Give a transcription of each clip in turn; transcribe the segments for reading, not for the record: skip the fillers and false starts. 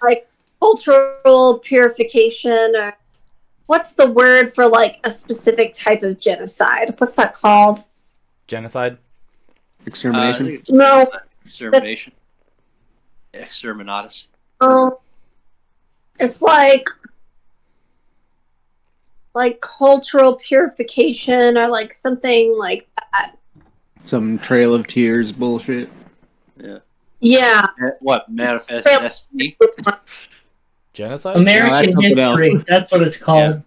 Like cultural purification, or what's the word for like a specific type of genocide? What's that called? Genocide? Extermination? No. Extermination. Exterminatus. It's like cultural purification or like something like that. Some Trail of Tears bullshit. Yeah. Yeah. What? Manifest Destiny? Genocide? American history. That's what it's called.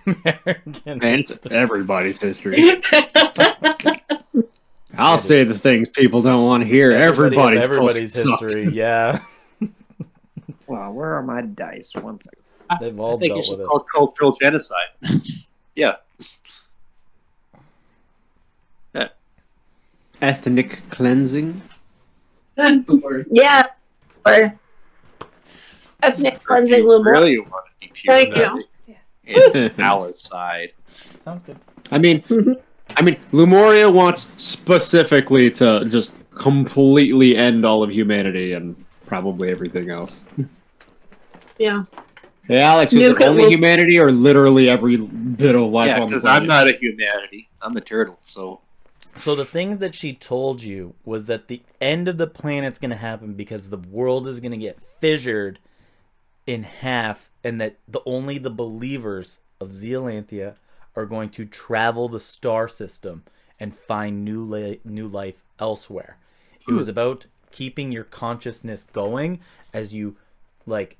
American It's everybody's history. I'll say the things people don't want to hear. Everybody's history, yeah. Well, where are my dice? One second. They've all I think dealt it's with just it. called cultural genocide. Yeah. Ethnic cleansing? Yeah. Or ethnic cleansing Lumoria. Really want to be pure. Thank you. It's Alicide. Sounds good. I mean, Lumoria wants specifically to just completely end all of humanity and probably everything else. Yeah. Hey, Alex, is it only humanity or literally every bit of life on the because planet? I'm not a humanity. I'm a turtle, so... So the things that she told you was that the end of the planet's going to happen because the world is going to get fissured in half, and that only the believers of Zealanthia are going to travel the star system and find new life elsewhere. It was about keeping your consciousness going as you, like,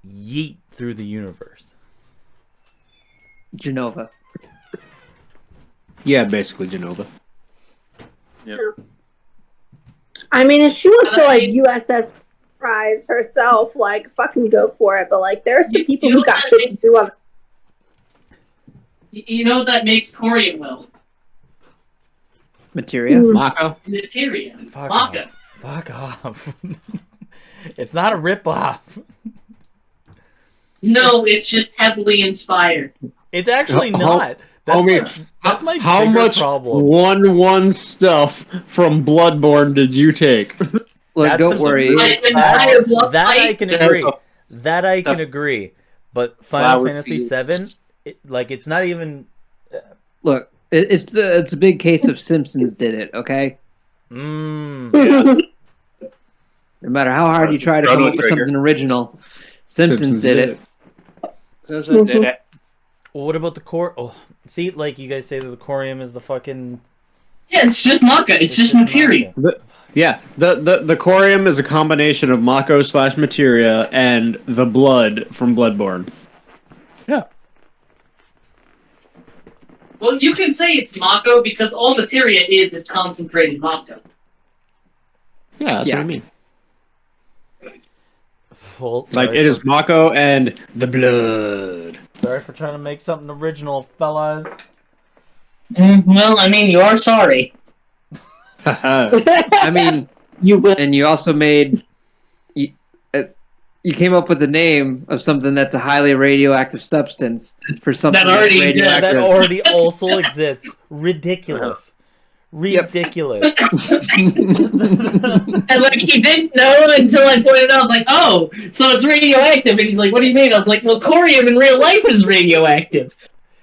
yeet through the universe. Genova. Yeah, basically Genova. Yep. I mean, if she wants to like USS Prize herself, like fucking go for it. But like, there are some people who got shit to do on. You know what that makes Corian well? Materia? Mako? Materia. Fuck Maka. off. Fuck off. It's not a ripoff. No, it's just heavily inspired. It's actually Ho- not. That's my how bigger much problem. 1-1 stuff from Bloodborne did you take? Look, don't worry. That I can agree. That I can agree. But Final Fantasy VII, it's not even. Look, it's a big case of Simpsons did it. Okay. Yeah. No matter how hard you try to come up with something original, Simpsons did it. Simpsons did it. Well, what about the core? Oh, see, like you guys say that the corium is the fucking. Yeah, it's just Maka. It's just materia. The corium is a combination of Mako / materia and the blood from Bloodborne. Yeah. Well, you can say it's Mako because all materia is concentrated Mako. Yeah, that's what I mean. Well, Like, it is Mako and the blood. Sorry for trying to make something original, fellas. Well, I mean, you are sorry. I mean, and you also made. You came up with the name of something that's a highly radioactive substance for something that already also exists. Ridiculous. Ridiculous. And like he didn't know until I pointed out. I was like, "Oh, so it's radioactive." And he's like, "What do you mean?" I was like, "Well, corium in real life is radioactive,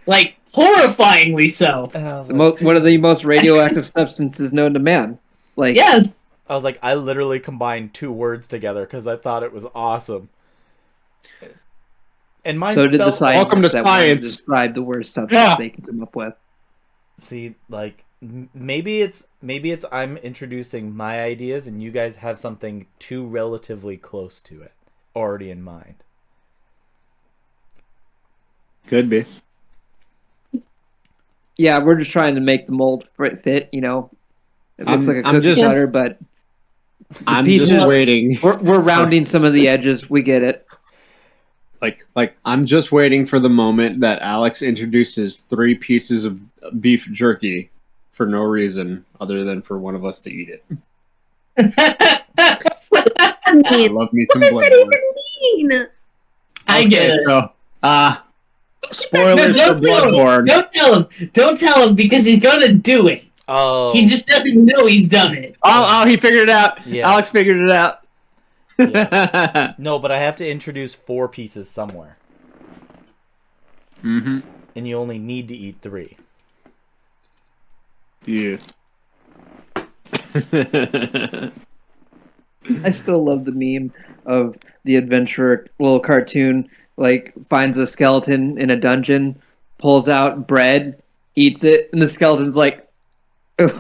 like horrifyingly so." One of the most radioactive substances known to man. Like, yes. I was like, I literally combined 2 words together because I thought it was awesome. And mine so did the scientists Welcome to that science. describe the worst substance they can come up with. See, like, maybe it's I'm introducing my ideas and you guys have something too relatively close to it already in mind. Could be. Yeah, we're just trying to make the mold fit. You know, it looks like a cookie cutter, but I'm just waiting. We're rounding some of the edges. We get it. Like I'm just waiting for the moment that Alex introduces 3 pieces of beef jerky for no reason other than for one of us to eat it. I love me some What does that Bloodborne. even mean? I get it. So, spoilers for Don't tell him. Bloodborne. Don't tell him. Don't tell him because he's gonna do it. Oh. He just doesn't know he's done it. Oh, he figured it out. Yeah. Alex figured it out. Yeah. No, but I have to introduce 4 pieces somewhere. Mm-hmm. And you only need to eat 3. Yeah. I still love the meme of the adventurer little cartoon, like finds a skeleton in a dungeon, pulls out bread, eats it, and the skeleton's like, what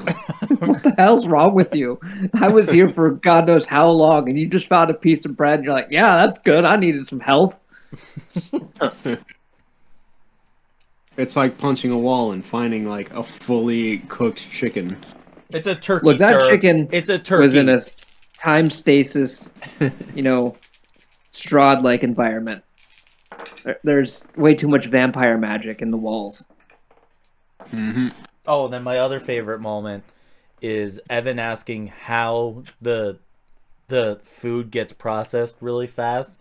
the hell's wrong with you? I was here for God knows how long, and you just found a piece of bread, and you're like, yeah, that's good. I needed some health. It's like punching a wall and finding like a fully cooked chicken. It's a turkey. Look, that sir. chicken It's a turkey. was in a time stasis, Strahd-like environment. There's way too much vampire magic in the walls. Mm-hmm. Oh, and then my other favorite moment is Evan asking how the food gets processed really fast,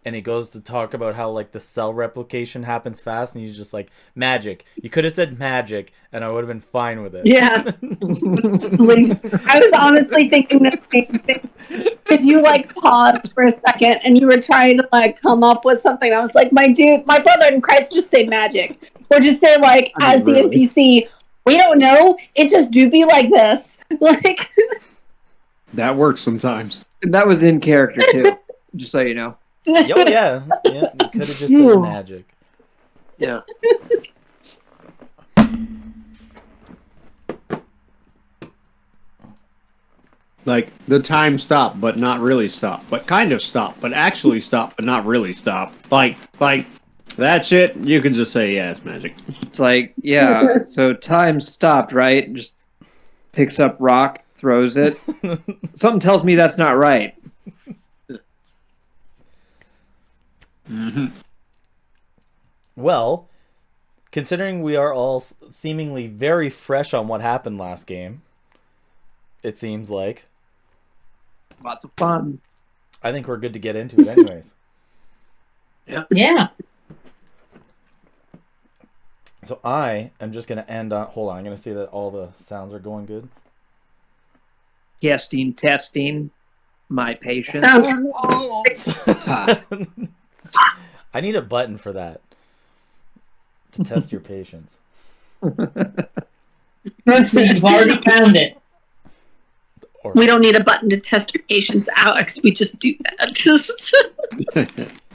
and he goes to talk about how like the cell replication happens fast, and he's just like, magic. You could have said magic, and I would have been fine with it. Yeah. I was honestly thinking the same thing. Because you like paused for a second and you were trying to like come up with something. I was like, my brother in Christ, just say magic. Or just say like, as the NPC, we don't know. It just do be like this. Like That works sometimes. And that was in character too, just so you know. Oh, yeah. You could have just said magic. Yeah. Like, the time stopped, but not really stopped. But kind of stopped, but actually stopped, but not really stopped. Like, that shit, you can just say, yeah, it's magic. It's like, yeah, so time stopped, right? Just picks up rock, throws it. Something tells me that's not right. Mm-hmm. Well, considering we are all seemingly very fresh on what happened last game, it seems like. Lots of fun. I think we're good to get into it anyways. Yeah. So I am just going to end on... Hold on, I'm going to see that all the sounds are going good. Testing. My patience. I need a button for that. To test your patience. Trust me, you've already found it. Or... We don't need a button to test your patience, Alex. We just do that.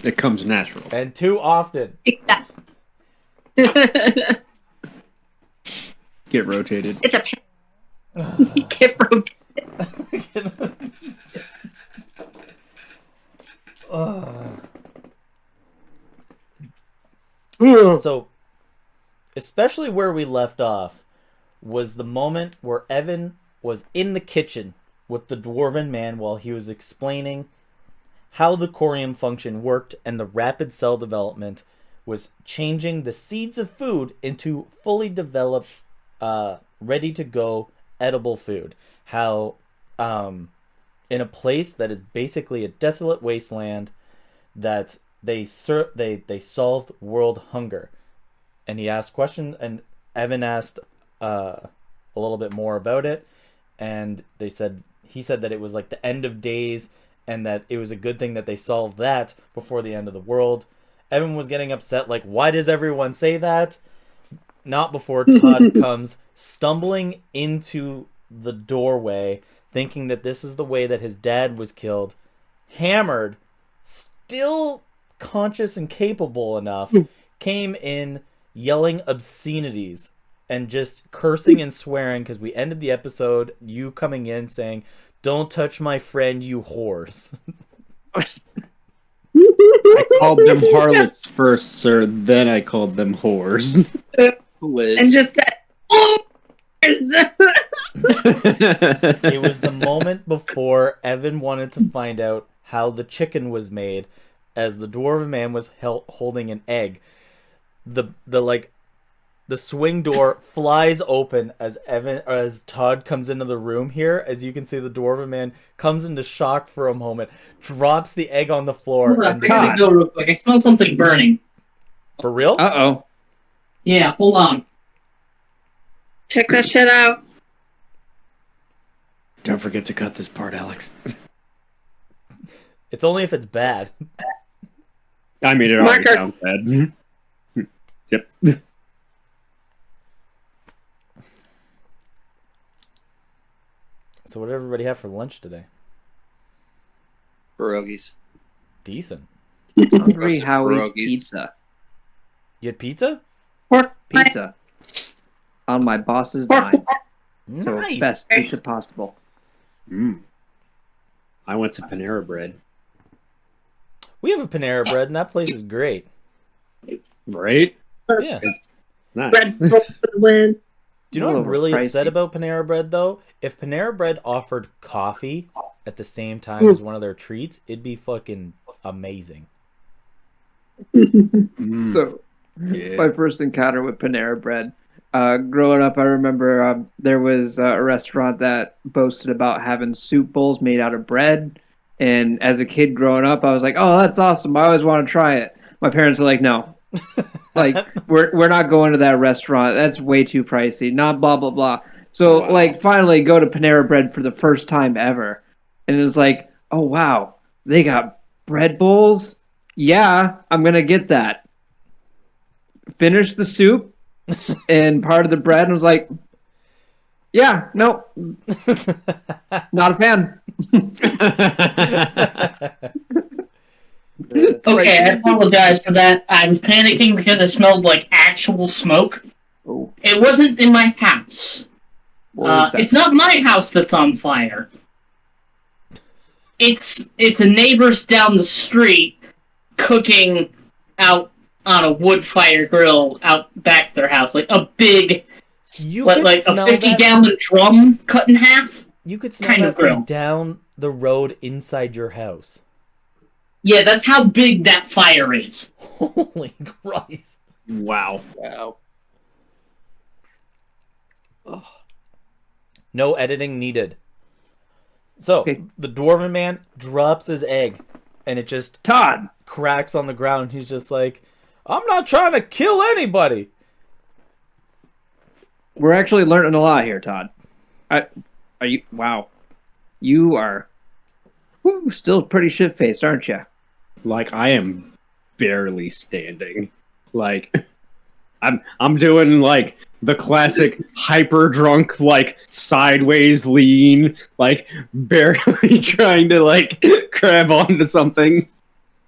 It comes natural. And too often. Get rotated. It's a get rotated. So, especially where we left off was the moment where Evan was in the kitchen with the dwarven man while he was explaining how the corium function worked and the rapid cell development was changing the seeds of food into fully developed, ready to go edible food. How in a place that is basically a desolate wasteland, that they solved world hunger. And he asked questions, and Evan asked a little bit more about it, and he said that it was like the end of days, and that it was a good thing that they solved that before the end of the world. Evan was getting upset, like, why does everyone say that? Not before Todd comes stumbling into the doorway, thinking that this is the way that his dad was killed, hammered, still conscious and capable enough, came in yelling obscenities and just cursing and swearing, because we ended the episode, you coming in saying, "Don't touch my friend, you whores." I called them harlots first, sir, then I called them whores. Who is? And just said, "Oh, It was the moment before Evan wanted to find out how the chicken was made, as the dwarven man was holding an egg. The swing door flies open as Todd comes into the room here. As you can see, the dwarven man comes into shock for a moment, drops the egg on the floor. Hold on, And I gotta go real quick. I smell something burning. For real? Uh-oh. Yeah, hold on. check that shit out." Don't forget to cut this part, Alex. It's only if it's bad. I mean, it already Marker. sounds bad. Yep. So what did everybody have for lunch today? Pierogies. Decent. Hungry Roasted Howie's pierogies. pizza. You had pizza? Pork Pizza. On my boss's Pork dime. So Nice. best pizza possible. Mm. I went to Panera Bread. We have a Panera Bread, and that place is great. Right? Yeah. It's nice. bread roll for the win. Do you know what I'm Little really upset pricey. about Panera Bread, though? If Panera Bread offered coffee at the same time as one of their treats, it'd be fucking amazing. Mm. So, Yeah. my first encounter with Panera Bread. Growing up, I remember there was a restaurant that boasted about having soup bowls made out of bread. And as a kid growing up, I was like, "Oh, that's awesome! I always want to try it." My parents are like, "No, like we're not going to that restaurant. That's way too pricey. Not blah blah blah." So Wow. like finally go to Panera Bread for the first time ever, and it was like, "Oh wow, they got bread bowls. Yeah, I'm gonna get that." Finish the soup and part of the bread, and was like, "Yeah, no, not a fan." Okay, I apologize for that. I was panicking because it smelled like actual smoke. Oh, It wasn't in my house. what was that? It's not my house that's on fire. It's a neighbor's down the street cooking out on a wood fire grill out back their house, like a big, You like, could like a smell 50-gallon drum cut in half. You could smell kind that of grill. from down the road inside your house. Yeah, that's how big that fire is. Holy Christ. Wow. Wow. No editing needed. So, Okay. the Dwarven man drops his egg, and it just Todd. cracks on the ground. He's just like, I'm not trying to kill anybody. We're actually learning a lot here, Todd. Are you? Wow, you are still pretty shit faced, aren't you? Like I am barely standing. Like I'm doing like the classic hyper drunk like sideways lean, like barely trying to like grab onto something.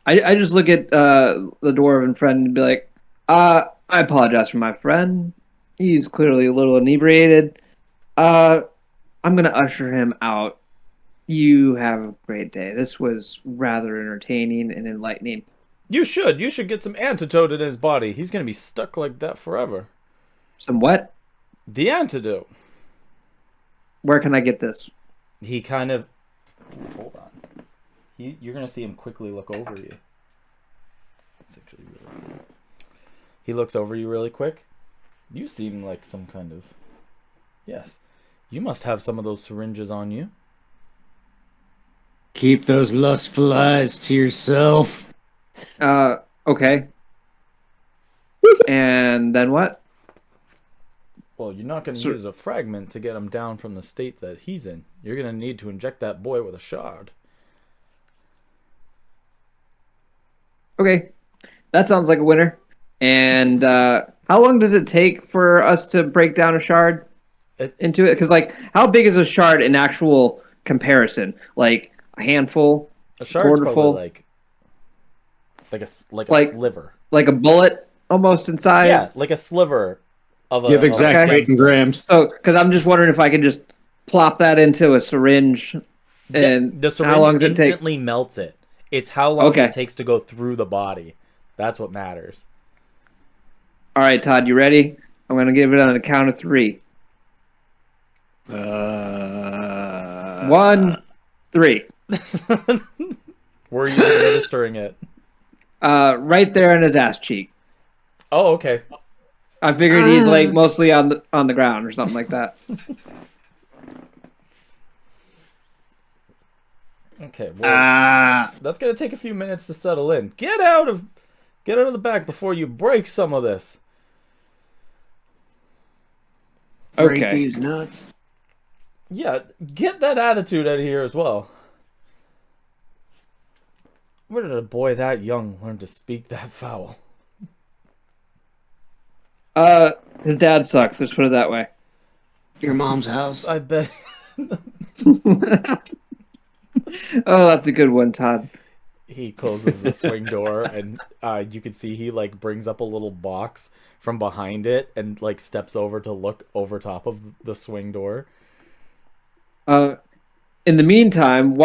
I just look at the dwarven friend and be like, I apologize for my friend. He's clearly a little inebriated. I'm gonna usher him out. You have a great day. This was rather entertaining and enlightening. You should get some antidote in his body. He's going to be stuck like that forever. Some what? The antidote. Where can I get this? He kind of... Hold on. You're going to see him quickly look over you. That's actually really good. He looks over you really quick. You seem like some kind of... Yes. You must have some of those syringes on you. Keep those lustful eyes to yourself. Okay. And then what? Well, you're not going to Sir- use a fragment to get him down from the state that he's in. You're going to need to inject that boy with a shard. Okay. That sounds like a winner. And how long does it take for us to break down a shard into it? Because, like, how big is a shard in actual comparison? Like, a handful? A shard's Quarterful. probably like a Like- sliver. Like a bullet almost in size? Yeah, like a sliver of a... Give exact okay. weight in grams. So, because I'm just wondering if I could just plop that into a syringe and The syringe how long does it take? instantly melts it. It's how long Okay. it takes to go through the body. That's what matters. All right, Todd, you ready? I'm going to give it on the count of 3. 1, 3. Where are you administering it? Right there in his ass cheek. Oh, okay. I figured he's like mostly on the ground or something like that. Okay, well, that's gonna take a few minutes to settle in. Get out of the back before you break some of this. Break Okay. these nuts. Yeah, get that attitude out of here as well. Where did a boy that young learn to speak that foul? His dad sucks. Let's put it that way. Your mom's house. I bet. Oh, that's a good one, Todd. He closes the swing door, and you can see he like brings up a little box from behind it and like steps over to look over top of the swing door. In the meantime,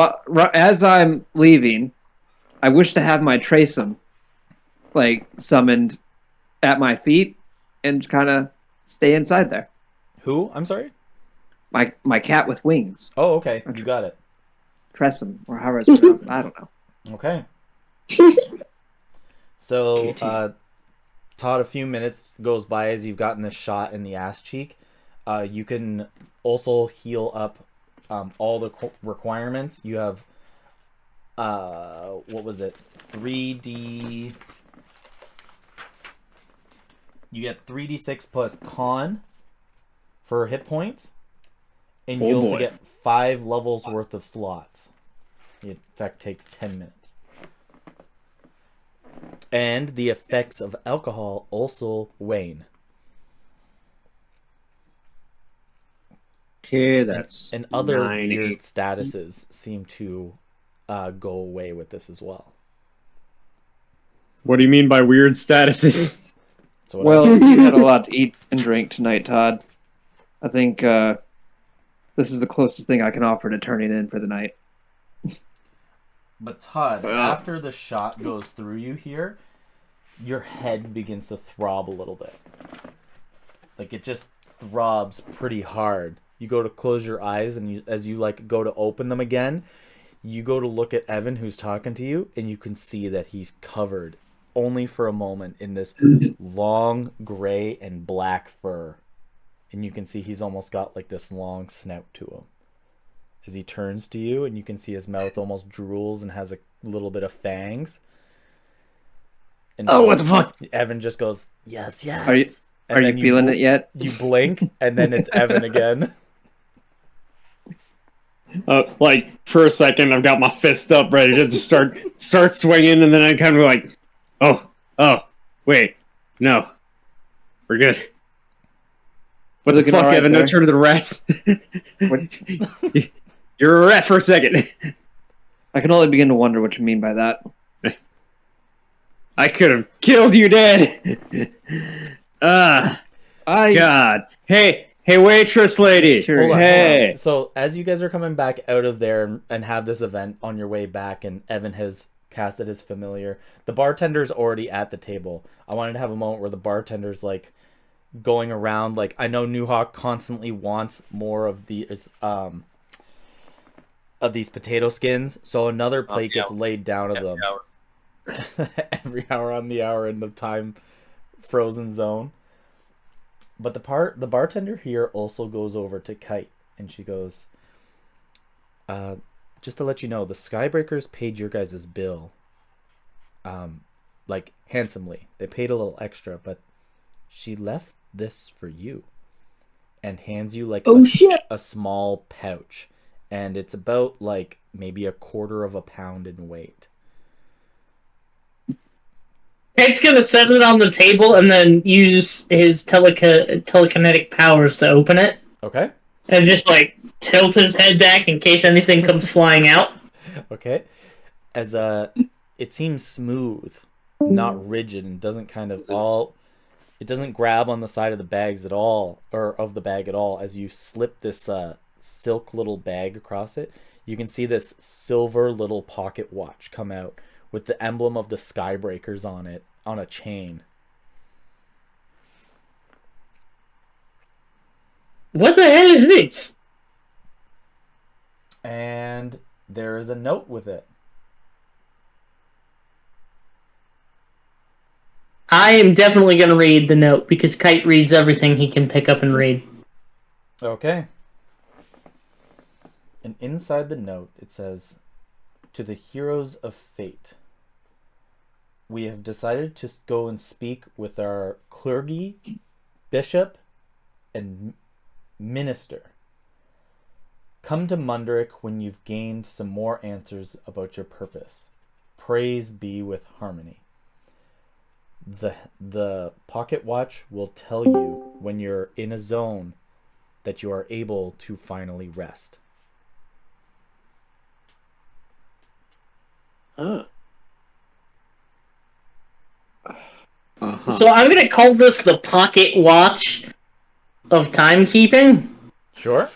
as I'm leaving, I wish to have my Tracem like summoned at my feet and kind of stay inside there. Who? I'm sorry? My cat with wings. Oh, okay. You got it. Tracem, or however it's pronounced. I don't know. Okay. So, Todd, a few minutes goes by as you've gotten this shot in the ass cheek. You can also heal up all the requirements. You have, what was it? 3D... You get 3d6 plus con for hit points. And you also get 5 levels worth of slots. The effect takes 10 minutes. And the effects of alcohol also wane. Okay, that's And other 9, weird 8. statuses seem to go away with this as well. What do you mean by weird statuses? So what Well, you had a lot to eat and drink tonight, Todd. I think this is the closest thing I can offer to turning in for the night. But Todd, Well. after the shot goes through you here, your head begins to throb a little bit. Like it just throbs pretty hard. You go to close your eyes, and as you like go to open them again, you go to look at Evan who's talking to you, and you can see that he's covered only for a moment in this long gray and black fur. And you can see he's almost got like this long snout to him. As he turns to you, and you can see his mouth almost drools and has a little bit of fangs. And Oh, what the fuck? Evan just goes, yes, yes. Are you And Are you then feeling it yet? You blink, and then it's Evan again. Like for a second, I've got my fist up, ready to just start swinging, and then I kind of like, oh, wait, no, we're good. What the Looking fuck, all right Evan? there. No turn to the rats. What- You're a rat for a second. I can only begin to wonder what you mean by that. I could have killed you, Dad. God. Hey, waitress lady. Sure. Hold on, Hey. hold on. So as you guys are coming back out of there and have this event on your way back, and Evan has casted his familiar, the bartender's already at the table. I wanted to have a moment where the bartender's like going around, like, I know Newhawk constantly wants more of these potato skins, so another plate gets laid down of them. Every hour on the hour in the time frozen zone. But the bartender here also goes over to Kite, and she goes, just to let you know, the Skybreakers paid your guys' bill, like, handsomely. They paid a little extra, but she left this for you, and hands you like a small pouch, and it's about like maybe 1/4 pound in weight. Kate's gonna set it on the table and then use his telekinetic powers to open it. Okay. And just like tilt his head back in case anything comes flying out. Okay. As it seems smooth, not rigid, and doesn't it doesn't grab on the side of the bags at all, or of the bag at all. As you slip this silk little bag across it, you can see this silver little pocket watch come out with the emblem of the Skybreakers on it, on a chain. What the hell is this? And there is a note with it. I am definitely going to read the note because Kite reads everything he can pick up and read. Okay. And inside the note, it says, "To the heroes of fate, we have decided to go and speak with our clergy, bishop, and minister. Come to Munderick when you've gained some more answers about your purpose. Praise be with harmony. The pocket watch will tell you when you're in a zone that you are able to finally rest. Huh. Uh-huh. So I'm gonna call this the pocket watch of timekeeping. Sure.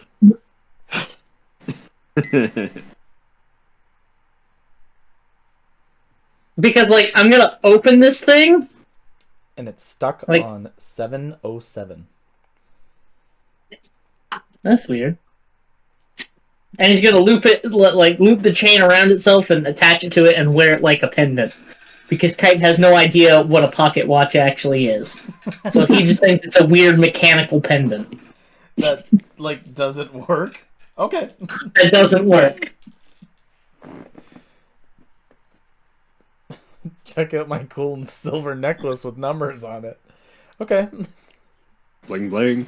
Because, like, I'm gonna open this thing. And it's stuck Like- on 707. That's weird. And he's gonna loop it, like, loop the chain around itself and attach it to it and wear it like a pendant. Because Kite has no idea what a pocket watch actually is. So he just thinks it's a weird mechanical pendant. That, like, doesn't work? Okay. It doesn't work. Check out my cool silver necklace with numbers on it. Okay. Bling bling.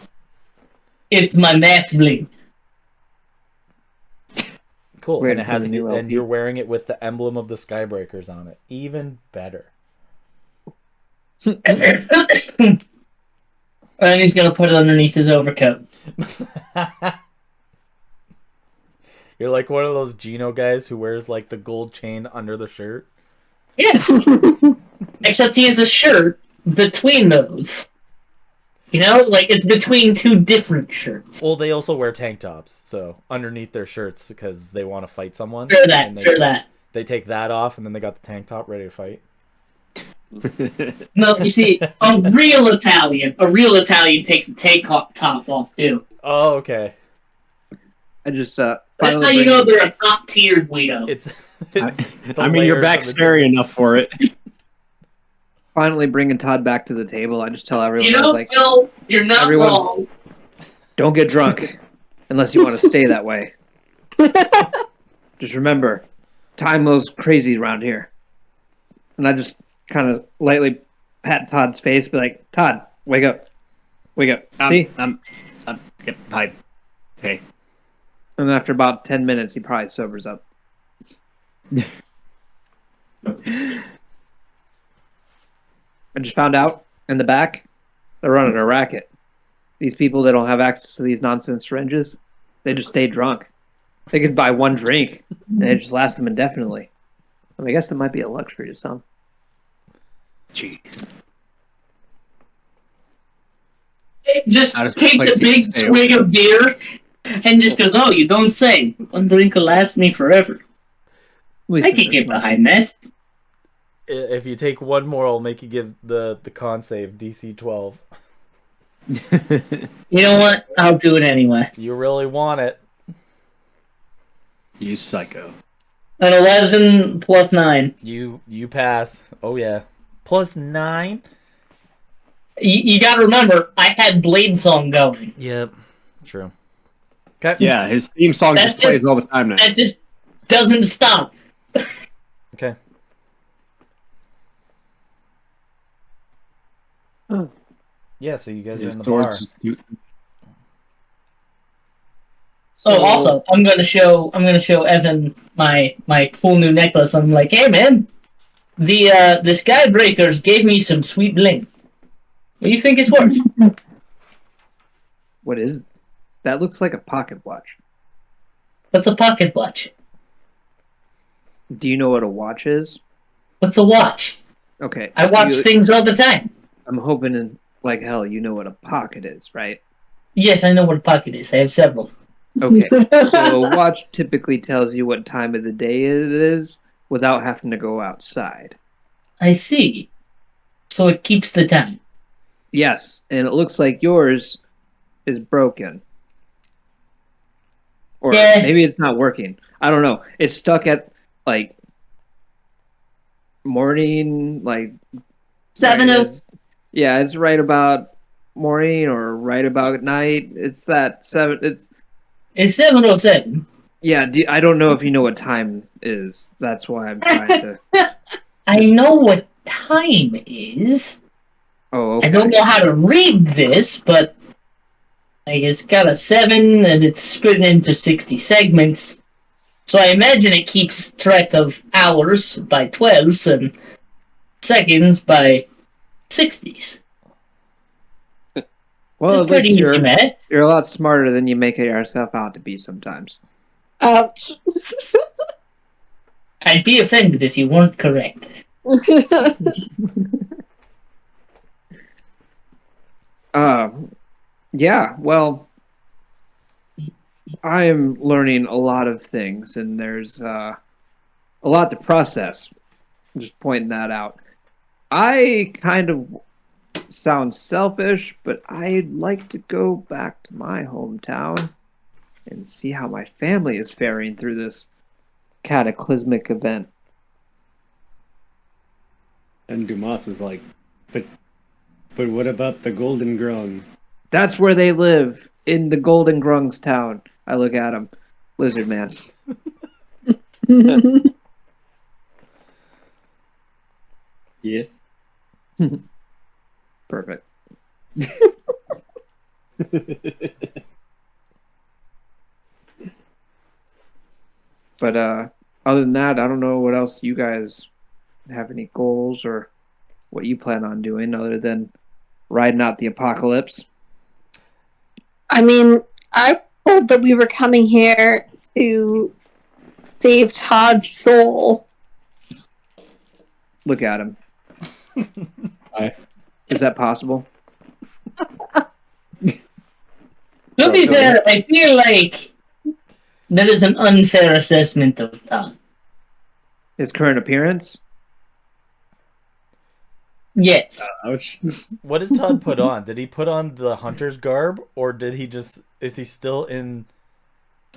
It's my math bling. Cool. Wait and it for has the the, new and LP. you're wearing it with the emblem of the Skybreakers on it. Even better. And he's gonna put it underneath his overcoat. You're like one of those Gino guys who wears like the gold chain under the shirt. Yes! Except he has a shirt between those. You know? Like, it's between two different shirts. Well, they also wear tank tops, so underneath their shirts because they want to fight someone. Sure that, and sure that. They take that off and then they got the tank top ready to fight. No, you see, a real Italian takes the tank top off, too. Oh, okay. I just That's finally how you bring know in- they're a top-tier Guido. It's the I mean, your layers back's of the- scary enough for it. finally bringing Todd back to the table. I just tell everyone, You I was know, like, Bill, you're not everyone- wrong. don't get drunk unless you want to stay that way. Just remember, time goes crazy around here. And I just kind of lightly pat Todd's face, be like, Todd, wake up. Wake up. See? Yep, hi. Okay. And after about 10 minutes, he probably sobers up. I just found out in the back, they're running a racket. These people that don't have access to these nonsense syringes, they just stay drunk. They could buy one drink, and it just lasts them indefinitely. I mean, I guess that might be a luxury to some. Jeez. Just How does take this the place big stay swig of beer and just goes, oh, you don't say. One drink will last me forever. At least I in can this get one. behind that. If you take one more, I'll make you give the con save DC 12. You know what? I'll do it anyway. You really want it. You psycho. An 11 plus 9. You pass. Oh yeah. Plus 9? You gotta remember, I had Blade Song going. Yep. True. Okay. Yeah, his theme song That's just plays just- all the time now. That just doesn't stop. Okay. Oh. Yeah, so you guys are His in the bar. swords. Oh, also, I'm gonna show Evan my cool new necklace. I'm like, hey man, the Skybreakers gave me some sweet bling. What do you think it's worth? What is that? Looks like a pocket watch. What's a pocket watch? Do you know what a watch is? What's a watch? Okay. I watch things all the time. I'm hoping in like hell you know what a pocket is, right? Yes, I know what a pocket is. I have several. Okay. So a watch typically tells you what time of the day it is without having to go outside. I see. So it keeps the time. Yes, and it looks like yours is broken. Or Yeah. maybe it's not working. I don't know. It's stuck at like morning, like 7:00. it's- Yeah, it's right about morning or right about night. It's that 7. It's 7:07. Yeah. I don't know if you know what time is. That's why I'm trying to. I know what time is. Oh, I okay. don't know how to read this, but like it's got a 7 and it's split into 60 segments. So I imagine it keeps track of hours by 12s and seconds by 60s. Well, It's at pretty least easy math. you're a lot smarter than you make yourself out to be sometimes. Ouch. I'd be offended if you weren't correct. Yeah, well, I am learning a lot of things, and there's a lot to process. I'm just pointing that out. I kind of sound selfish, but I'd like to go back to my hometown and see how my family is faring through this cataclysmic event. And Dumas is like, but what about the Golden Grung? That's where they live, in the Golden Grungs town. I look at him. Lizard man. Yes. Perfect. But other than that, I don't know what else you guys have any goals or what you plan on doing other than riding out the apocalypse. I mean, I told that we were coming here to save Todd's soul. Look at him. Is that possible? To be fair, I feel like that is an unfair assessment of Todd. His current appearance? Yes. Ouch. What does Todd put on? Did he put on the hunter's garb, or did he just? Is he still in?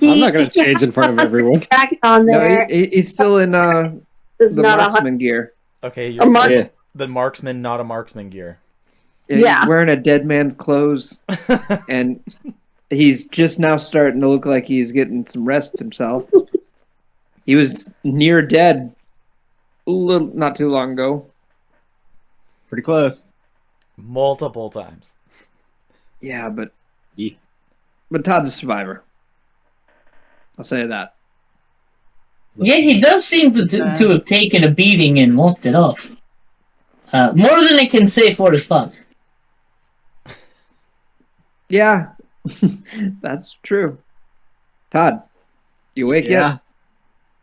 I'm not going to change in front of everyone. Jacket on No, there. he's still in the This is not a marksman gear. Okay, A you're mark- still Yeah. the marksman, not a marksman gear. Yeah. He's wearing a dead man's clothes, and he's just now starting to look like he's getting some rest himself. He was near dead not too long ago. Pretty close. Multiple times. Yeah, but Yeah. Todd's a survivor. I'll say that. Yeah, he does seem to have taken a beating and walked it off. More than I can say for his father. Yeah, that's true. Todd, you awake Yeah.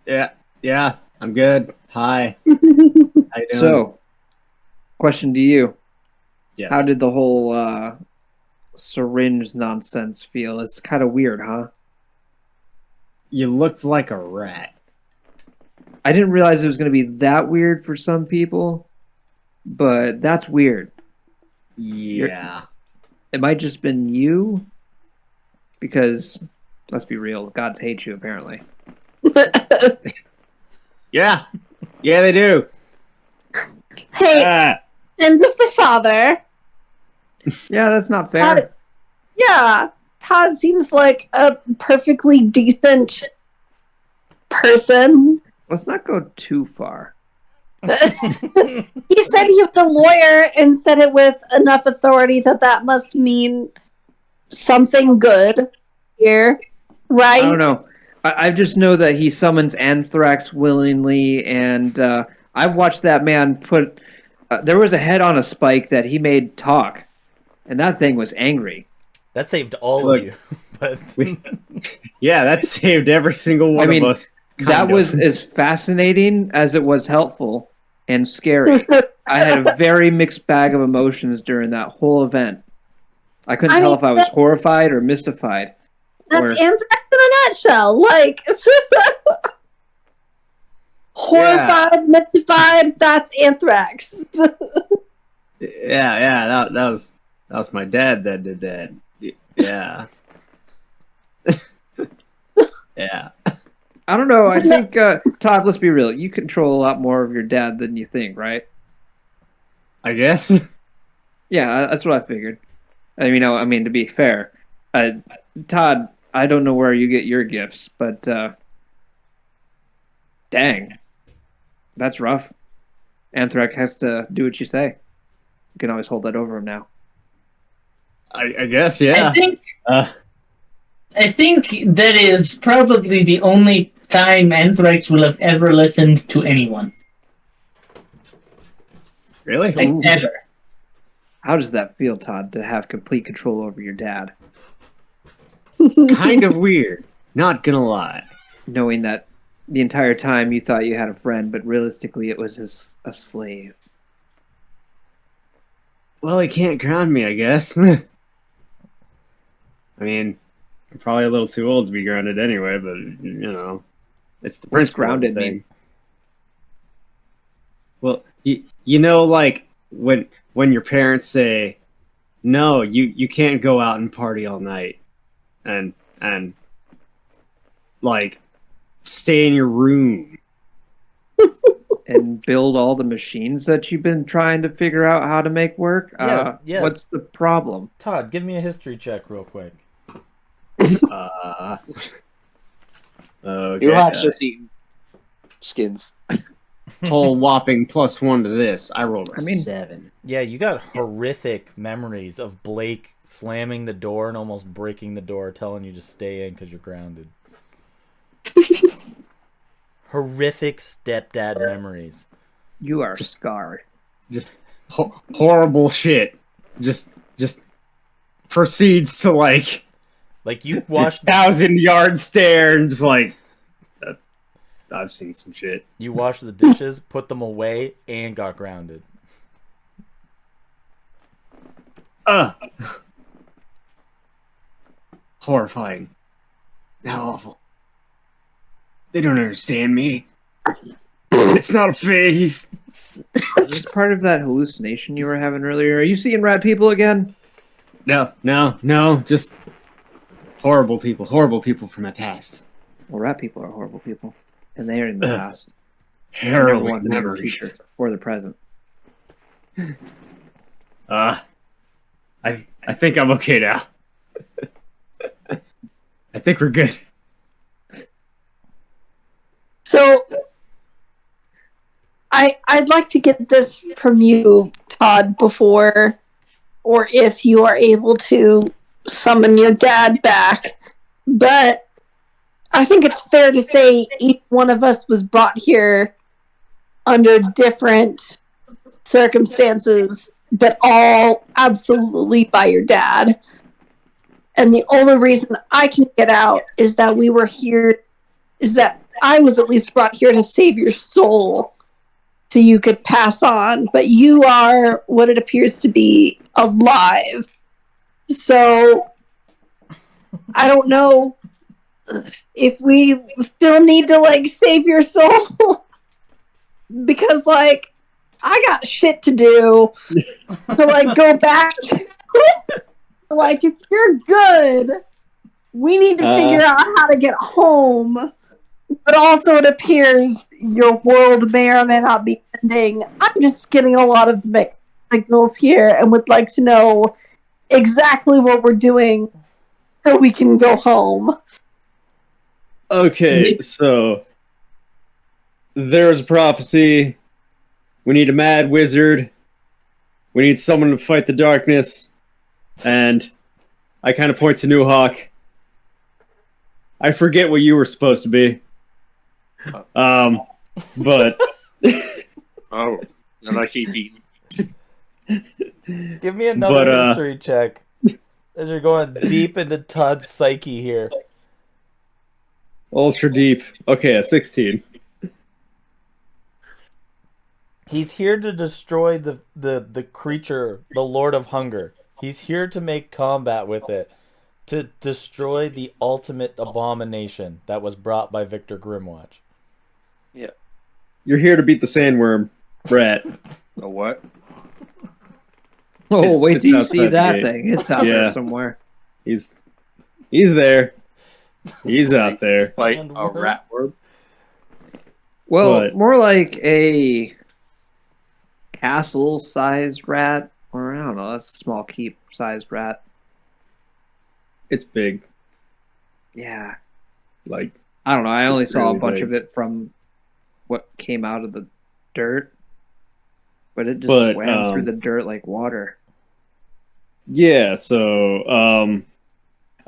Yeah. I'm good. Hi. How you yet? doing? So, question to you. yes. How did the whole syringe nonsense feel? It's kind of weird, huh? You looked like a rat. I didn't realize it was going to be that weird for some people, but that's weird. Yeah. It might just been you, because let's be real, gods hate you apparently. Yeah. Yeah, they do. Hey, Ah. sins of the father. Yeah, that's not fair. Todd, yeah, Todd seems like a perfectly decent person. Let's not go too far. He said he was a lawyer and said it with enough authority that must mean something good here, right? I don't know. I just know that he summons anthrax willingly, and I've watched that man put. There was a head on a spike that he made talk, and that thing was angry. That saved all Look, of you. But Yeah, that saved every single one I mean, of us. That kind of. was as fascinating as it was helpful and scary. I had a very mixed bag of emotions during that whole event. I couldn't I tell mean, if I was horrified or mystified. That's Or- anthrax in a nutshell. Like, it's just horrified, mystified. That's anthrax. Yeah, that was my dad that did that. Yeah. Yeah. I don't know. I think, Todd, let's be real. You control a lot more of your dad than you think, right? I guess. Yeah, that's what I figured. I mean, to be fair, Todd, I don't know where you get your gifts, but dang, that's rough. Anthrax has to do what you say. You can always hold that over him now. I guess, yeah. I think that is probably the only time Anthrax will have ever listened to anyone. Really? Like, Ooh. ever. How does that feel, Todd, to have complete control over your dad? Kind of weird. Not gonna lie. Knowing that the entire time you thought you had a friend, but realistically it was a slave. Well, he can't ground me, I guess. I mean, I'm probably a little too old to be grounded anyway, but it's the What's principle of the grounded thing. mean? Well, like when your parents say, "No, you can't go out and party all night," and like stay in your room. And build all the machines that you've been trying to figure out how to make work? Yeah. What's the problem? Todd, give me a history check real quick. Okay. Your life's just eating skins. Whole whopping +1 to this. I rolled a 7. Yeah, you got horrific memories of Blake slamming the door and almost breaking the door, telling you to stay in because you're grounded. Horrific stepdad memories. You are scarred. Just horrible shit. Just proceeds to like You watched 1,000-yard stare and just like I've seen some shit. You washed the dishes, put them away, and got grounded. Horrifying. How awful. They don't understand me. It's not a phase. Is this part of that hallucination you were having earlier? Are you seeing rat people again? No. Just horrible people from my past. Well, rat people are horrible people. And they are in the past. Harrowing The memories. future or the present. I think I'm okay now. I think we're good. So, I'd like to get this from you, Todd, before, or if you are able to summon your dad back. But I think it's fair to say each one of us was brought here under different circumstances, but all absolutely by your dad. And the only reason I can get out is that we were here, is that I was at least brought here to save your soul so you could pass on. But you are what it appears to be alive. So I don't know if we still need to save your soul because I got shit to do to go back to if you're good, we need to figure out how to get home. But also it appears your world may or may not be ending. I'm just getting a lot of mixed signals here and would like to know exactly what we're doing so we can go home. Okay, so there's a prophecy. We need a mad wizard. We need someone to fight the darkness. And I kind of point to New Hawk. I forget what you were supposed to be. But Oh, and I keep eating. Give me another But, history check. As you're going deep into Todd's psyche here. ultra deep. Okay, a 16. He's here to destroy the creature, the Lord of Hunger. He's here to make combat with it. To destroy the ultimate abomination that was brought by Victor Grimwatch. Yeah. You're here to beat the sandworm, Brett. A what? Oh, wait it's till you see outside the that gate. thing. It's out Yeah. there somewhere. He's there. He's out there. Like a Sandworm? rat worm? Well, What? more like a castle-sized rat. Or, I don't know, that's a small keep-sized rat. It's big. Yeah. Like, I don't know, I only saw Really a bunch big. of it from what came out of the dirt. But it just But, swam through the dirt like water. yeah, so,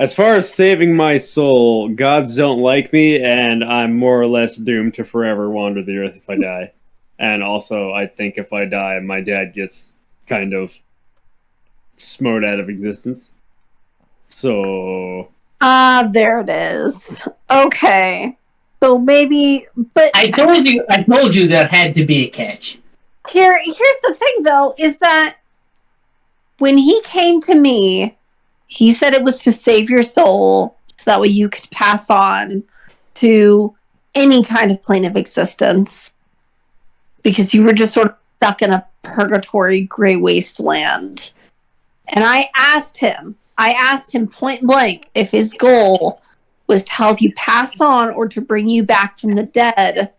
As far as saving my soul, gods don't like me, and I'm more or less doomed to forever wander the earth if I die. And also, I think if I die, my dad gets kind of smote out of existence. So... there it is. Okay. So maybe, but I told you there had to be a catch. here's the thing though, is that when he came to me, he said it was to save your soul so that way you could pass on to any kind of plane of existence because you were just sort of stuck in a purgatory gray wasteland. And I asked him point blank if his goal was to help you pass on or to bring you back from the dead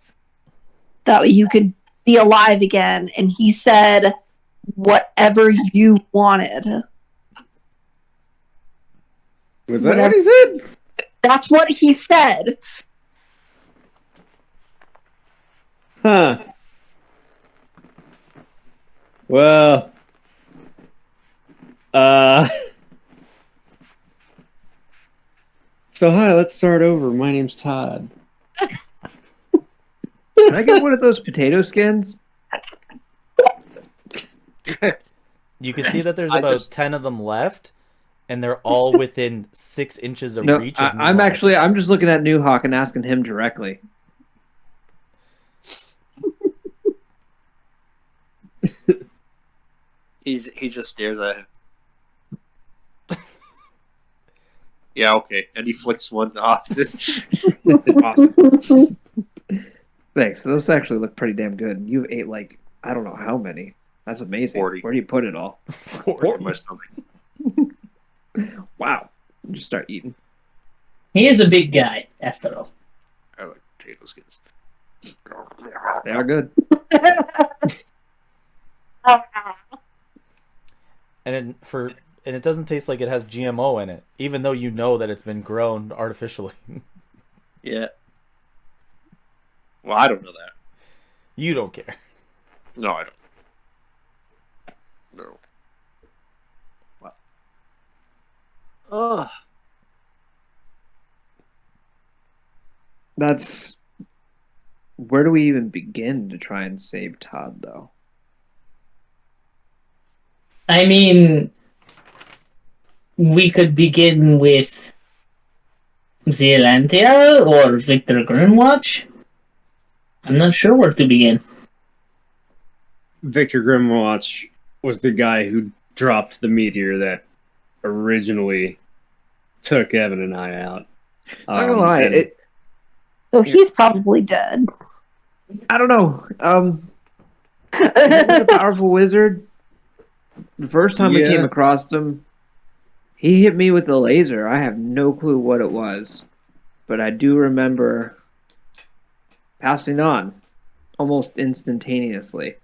that way you could be alive again. And he said, whatever you wanted. Was that what he said? That's what he said. Huh. Well... So hi, let's start over. My name's Todd. Can I get one of those potato skins? You can see that there's I about just- 10 of them left, and they're all within 6 inches of No, reach of I'm Newhawk. I'm just looking at New Hawk and asking him directly. He just stares at him. Yeah, okay. And he flicks one off. Awesome. Thanks. Those actually look pretty damn good. You ate like I don't know how many. That's amazing. 40. Where do you put it all? in my stomach. Wow. Just start eating. He is a big guy, after all. I like potato skins. They are good. And it doesn't taste like it has GMO in it, even though you know that it's been grown artificially. Yeah. Well, I don't know that. You don't care. No, I don't. No. What? Ugh. That's where do we even begin to try and save Todd though? I mean, we could begin with Zealandia or Victor Grimwatch. I'm not sure where to begin. Victor Grimwatch was the guy who dropped the meteor that originally took Evan and I out. Not gonna lie, and- So he's probably dead. I don't know. He's a powerful wizard. The first time I Yeah. came across him, he hit me with a laser. I have no clue what it was, but I do remember passing on almost instantaneously.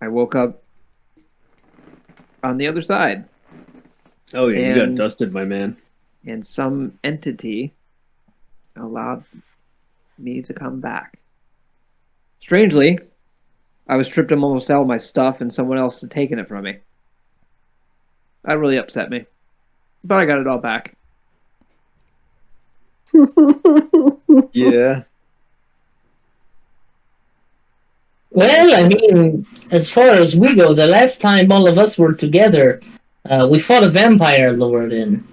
I woke up on the other side, Oh yeah, you got and- dusted, my man. and some entity allowed me to come back. Strangely, I was stripped of almost all my stuff, and someone else had taken it from me. That really upset me, but I got it all back. Yeah. Well, I mean, as far as we go, the last time all of us were together, we fought a vampire lord and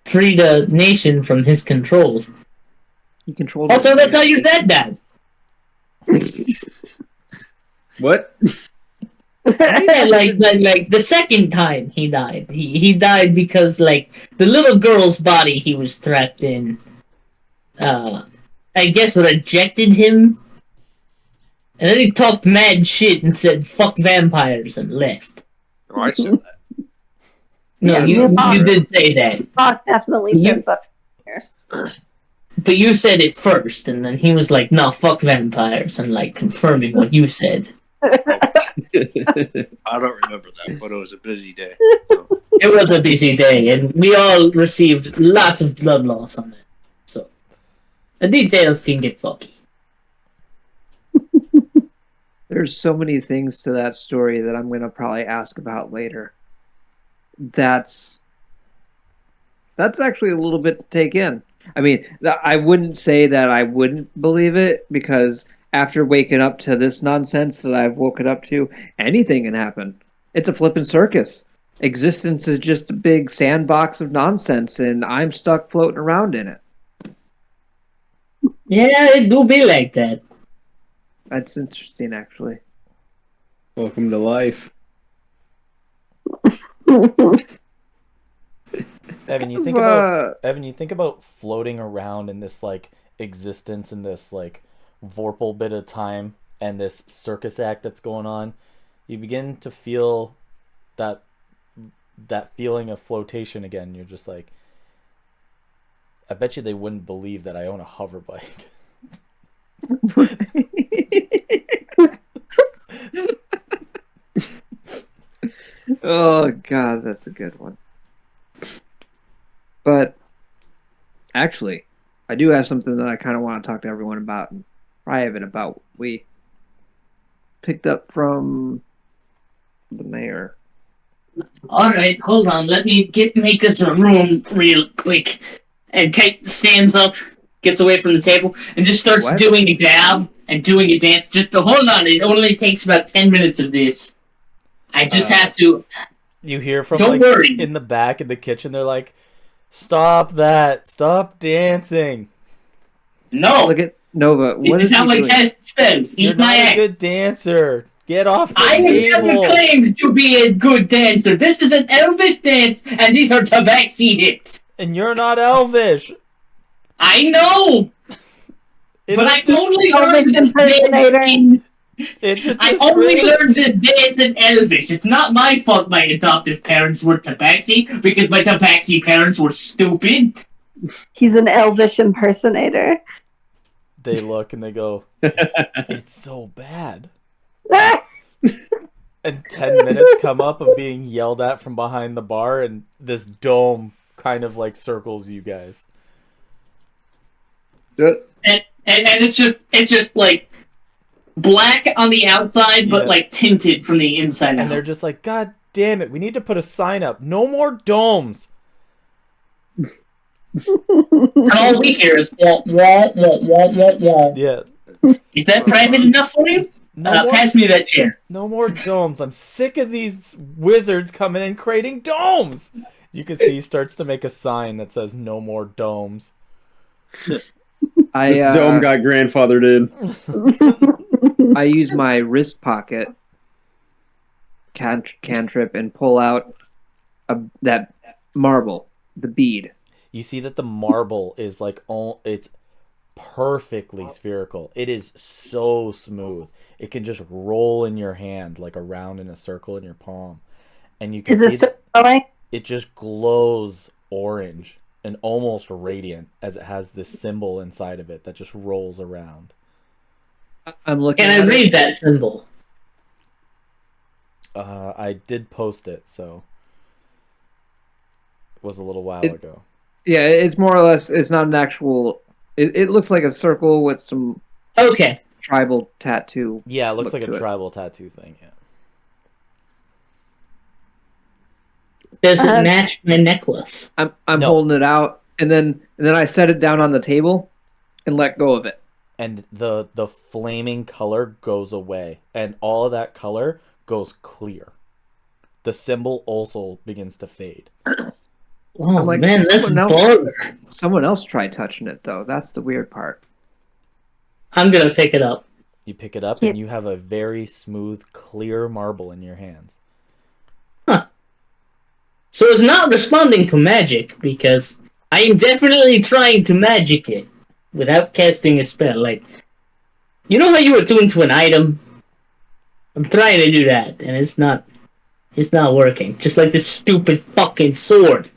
freed a nation from his control. He controlled. Also, that's how your dad died. What? like the second time he died. He died because like the little girl's body he was trapped in I guess rejected him. And then he talked mad shit and said fuck vampires and left. Oh, I said that. No, Yeah, you did say that. Spock definitely said fuck vampires. But you said it first, and then he was like, no, fuck vampires, and like confirming what you said. I don't remember that, but it was a busy day. So. It was a busy day, and we all received lots of blood loss on it. So the details can get fucky. There's so many things to that story that I'm going to probably ask about later. That's That's actually a little bit to take in. I mean, I wouldn't say that I wouldn't believe it, because after waking up to this nonsense that I've woken up to, anything can happen. It's a flippin' circus. Existence is just a big sandbox of nonsense, and I'm stuck floating around in it. Yeah, it do be like that. That's interesting, actually. Welcome to life. Evan, you think about floating around in this like existence in this like vorpal bit of time and this circus act that's going on. You begin to feel that feeling of flotation again. You're just like, I bet you they wouldn't believe that I own a hover bike. Oh god, that's a good one. But actually, I do have something that I kind of want to talk to everyone about, and private about. We picked up from the mayor. All right, hold on. Let me make us a room real quick. And Kate stands up, gets away from the table, and just starts What? doing a dab and doing a dance. Just to hold on. It only takes about 10 minutes of this. I just have to. You hear from Don't like worry. in the back in the kitchen. They're like, "Stop that! Stop dancing! No. Look at Nova. What This is is how he my doing? cast spells. You're Eat my not a ass. good dancer. Get off the I have table." never claimed to be a good dancer. This is an elvish dance, and these are tabaxi hips. And you're not elvish. I know, but I only learned this dance in. It's a I only learned this dance in Elvish. It's not my fault my adoptive parents were tabaxi, because my tabaxi parents were stupid. He's an elvish impersonator. They look and they go, it's so bad. And 10 minutes come up of being yelled at from behind the bar, and this dome kind of like circles you guys. And it's just like black on the outside, but Yeah. like tinted from the inside And out. they're just like, God damn it, we need to put a sign up. No more domes. And all we hear is wah, wah, wah, wah, wah, wah. Yeah. Is that private enough for you? Pass me that chair. No more domes. I'm sick of these wizards coming in creating domes. You can see he starts to make a sign that says no more domes. This dome got grandfathered in. I use my wrist pocket cantrip and pull out that marble, the bead. You see that the marble is like, it's perfectly spherical. It is so smooth. It can just roll in your hand like around in a circle in your palm. And you can Is it see still going? it just glows orange and almost radiant as it has this symbol inside of it that just rolls around. I'm looking And at I it. read that symbol. I did post it, so it was a little while ago. Yeah, it's more or less. It's not an actual. It looks like a circle with some Okay. tribal tattoo. Yeah, it looks Look like a to it. tribal tattoo thing, yeah. Does it match my necklace? I'm No. holding it out, and then I set it down on the table, and let go of it. And the flaming color goes away, and all of that color goes clear. The symbol also begins to fade. Oh I'm like, man, that's someone else- baller. Someone else tried touching it though. That's the weird part. I'm gonna pick it up. You pick it up, Yeah. and you have a very smooth, clear marble in your hands. So it's not responding to magic, because I am definitely trying to magic it without casting a spell. Like, you know how you attune to an item? I'm trying to do that, and it's not working. Just like this stupid fucking sword.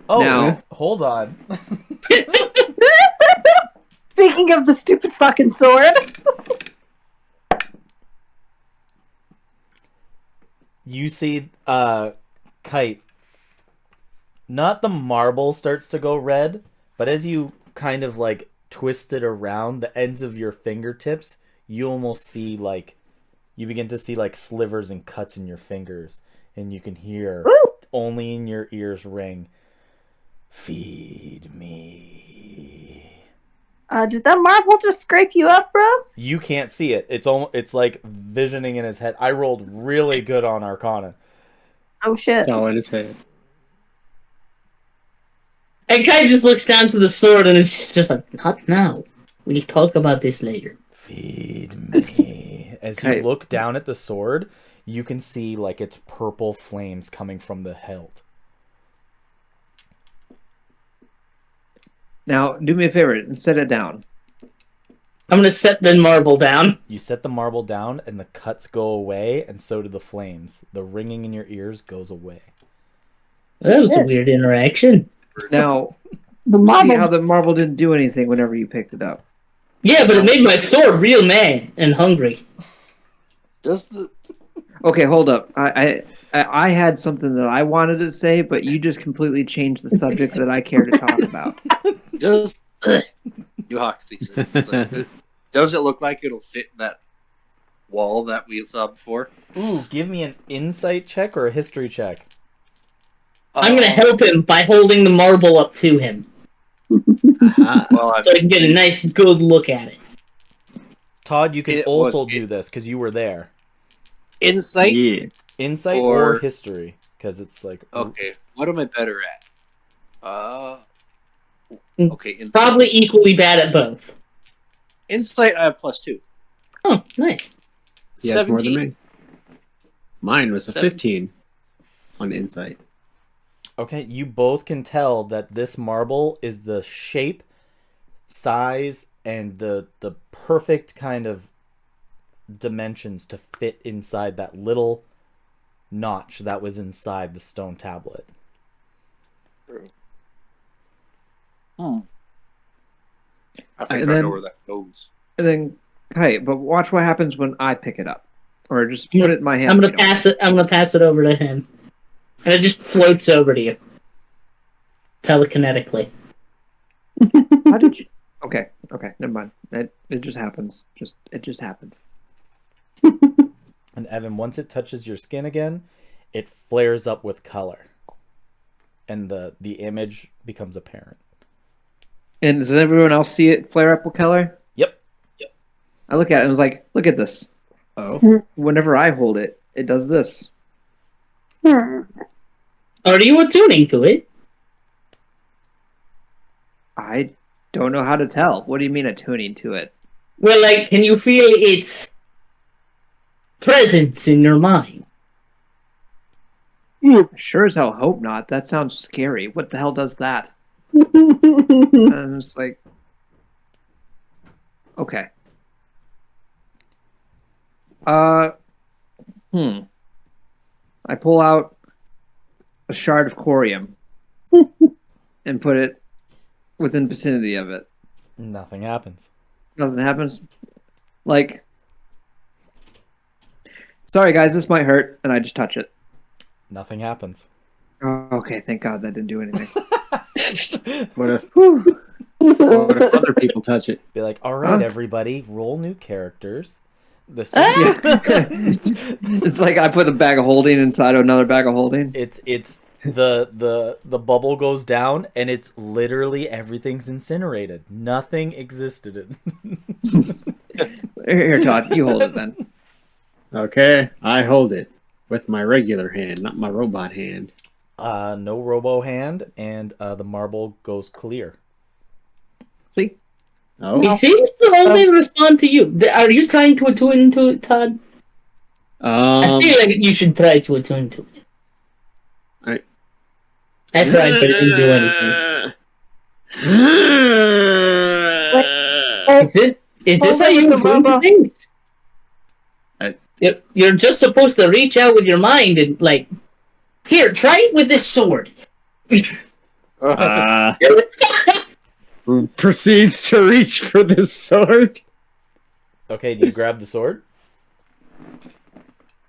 Oh, Now- hold on. Speaking of the stupid fucking sword. You see, Kite, not the marble starts to go red, but as you kind of like twist it around the ends of your fingertips, you almost see like, you begin to see like slivers and cuts in your fingers, and you can hear only in your ears ring, "Feed me." Did that marble just scrape you up, bro? You can't see it. It's like visioning in his head. I rolled really good on Arcana. Oh shit. It's all in his head. And Kai just looks down to the sword and is just like, not now. We'll talk about this later. Feed me. As you Okay. look down at the sword, you can see like its purple flames coming from the hilt. Now, do me a favor and set it down. I'm gonna set the marble down. You set the marble down, and the cuts go away, and so do the flames. The ringing in your ears goes away. That was a Shit. weird interaction. Now, The see marble. how the marble didn't do anything whenever you picked it up. Yeah, but it made my sword real mad and hungry. Does the Okay, hold up. I had something that I wanted to say, but you just completely changed the subject that I care to talk about. does you Hoxie? It's like, does it look like it'll fit in that wall that we saw before? Ooh, give me an insight check or a history check. I'm gonna help him by holding the marble up to him Aha. Well, so I can get a nice, good look at it. Todd, you can It also was- do this because you were there. insight. Yeah. Insight or Or- history, because it's like Okay, what am I better at? Okay, insight. Probably equally bad at both. Insight. I have +2. Oh, nice. He has more than 17. me. Mine was a 17. 15 on insight. Okay, you both can tell that this marble is the shape, size, and the perfect kind of dimensions to fit inside that little notch that was inside the stone tablet. I think And I then- know where that goes. And then, hey, but watch what happens when I pick it up, or just put it in my hand. I'm if gonna you don't pass it. I'm gonna pass it over to him, and it just floats over to you telekinetically. How did you? Okay, never mind. It just happens. It just happens. And Evan, once it touches your skin again, it flares up with color. And the image becomes apparent. And does everyone else see it flare up with color? Yep. I look at it and was like, look at this. Oh. Whenever I hold it, it does this. Hmm. Are you attuning to it? I don't know how to tell. What do you mean attuning to it? Well, like, can you feel its presence in your mind? Sure as hell hope not. That sounds scary. What the hell does that? And it's like, okay. I pull out a shard of corium and put it within vicinity of it. Nothing happens. Nothing happens. Like, sorry guys, this might hurt, and I just touch it. Nothing happens. Oh, okay, thank God that didn't do anything. What if other people touch it? Be like, all right, Huh? everybody, roll new characters. This It's like I put a bag of holding inside of another bag of holding. it's the bubble goes down and it's literally everything's incinerated. Nothing existed. Here, Todd, you hold it then. Okay, I hold it with my regular hand, not my robot hand. No robo hand, and the marble goes clear. See? Oh, It seems to only respond to you. Are you trying to attune to it, Todd? I feel like you should try to attune to it. I tried, but it didn't do anything. Is this how you attune to things? You're just supposed to reach out with your mind and, like, here, try it with this sword. Proceeds to reach for the sword. Okay, do you grab the sword?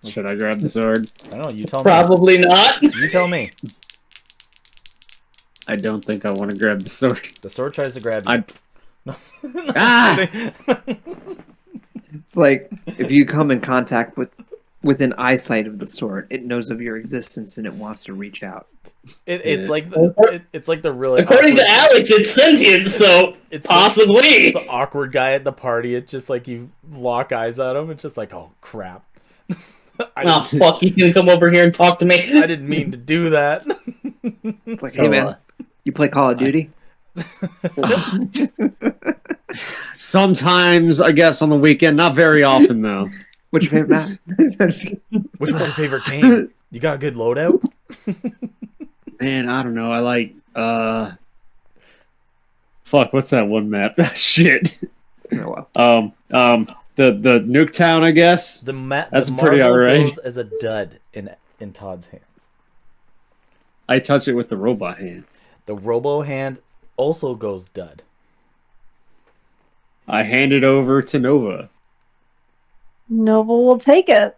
Should I grab the sword? I don't know. You tell me. Probably not. You tell me. I don't think I want to grab the sword. The sword tries to grab you. I- No. Ah! It's like if you come in contact with within eyesight of the sword. It knows of your existence and it wants to reach out. It's Yeah. like it's like the really According to awkward- Alex, it's sentient, so it's possibly. the awkward guy at the party. It's just like you lock eyes at him. It's just like, oh crap. Oh, fuck, he's gonna come over here and talk to me. I didn't mean to do that. It's like, So, hey man, you play Call of Duty? Sometimes, I guess, on the weekend. Not very often, though. What's your favorite map? Which one's your favorite game? You got a good loadout? Man, I don't know. I like, fuck, what's that one map? Shit. Oh, well. The Nuketown, I guess. That's the pretty marble alright. goes as a dud in Todd's hands. I touch it with the robot hand. The Robo hand also goes dud. I hand it over to Nova. Nova will take it.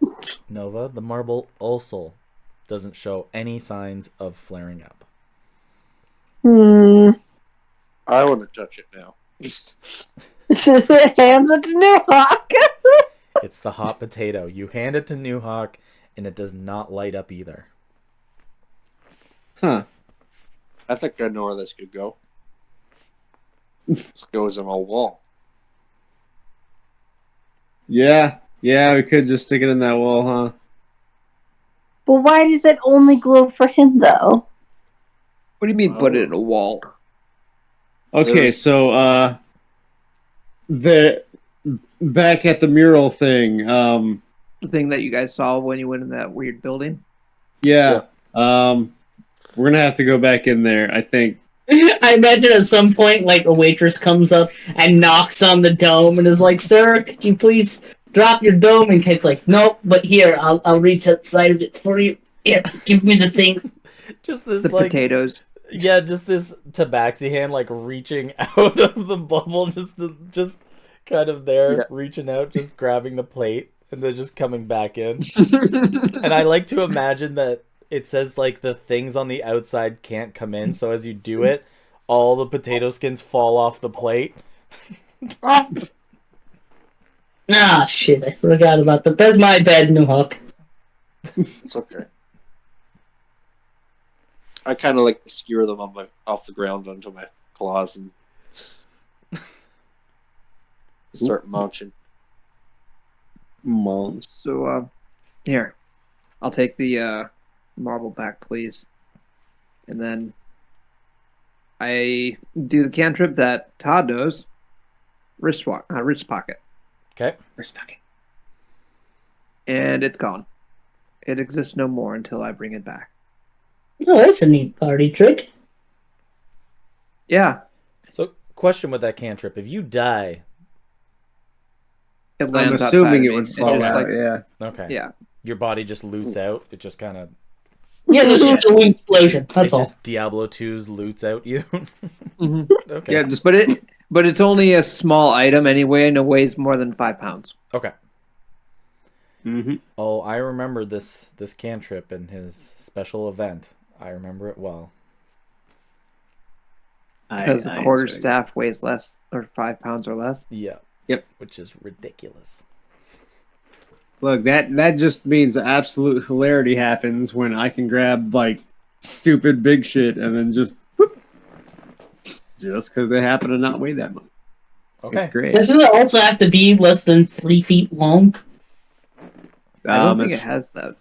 Nova, the marble also doesn't show any signs of flaring up. I want to touch it now. Hands it to New Hawk. It's the hot potato. You hand it to New Hawk, and it does not light up either. Huh. I think I know where this could go. This goes on a wall. Yeah. Yeah, we could just stick it in that wall, huh? But why does it only glow for him, though? What do you mean put it in a wall? Okay, There's- so, the back at the mural thing, The thing that you guys saw when you went in that weird building? yeah, we're gonna have to go back in there, I think. I imagine at some point, like, a waitress comes up and knocks on the dome and is like, "Sir, could you please drop your dome?" And Kate's like, "Nope, but here, I'll reach outside of it for you. Here, give me the thing." Just this The like potatoes. yeah, just this tabaxi hand like reaching out of the bubble, just kind of there, Yeah. reaching out, just grabbing the plate, and then just coming back in. And I like to imagine that it says like the things on the outside can't come in, so as you do it, all the potato skins fall off the plate. Ah, shit, I forgot about that. There's my bad, New Hawk. It's okay. I kind of like skewer them off the ground onto my claws and start munching. Moms. So, here. I'll take the marble back, please. And then I do the cantrip that Todd knows. Wrist pocket. Okay. Wrist pocket. And it's gone. It exists no more until I bring it back. Oh, that's a neat party trick. Yeah. So, question with that cantrip: if you die, It I'm lands assuming outside it of me. would It fall just, out, like, yeah. okay, yeah. your body just loots out. It just kind of Yeah, this is a loot explosion. it That's all. just Diablo 2's loots out you. Mhm. Okay. Yeah, just But it's only a small item anyway, and it weighs more than 5 pounds. Okay. mm-hmm. Oh, I remember this cantrip and his special event. I remember it well. Because a quarter staff weighs less, or 5 pounds or less. Yeah. Yep. Which is ridiculous. Look, that just means absolute hilarity happens when I can grab like stupid big shit and then just whoop, just because they happen to not weigh that much. Okay. It's great. Doesn't it also have to be less than 3 feet long? I don't think it's- it has that.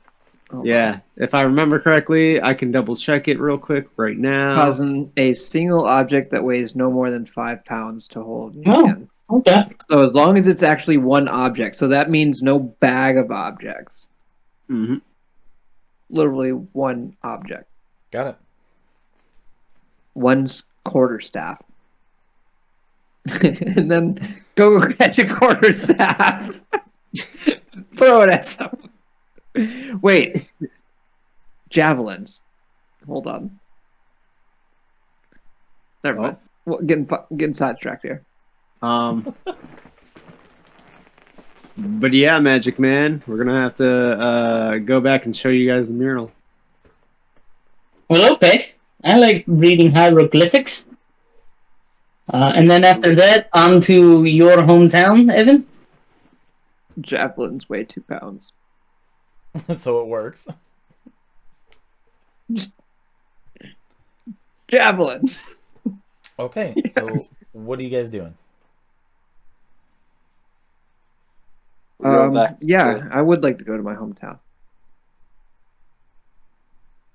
Oh, Yeah, if I remember correctly, I can double check it real quick right now. Causing a single object that weighs no more than 5 pounds to hold. in Oh. hand. Okay. So as long as it's actually one object, so that means no bag of objects. hmm Literally one object. Got it. One quarter staff. And then go catch a quarter staff. Throw it at someone. Wait. Javelins. Hold on. Never mind. Well, getting sidetracked here. But yeah, Magic Man, we're gonna have to go back and show you guys the mural. Well, okay. I like reading hieroglyphics. And then after that, on to your hometown, Evan. Javelins weigh 2 pounds. So it works. Javelin. Okay, so what are you guys doing? We're going back Yeah, to- I would like to go to my hometown.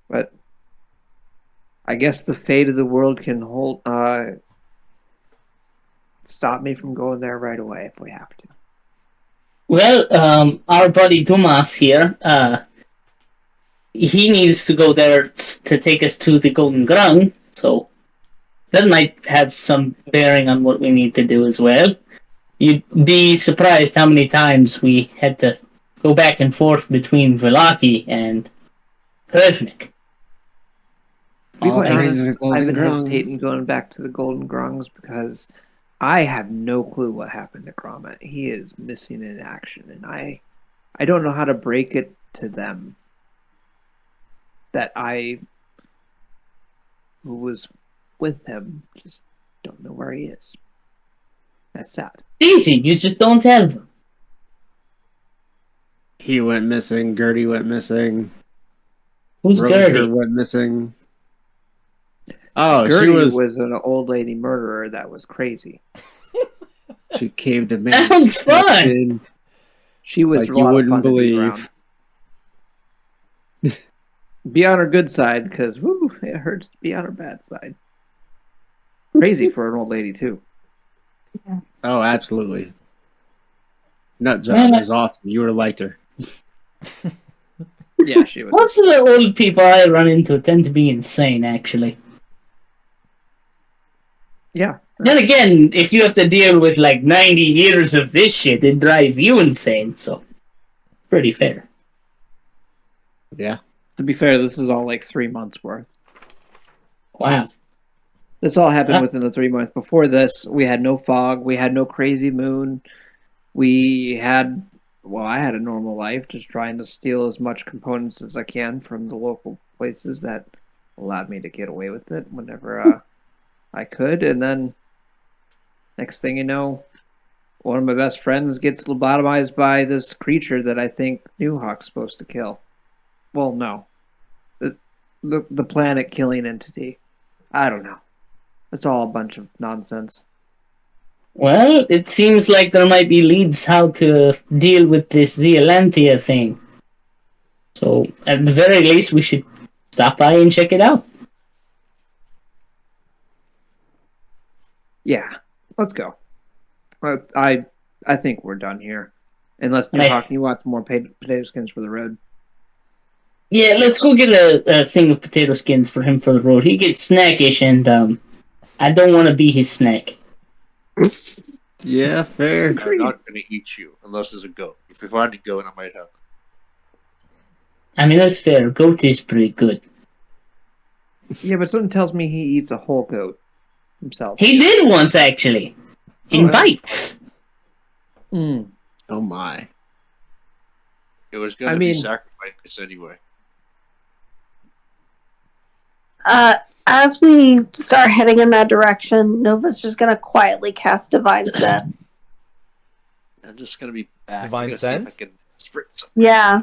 But I guess the fate of the world can stop me from going there right away if we have to. Well, our buddy Dumas here, he needs to go there to take us to the Golden Grung, so that might have some bearing on what we need to do as well. You'd be surprised how many times we had to go back and forth between Velaki and Kresnik. To be quite All honest, praises to Golden I've been Grung. hesitating going back to the Golden Grungs because I have no clue what happened to Gromit. He is missing in action, and I don't know how to break it to them that I, who was with him, just don't know where he is. That's sad. Easy, you just don't tell them. He went missing. Gertie went missing. Who's Rozier Gertie? went missing. Oh, Gertie she was. an old lady murderer that was crazy. She caved a man. Sounds fun. She was Like a you lot of wouldn't fun to be believe. around. Be on her good side, because woo, it hurts to be on her bad side. Crazy for an old lady too. Oh, absolutely. Nut job was awesome. You would have liked her. Yeah, she was. Most of the old people I run into tend to be insane, actually. Yeah. Then again, if you have to deal with like 90 years of this shit, it drives you insane, so pretty fair. Yeah. To be fair, this is all like 3 months worth. Wow. This all happened Yeah. within the 3 months. Before this, we had no fog. We had no crazy moon. We had, well, I had a normal life, just trying to steal as much components as I can from the local places that allowed me to get away with it whenever I could. And then, next thing you know, one of my best friends gets lobotomized by this creature that I think Newhawk's supposed to kill. Well, no. The planet killing entity. I don't know. It's all a bunch of nonsense. Well, it seems like there might be leads how to deal with this Zealantia thing. So, at the very least, we should stop by and check it out. Yeah, let's go. I think we're done here. Unless Right. Newhawk, you want some more potato skins for the road. Yeah, let's go get a thing of potato skins for him for the road. He gets snackish, and I don't want to be his snack. Yeah, fair. I'm not going to eat you unless there's a goat. If we find a goat, I might have. I mean, that's fair. Goat is pretty good. Yeah, but something tells me he eats a whole goat himself. He did once, actually. In Oh, bites. Mm. Oh my. It was going I to be mean- sacrificed anyway. As we start heading in that direction, Nova's just gonna quietly cast Divine Sense. I'm just going to be back. Divine I'm gonna see if Sense? I can spritz. Yeah.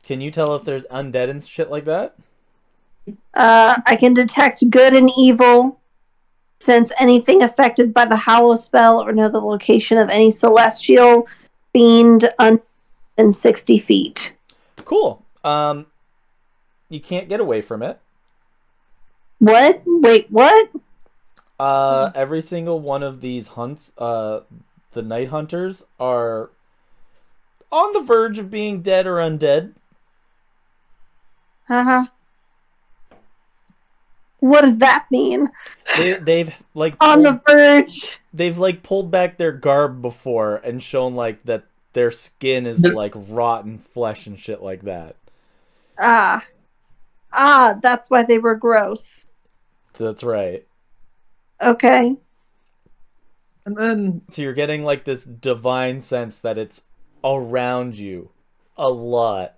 Can you tell if there's undead and shit like that? I can detect good and evil, sense anything affected by the Hollow spell, or know the location of any celestial fiend in 60 feet. Cool. You can't get away from it. What? Wait, what? Every single one of these hunts, the night hunters are on the verge of being dead or undead. Uh-huh. What does that mean? They've like On the verge. they've like pulled back their garb before and shown like that their skin is like rotten flesh and shit like that. That's why they were gross. That's right. Okay. And then So you're getting like this divine sense that it's around you a lot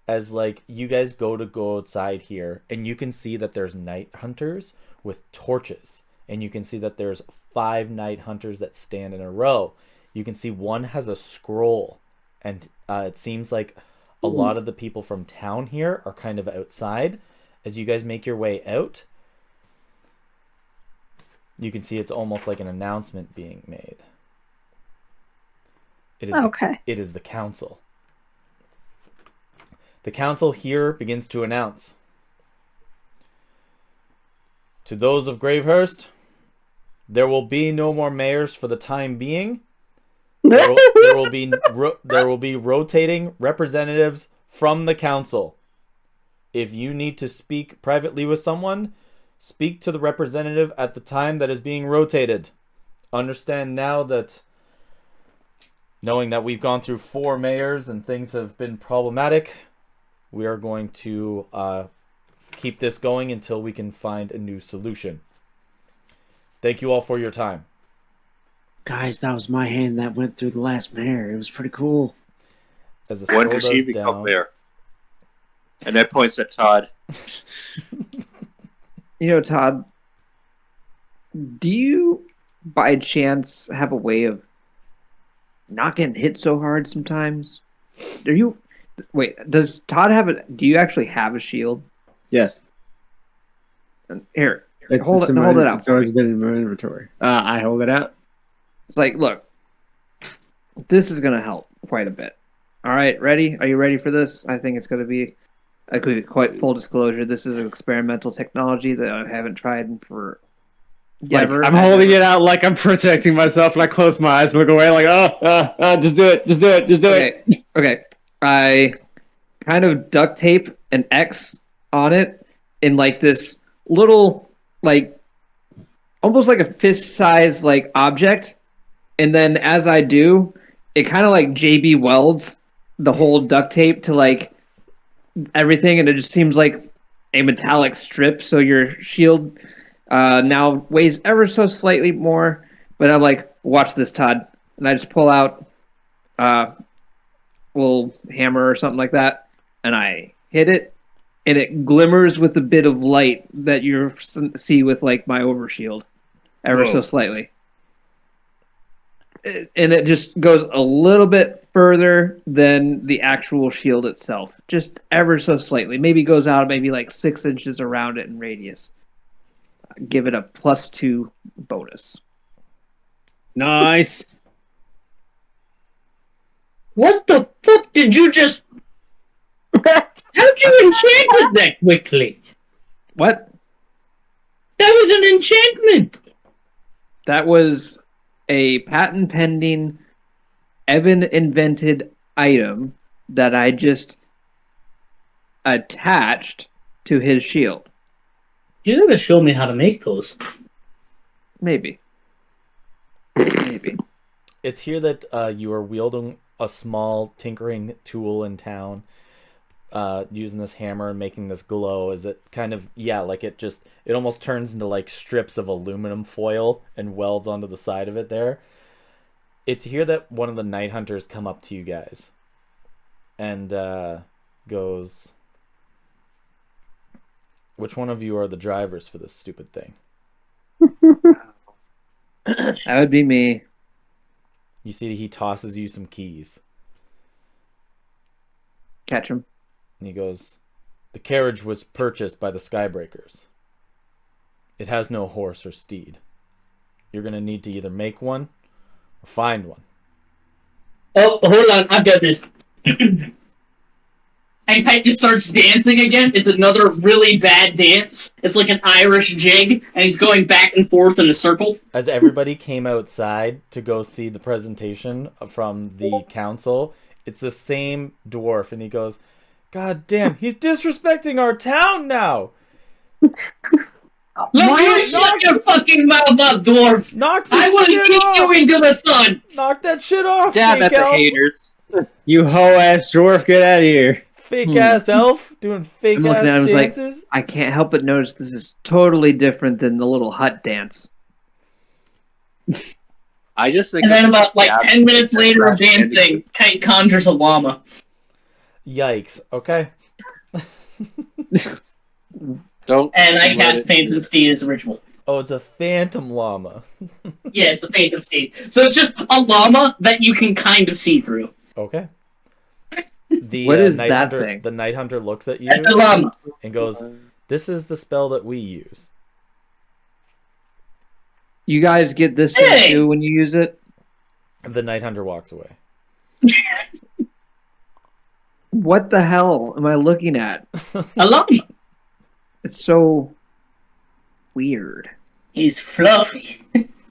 as like you guys go outside here and you can see that there's night hunters with torches and you can see that there's 5 night hunters that stand in a row. You can see one has a scroll and it seems like a lot of the people from town here are kind of outside. As you guys make your way out, you can see it's almost like an announcement being made. It is Okay. it is the council. The council here begins to announce. To those of Gravehurst, there will be no more mayors for the time being. There will be rotating representatives from the council. If you need to speak privately with someone, speak to the representative at the time that is being rotated. Understand now that, knowing that we've gone through 4 mayors and things have been problematic, we are going to keep this going until we can find a new solution. Thank you all for your time. Guys, that was my hand that went through the last mayor. It was pretty cool. As the When scroll does he does become down, mayor? And that points at Todd. You know, Todd, do you by chance have a way of not getting hit so hard sometimes? Does Todd do you actually have a shield? Yes. Here, It's hold it out. It's always been in my inventory. I hold it out. It's like, look, this is going to help quite a bit. All right, ready? Are you ready for this? I think it's going to be quite full disclosure. This is an experimental technology that I haven't tried in for Like, I'm holding it out like I'm protecting myself, and I close my eyes and look away like, just do it, just do it, just do it. Okay. I kind of duct tape an X on it in like this little, like, almost like a fist size like object. And then as I do, it kind of like JB welds the whole duct tape to like everything, and it just seems like a metallic strip. So your shield now weighs ever so slightly more. But I'm like, watch this, Todd. And I just pull out little hammer or something like that, and I hit it, and it glimmers with a bit of light that you see with like my overshield, ever so slightly. And it just goes a little bit further than the actual shield itself, just ever so slightly. Maybe goes out maybe like 6 inches around it in radius. Give it a +2 bonus. Nice. What the fuck did you just... How'd you enchant it that quickly? What? That was an enchantment! That was a patent pending Evan invented item that I just attached to his shield. You gotta show me how to make those. Maybe. It's here that you are wielding a small tinkering tool in town, using this hammer and making this glow. Is it kind of, like it almost turns into like strips of aluminum foil and welds onto the side of it there. It's here that one of the night hunters come up to you guys and goes, which one of you are the drivers for this stupid thing? That would be me. You see he tosses you some keys. Catch him. And he goes, the carriage was purchased by the Skybreakers. It has no horse or steed. You're going to need to either make one or find one. Oh, hold on, I've got this. And Kite just starts dancing again. It's another really bad dance. It's like an Irish jig, and he's going back and forth in a circle. As everybody came outside to go see the presentation from the council, it's the same dwarf, and he goes, God damn, he's disrespecting our town now! Let you shut your fucking mouth up, dwarf! Knock I that will shit kick off! you into the sun! Knock that shit off, Dab at fake the elf! haters. You hoe-ass dwarf, get out of here. Fake-ass elf doing I'm looking at him, fake-ass it's like, dances? I can't help but notice this is totally different than the little hut dance. I just think. And then about like dab 10 minutes at later of Candy. dancing, Kite conjures a llama. Yikes, okay. Don't. And I let cast it- Phantom Steed as a ritual. Oh, it's a phantom llama. Yeah, it's a Phantom Steed. So it's just a llama that you can kind of see through. Okay. The What is night that hunter, thing? The night hunter looks at you That's a llama. and goes, "This is the spell that we use." You guys get this Hey! thing too when you use it? The night hunter walks away. What the hell am I looking at? A llama. It's so weird. He's fluffy.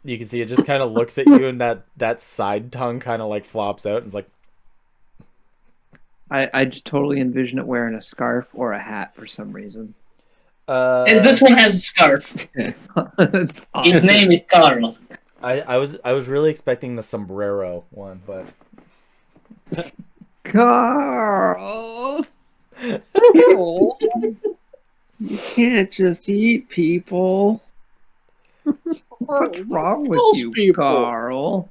You can see it just kind of looks at you, and that side tongue kind of like flops out, and it's like, I just totally envision it wearing a scarf or a hat for some reason. And this one has a scarf. It's His awesome. name is Carl. I was really expecting the sombrero one, but Carl! You can't just eat people. What's wrong with Most you, people. Carl?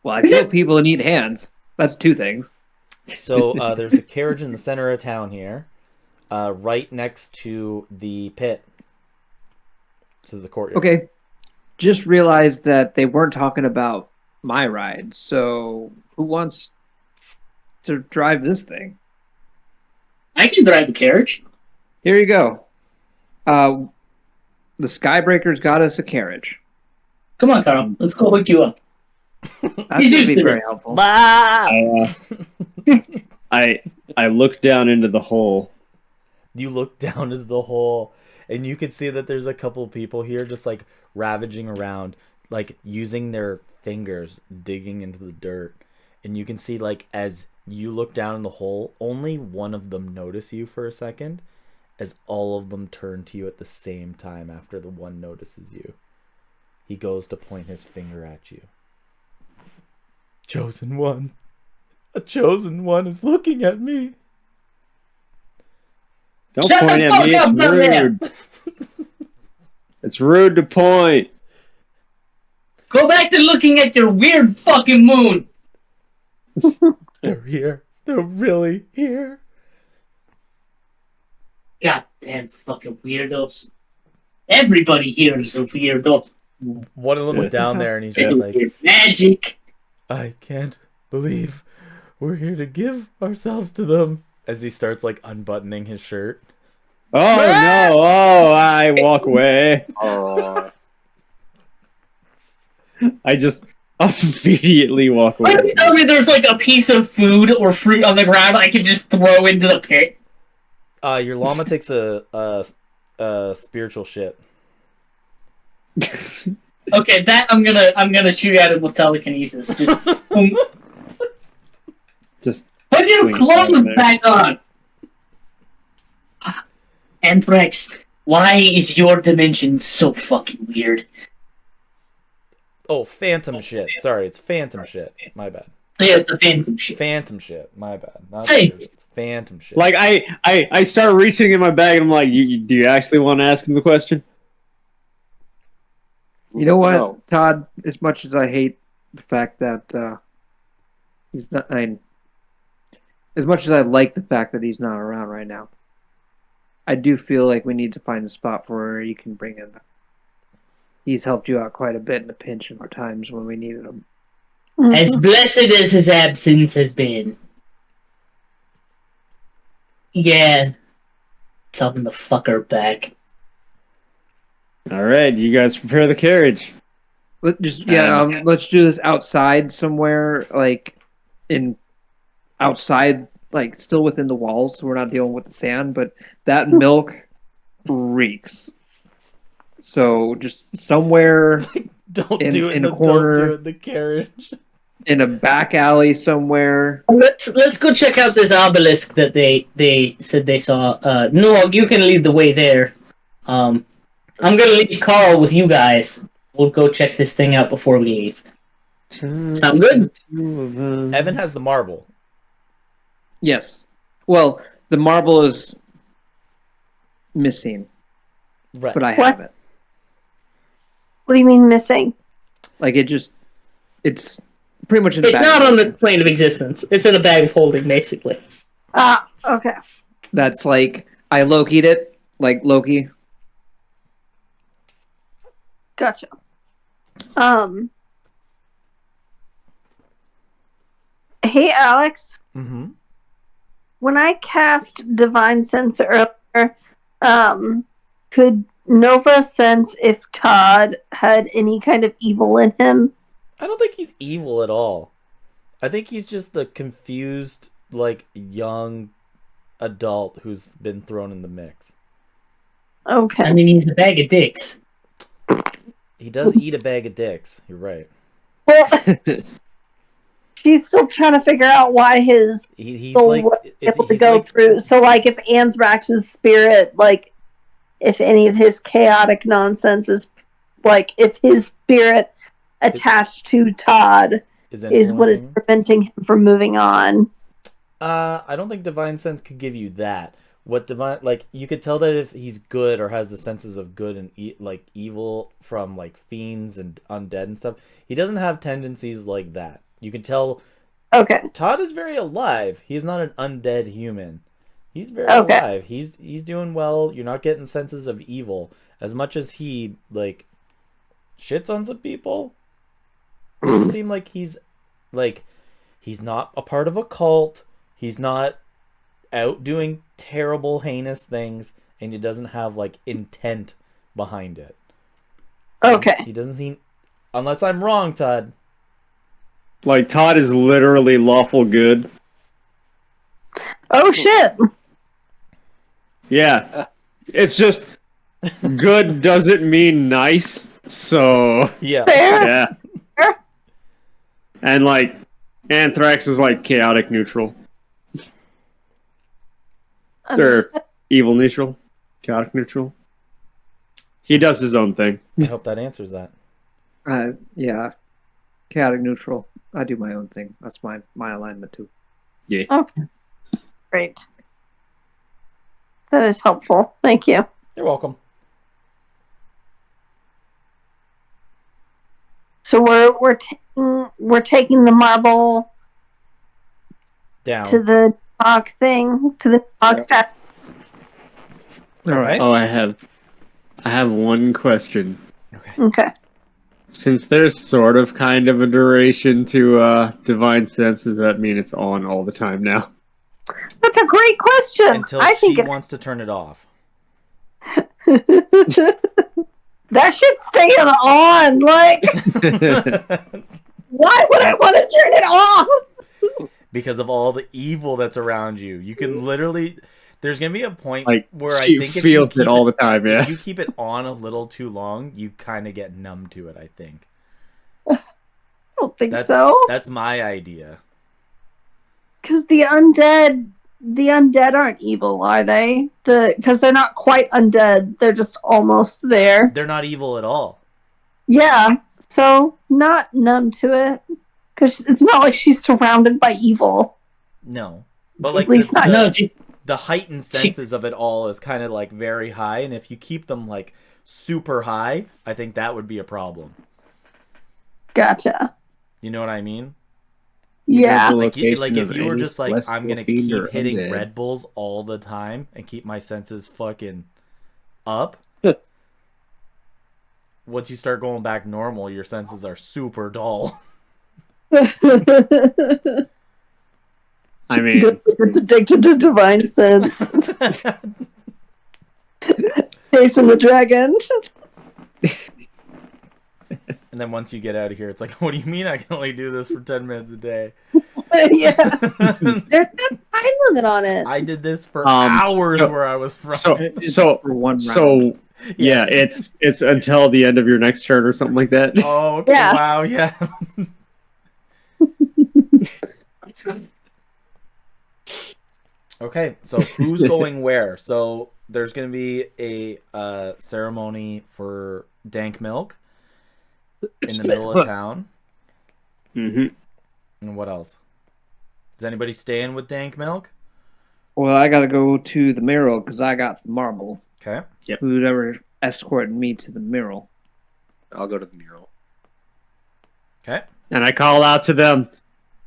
Well, I kill people and eat hands. That's two things. so there's the carriage in the center of town here, right next to the pit, to the courtyard. Okay. Just realized that they weren't talking about my ride. So who wants to drive this thing? I can drive the carriage. Here you go. The Skybreakers got us a carriage. Come on, Carl. Let's go hook you up. That's He's going used to be to very this. helpful. I look down into the hole. You look down into the hole, and you can see that there's a couple people here just like ravaging around, like using their fingers digging into the dirt. And you can see, like, as you look down in the hole, only one of them notice you for a second, as all of them turn to you at the same time after the one notices you. He goes to point his finger at you. Chosen one. A chosen one is looking at me. Don't Shut point the at fuck me. up, It's down there. rude. It's rude to point. Go back to looking at your weird fucking moon. They're here. They're really here. Goddamn fucking weirdos. Everybody here is a weirdo. One of them's down there, and he's just like, Magic. I can't believe we're here to give ourselves to them. As he starts like unbuttoning his shirt. Oh no! Oh, I walk away. Oh, I just immediately walk away. Please tell me there's like a piece of food or fruit on the ground I can just throw into the pit. Your llama takes a spiritual shit. Okay, that I'm gonna shoot at it with telekinesis. Just boom. Just Put your swing it clothes down there. back on. Anthrax, why is your dimension so fucking weird? Oh, phantom shit. Sorry, it's phantom shit. My bad. Yeah, it's a phantom shit. Phantom shit. My bad. Not Same. weird. It's phantom shit. like I start reaching in my bag and I'm like, do you actually want to ask him the question? You know what, No. Todd? As much as I hate the fact that he's not, as much as I like the fact that he's not around right now, I do feel like we need to find a spot where you can bring him. He's helped you out quite a bit in the pinch of our times when we needed him. As blessed as his absence has been. Yeah. Summon the fucker back. All right, you guys prepare the carriage. Let's do this outside somewhere, like outside, like still within the walls, so we're not dealing with the sand. But that milk reeks. So just somewhere don't in- do it in a Don't corner. do it in the carriage. in a back alley somewhere. Let's go check out this obelisk that they said they saw. No, you can lead the way there. I'm gonna leave Carl with you guys. We'll go check this thing out before we leave. Sound good? Evan has the marble. Yes. Well, the marble is missing, Right. but I What? have it. What do you mean missing? Like it's pretty much in the It's bag. not on the plane of existence. It's in a bag of holding, basically. Ah, okay. That's like I Loki'd it, like Loki. Gotcha. Hey, Alex. Mm-hmm. when I cast Divine Sense earlier, could Nova sense if Todd had any kind of evil in him? I don't think he's evil at all. I think he's just a confused, like, young adult who's been thrown in the mix. Okay. I mean, he's a bag of dicks. He does eat a bag of dicks. You're right. Well, she's still trying to figure out why his He's soul like, was able to he's go like, through. So, like, if Anthrax's spirit, like, if any of his chaotic nonsense is, like, if his spirit attached to Todd is what is influencing him? preventing him from moving on. I don't think Divine Sense could give you that. What divine, like, you could tell that if he's good or has the senses of good and like evil from like fiends and undead and stuff. He doesn't have tendencies like that. You can tell Okay. Todd is very alive. He's not an undead human. He's very Okay. alive. He's doing well. You're not getting senses of evil as much as he like shits on some people. It doesn't seem like he's not a part of a cult. He's not out doing terrible, heinous things, and he doesn't have like intent behind it. Okay. He doesn't seem, unless I'm wrong, Todd. Like, Todd is literally lawful good. Oh shit. Yeah. It's just, good doesn't mean nice, so, Yeah. Fair. yeah. And, like, Anthrax is, like, chaotic neutral. Or evil neutral. Chaotic neutral. He does his own thing. I hope that answers that. Yeah. Chaotic neutral. I do my own thing. That's my alignment too. Yeah. Okay. Great. That is helpful. Thank you. You're welcome. So we're taking the marble Down. to the dog thing, to the dog statue. All right. Oh, I have one question. Okay. Since there's sort of kind of a duration to Divine Sense, does that mean it's on all the time now? That's a great question. Until I she think wants to turn it off. that shit's staying on. Like, why would I want to turn it off? Because of all the evil that's around you. You can literally... There's going to be a point Like, where I she think if feels you it keep all the time, yeah. If you keep it on a little too long, you kind of get numb to it, I think. I don't think so. That's my idea. Because the undead aren't evil, are they? Because they're not quite undead. They're just almost there. They're not evil at all. Yeah. So not numb to it. Because it's not like she's surrounded by evil. No. But like At least not. No, the heightened senses of it all is kind of like very high, and if you keep them like super high, I think that would be a problem. Gotcha. You know what I mean? Yeah. Like if Location you of were any just like, I'm gonna celestial fiend keep or hitting undead. Red Bulls all the time and keep my senses fucking up. Once you start going back normal, your senses are super dull. I mean, It's addicted to divine sense. Chasing the dragon. And then once you get out of here, it's like, what do you mean I can only do this for 10 minutes a day? Yeah. There's no time limit on it. I did this for Um, hours so- where I was from. so For one round. so yeah, it's until the end of your next turn or something like that. Oh, okay, Yeah. wow, yeah. Okay, so who's going where? So there's going to be a ceremony for dank milk in the middle of town. Mm-hmm. And what else? Is anybody staying with dank milk? Well, I gotta go to the mural because I got the marble. Okay. Who's ever escorted me to the mural? I'll go to the mural. Okay. And I call out to them,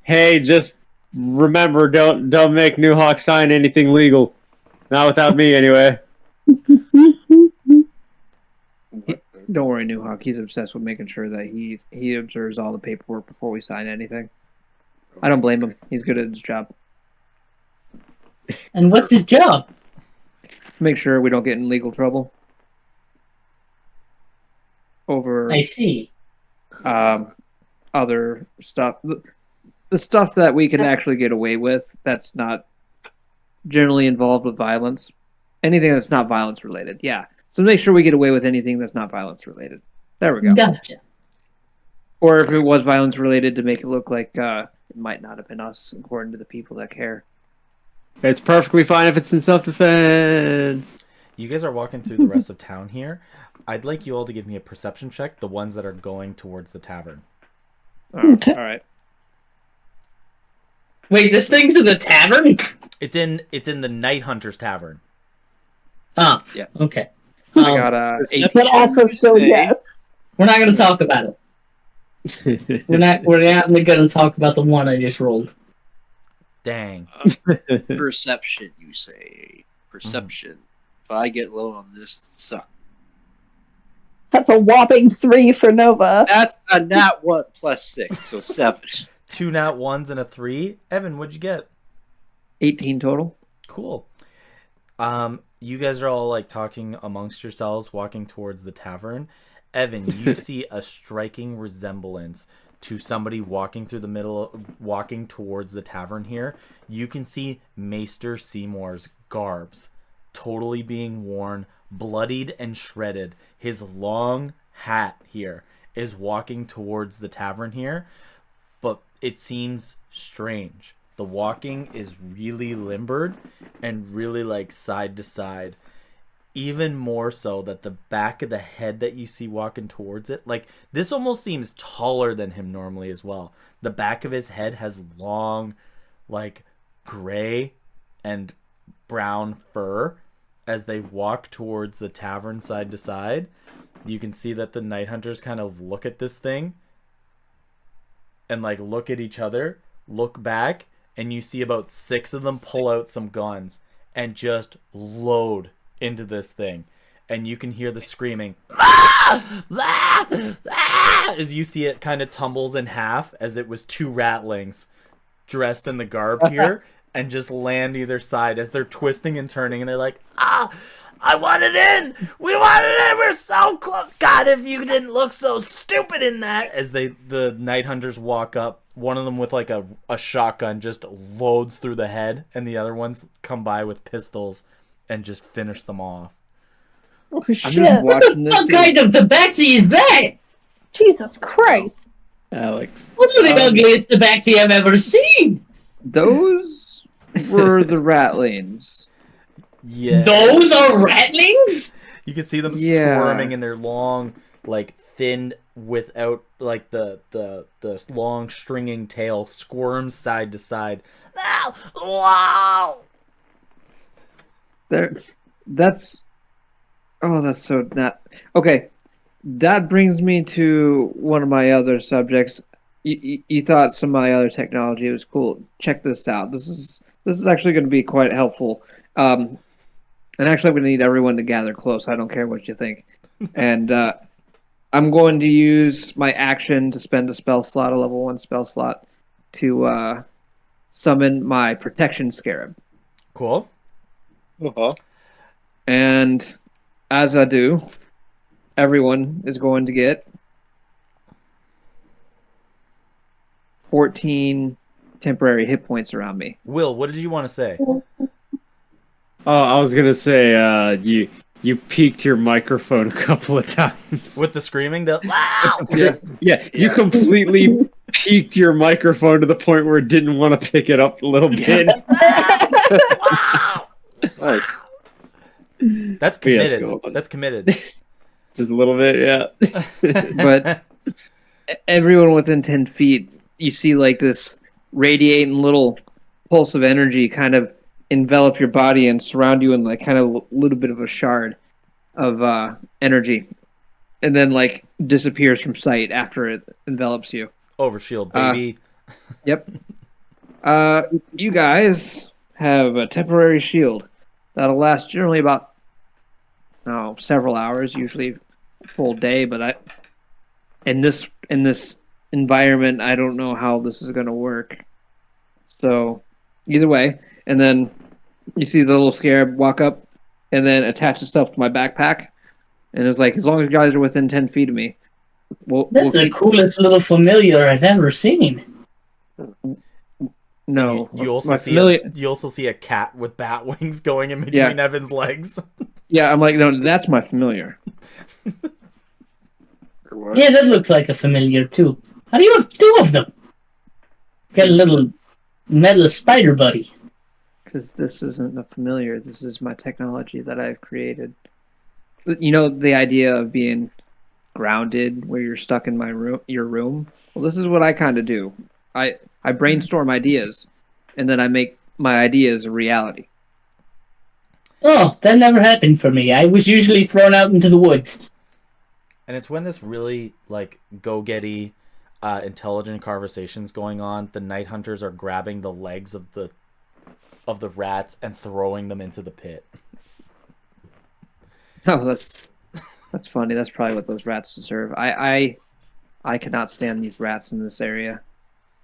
"Hey, just remember, don't make New Hawk sign anything legal. Not without me, anyway." Don't worry, New Hawk. He's obsessed with making sure that he observes all the paperwork before we sign anything. I don't blame him. He's good at his job. And what's his job? Make sure we don't get in legal trouble over I see. other stuff. The stuff that we can actually get away with that's not generally involved with violence. Anything that's not violence related. Yeah. So make sure we get away with anything that's not violence related. There we go. Gotcha. Or if it was violence related, to make it look like it might not have been us, according to the people that care. It's perfectly fine if it's in self-defense. You guys are walking through the rest of town here. I'd like you all to give me a perception check, the ones that are going towards the tavern. All right. Wait, this thing's in the tavern? It's in the Night Hunters Tavern. Ah, Yeah. Okay. I got But also still, yeah. We're not going to talk about it. We're not going to talk about the one I just rolled. Dang. Perception, you say. Perception. If I get low on this, it sucks. That's a whopping 3 for Nova. That's a nat 1 plus 6, so 7. 2 nat 1s and a 3. Evan, what'd you get? 18 total. Cool. You guys are all like talking amongst yourselves, walking towards the tavern. Evan, you see a striking resemblance to somebody walking through the middle, walking towards the tavern here. You can see Maester Seymour's garbs totally being worn, bloodied and shredded. His long hat here is walking towards the tavern here, but it seems strange. The walking is really limbered and really like side to side. Even more so that the back of the head that you see walking towards it, like this almost seems taller than him normally as well. The back of his head has long, like gray and brown fur. As they walk towards the tavern side to side, you can see that the Night Hunters kind of look at this thing and like look at each other, look back, and you see about 6 of them pull out some guns and just load into this thing. And you can hear the screaming as you see it kind of tumbles in half, as it was 2 ratlings dressed in the garb here, and just land either side as they're twisting and turning, and they're like, I want it in! We want it in! We're so close! God, if you didn't look so stupid in that! As the Night Hunters walk up, one of them with like a shotgun just loads through the head, and the other ones come by with pistols and just finish them off. Oh, I'm shit. just watching this. What kind of tabaxi is that? Jesus Christ. Alex. What's the ugliest tabaxi I've ever seen? Those were the ratlings. Yeah. Those are ratlings? You can see them Yeah. squirming in their long, like thin, without like the long stringing tail squirms side to side. Wow! That's so not okay. That brings me to one of my other subjects. You thought some of my other technology was cool. Check this out. This is actually going to be quite helpful. And actually, I'm going to need everyone to gather close. I don't care what you think. And I'm going to use my action to spend a spell slot, a level 1 spell slot, to summon my protection scarab. Cool. Uh-huh. And as I do, everyone is going to get 14 temporary hit points around me. Will, what did you want to say? Oh, I was gonna say, you peaked your microphone a couple of times. With the screaming, the wow! Yeah, you completely peaked your microphone to the point where it didn't want to pick it up a little bit. Wow! Nice. That's Yes, committed. go on. That's committed. Just a little bit, yeah. But everyone within 10 feet, you see like this radiating little pulse of energy kind of envelop your body and surround you in like kind of a little bit of a shard of energy, and then like disappears from sight after it envelops you. Overshield, baby. Yep. You guys have a temporary shield that'll last generally about several hours, usually a full day. But in this environment, I don't know how this is going to work. So either way, and then You see the little scarab walk up and then attach itself to my backpack. And it's like, as long as you guys are within 10 feet of me, we'll That's the keep... coolest little familiar I've ever seen. No. You also my see familiar... you also see a cat with bat wings going in between Evan's legs. Yeah, I'm like, no, that's my familiar. Yeah, that looks like a familiar too. How do you have two of them? Got a little metal spider buddy. Because this isn't a familiar. This is my technology that I've created. You know, the idea of being grounded where you're stuck in your room? Well, this is what I kind of do. I brainstorm ideas, and then I make my ideas a reality. Oh, that never happened for me. I was usually thrown out into the woods. And it's when this really like go-getty, intelligent conversations going on. The night hunters are grabbing the legs of the rats and throwing them into the pit. Oh, that's funny. That's probably what those rats deserve. I cannot stand these rats in this area.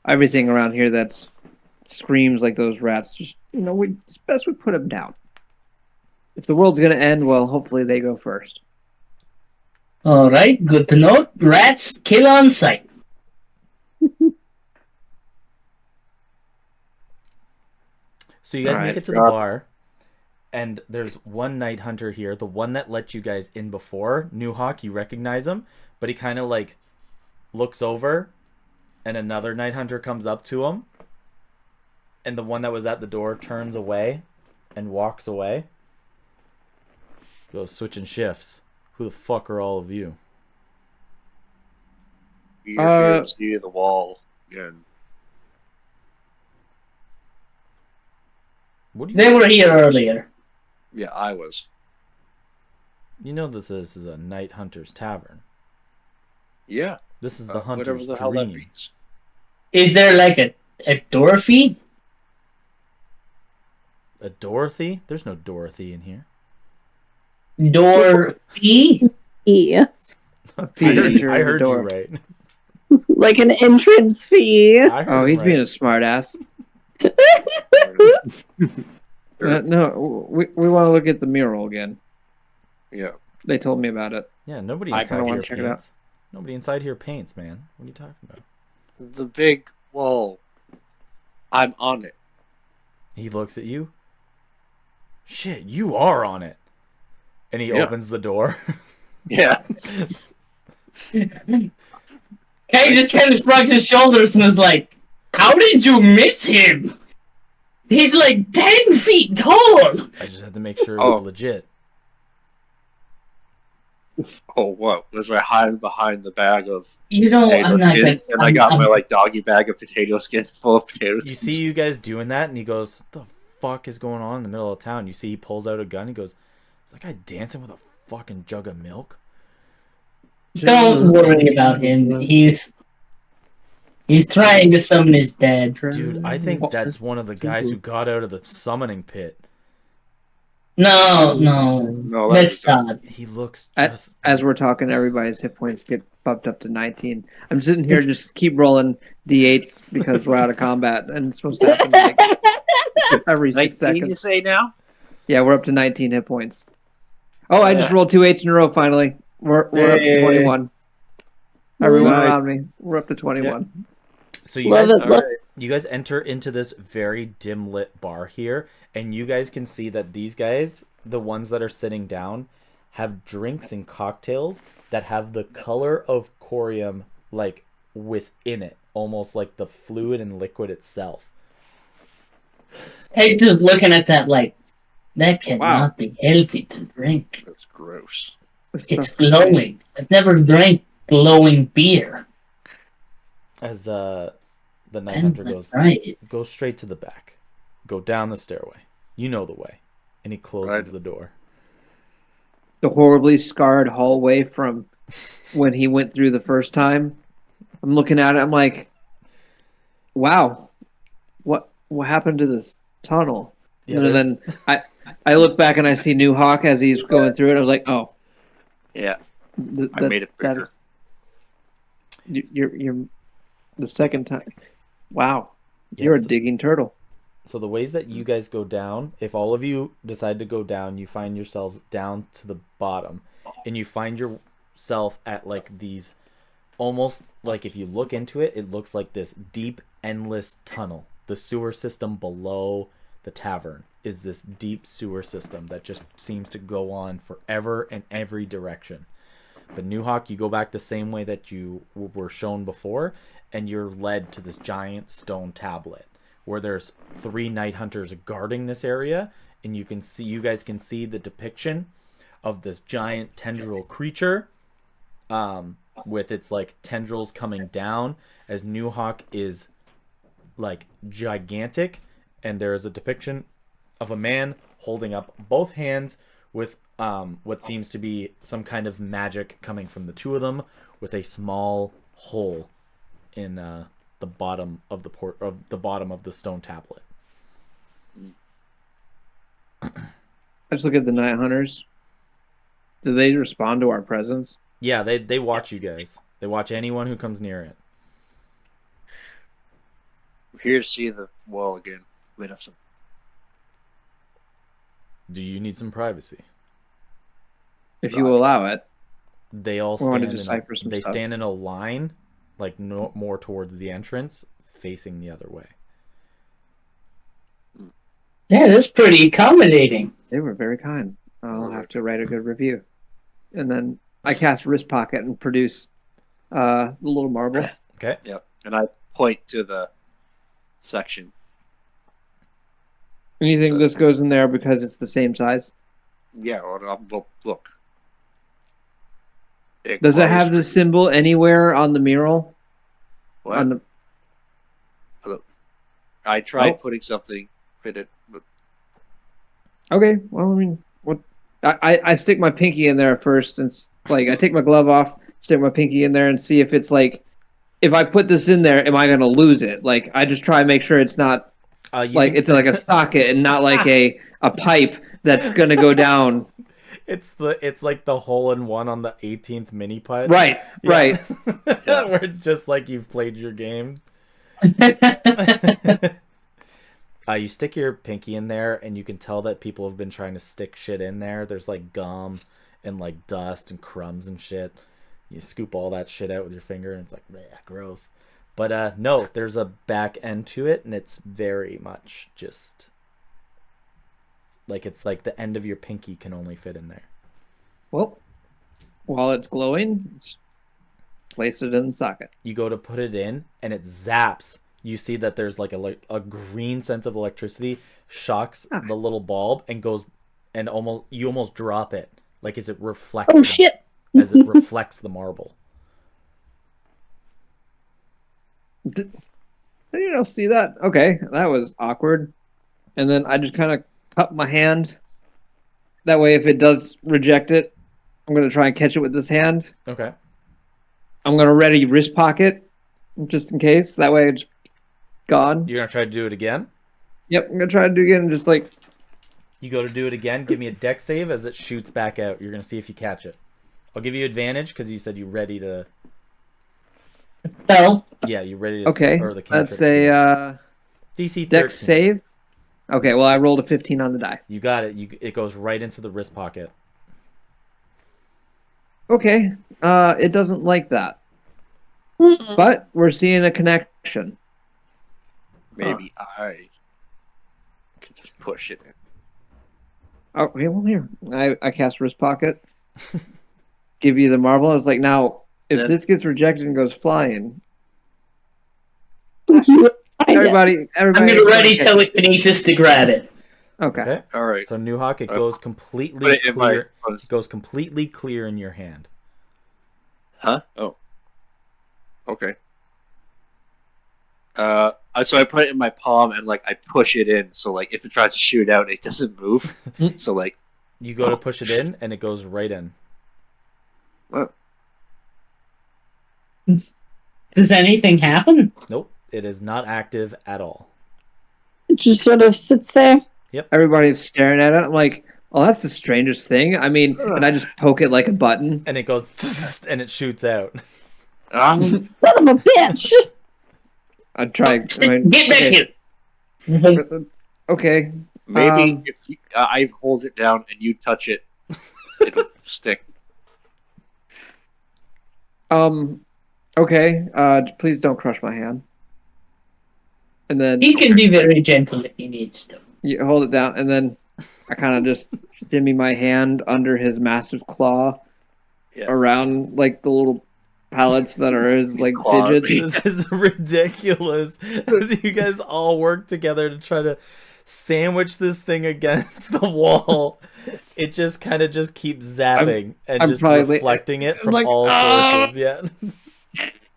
Everything around here that screams like those rats, just, it's best we put them down. If the world's gonna end, well, hopefully they go first. All right, good to know. Rats, kill on sight. So you guys All make right, it to the bar, and there's one night hunter here, the one that let you guys in before, New Hawk. You recognize him, but he kind of like looks over, and another night hunter comes up to him, and the one that was at the door turns away and walks away. Goes switching shifts. Who the fuck are all of you? You're here to see the wall again. What do you? They were here earlier. Yeah, I was. You know that this is a night hunter's tavern. Yeah. This is the Whatever hunter's the hell that dream. means. Is there like a Dorothy? A Dorothy? There's no Dorothy in here. Dorothy? Yeah. I heard you right. Like an entrance fee. I heard Oh, him he's right. being a smartass. No, we want to look at the mural again. Yeah. They told me about it. Yeah, nobody I inside kinda here wanna check it out. paints. Nobody inside here paints, man. What are you talking about? The big wall. I'm on it. He looks at you. Shit, you are on it. And he Yeah. opens the door. Yeah. Kate just kind of shrugs his shoulders and is like, how did you miss him? He's like 10 feet tall. I just had to make sure it was Oh. legit. Oh, what? Was I hiding behind the bag of You know, potato I'm not gonna... skins? And I got my like doggy bag of potato skins full of potato You skins. see you guys doing that, and he goes, what the fuck is going on in the middle of town? You see he pulls out a gun. He goes, is that guy dancing with a fucking jug of milk? Don't worry about him. He's trying to summon his dad. Dude, I think that's one of the guys who got out of the summoning pit. No, No, that's that's Todd. He looks As, just... as we're talking, everybody's hit points get bumped up to 19. I'm sitting here just keep rolling d8s because we're out of combat, and it's supposed to happen like every 6 19, you seconds. say now? Yeah, we're up to 19 hit points. Oh, I just Yeah. rolled 2 8s in a row finally. We're up to Hey. 21. Everyone Nice. around me, we're up to 21. So you Love guys, it. Love you guys enter into this very dim lit bar here, and you guys can see that these guys, the ones that are sitting down, have drinks and cocktails that have the color of corium like within it, almost like the fluid and liquid itself. Hey, just looking at that, like, that cannot be healthy to drink. That's gross. This It's stuff- glowing. I've never drank glowing beer. As the night I'm hunter gonna goes, try it. go straight to the back, go down the stairway. You know the way, and he closes Right. the door. The horribly scarred hallway from when he went through the first time. I'm looking at it. I'm like, wow, what happened to this tunnel? Yeah, and then I look back and I see New Hawk as he's going through it. I was like, oh, Yeah. I made it bigger. You're the second time. Wow, Yeah, you're a so- digging turtle. So the ways that you guys go down, if all of you decide to go down, you find yourselves down to the bottom, and you find yourself at like these, almost like if you look into it, it looks like this deep, endless tunnel. The sewer system below the tavern is this deep sewer system that just seems to go on forever in every direction. But Newhawk, you go back the same way that you were shown before, and you're led to this giant stone tablet where there's 3 night hunters guarding this area, and you guys can see the depiction of this giant tendril creature, with its like tendrils coming down, as Newhawk is like gigantic, and there is a depiction of a man holding up both hands with what seems to be some kind of magic coming from the two of them, with a small hole in the bottom of the bottom of the stone tablet. I just look at the night hunters. Do they respond to our presence? Yeah, they watch you guys. They watch anyone who comes near it. I'm here to see the wall again. Wait up some. Do you need some privacy? If you allow it. They all We want to stand decipher some they stuff. stand in a line, like no more towards the entrance, facing the other way. Yeah, that's pretty accommodating. They were very kind. I'll have to write a good review. And then I cast Wrist Pocket and produce the little marble. Okay. Yep. And I point to the section. And you think this goes in there because it's the same size? Yeah, well, look. Does it have the symbol anywhere on the mural? What? On the... I tried Oh. putting something fitted, but Okay, well, I mean, what? I stick my pinky in there first, and like I take my glove off, stick my pinky in there, and see if it's like, if I put this in there, am I gonna lose it? Like I just try and make sure it's not like it's like a socket and not like a pipe that's gonna go down. It's like the hole in one on the 18th mini putt. Right, Yeah. right. Where it's just like you've played your game. You stick your pinky in there, and you can tell that people have been trying to stick shit in there. There's like gum and like dust and crumbs and shit. You scoop all that shit out with your finger, and it's like, bleh, gross. But no, there's a back end to it, and it's very much just like it's like the end of your pinky can only fit in there. Well, while it's glowing, just place it in the socket. You go to put it in, and it zaps. You see that there's like a green sense of electricity shocks the little bulb and goes, and you almost drop it, like as it reflects. Oh shit! As it reflects the marble. Did anyone else see that? Okay, that was awkward. And then I just kind of cup my hand. That way, if it does reject it, I'm going to try and catch it with this hand. Okay. I'm going to ready Wrist Pocket, just in case. That way it's gone. You're gonna try to do it again? Yep, I'm going to try to do it again and just like... You go to do it again. Give me a deck save as it shoots back out. You're gonna see if you catch it. I'll give you advantage because you said you're ready to. So, Yeah, you're ready to. Okay, Or the let's cantrip. say DC 13. deck save. Okay, well, I rolled a 15 on the die. You got it. It goes right into the wrist pocket. Okay, it doesn't like that. But we're seeing a connection. maybe I can just push it in. Oh, okay, well, here. I cast Wrist Pocket. Give you the marble. I was like, now, if Then- this gets rejected and goes flying, I everybody... I'm gonna ready telekinesis to grab it. Okay. Okay. All right. So Newhawk, it goes completely Put it in my. clear. It goes completely clear in your hand. Huh? Oh. Okay. So I put it in my palm and like I push it in, so like if it tries to shoot out, it doesn't move. So like, You go to push it in, and it goes right in. Does anything happen? Nope, it is not active at all. It just sort of sits there. Everybody's staring at it. I'm like, oh, that's the strangest thing. I mean, and I just poke it like a button. And it goes, and it shoots out. Son of a bitch! I try... Get back here! Okay. Maybe if I hold it down and you touch it, it'll stick. Okay. Please don't crush my hand. And then He can be very gentle if he needs to. you hold it down, and then I kind of just shimmy my hand under his massive claw around like the little pallets that are his like Claws. digits. This is ridiculous. As you guys all work together to try to sandwich this thing against the wall, it just kind of just keeps zapping and I'm just probably- reflecting it from like, all sources. Yeah.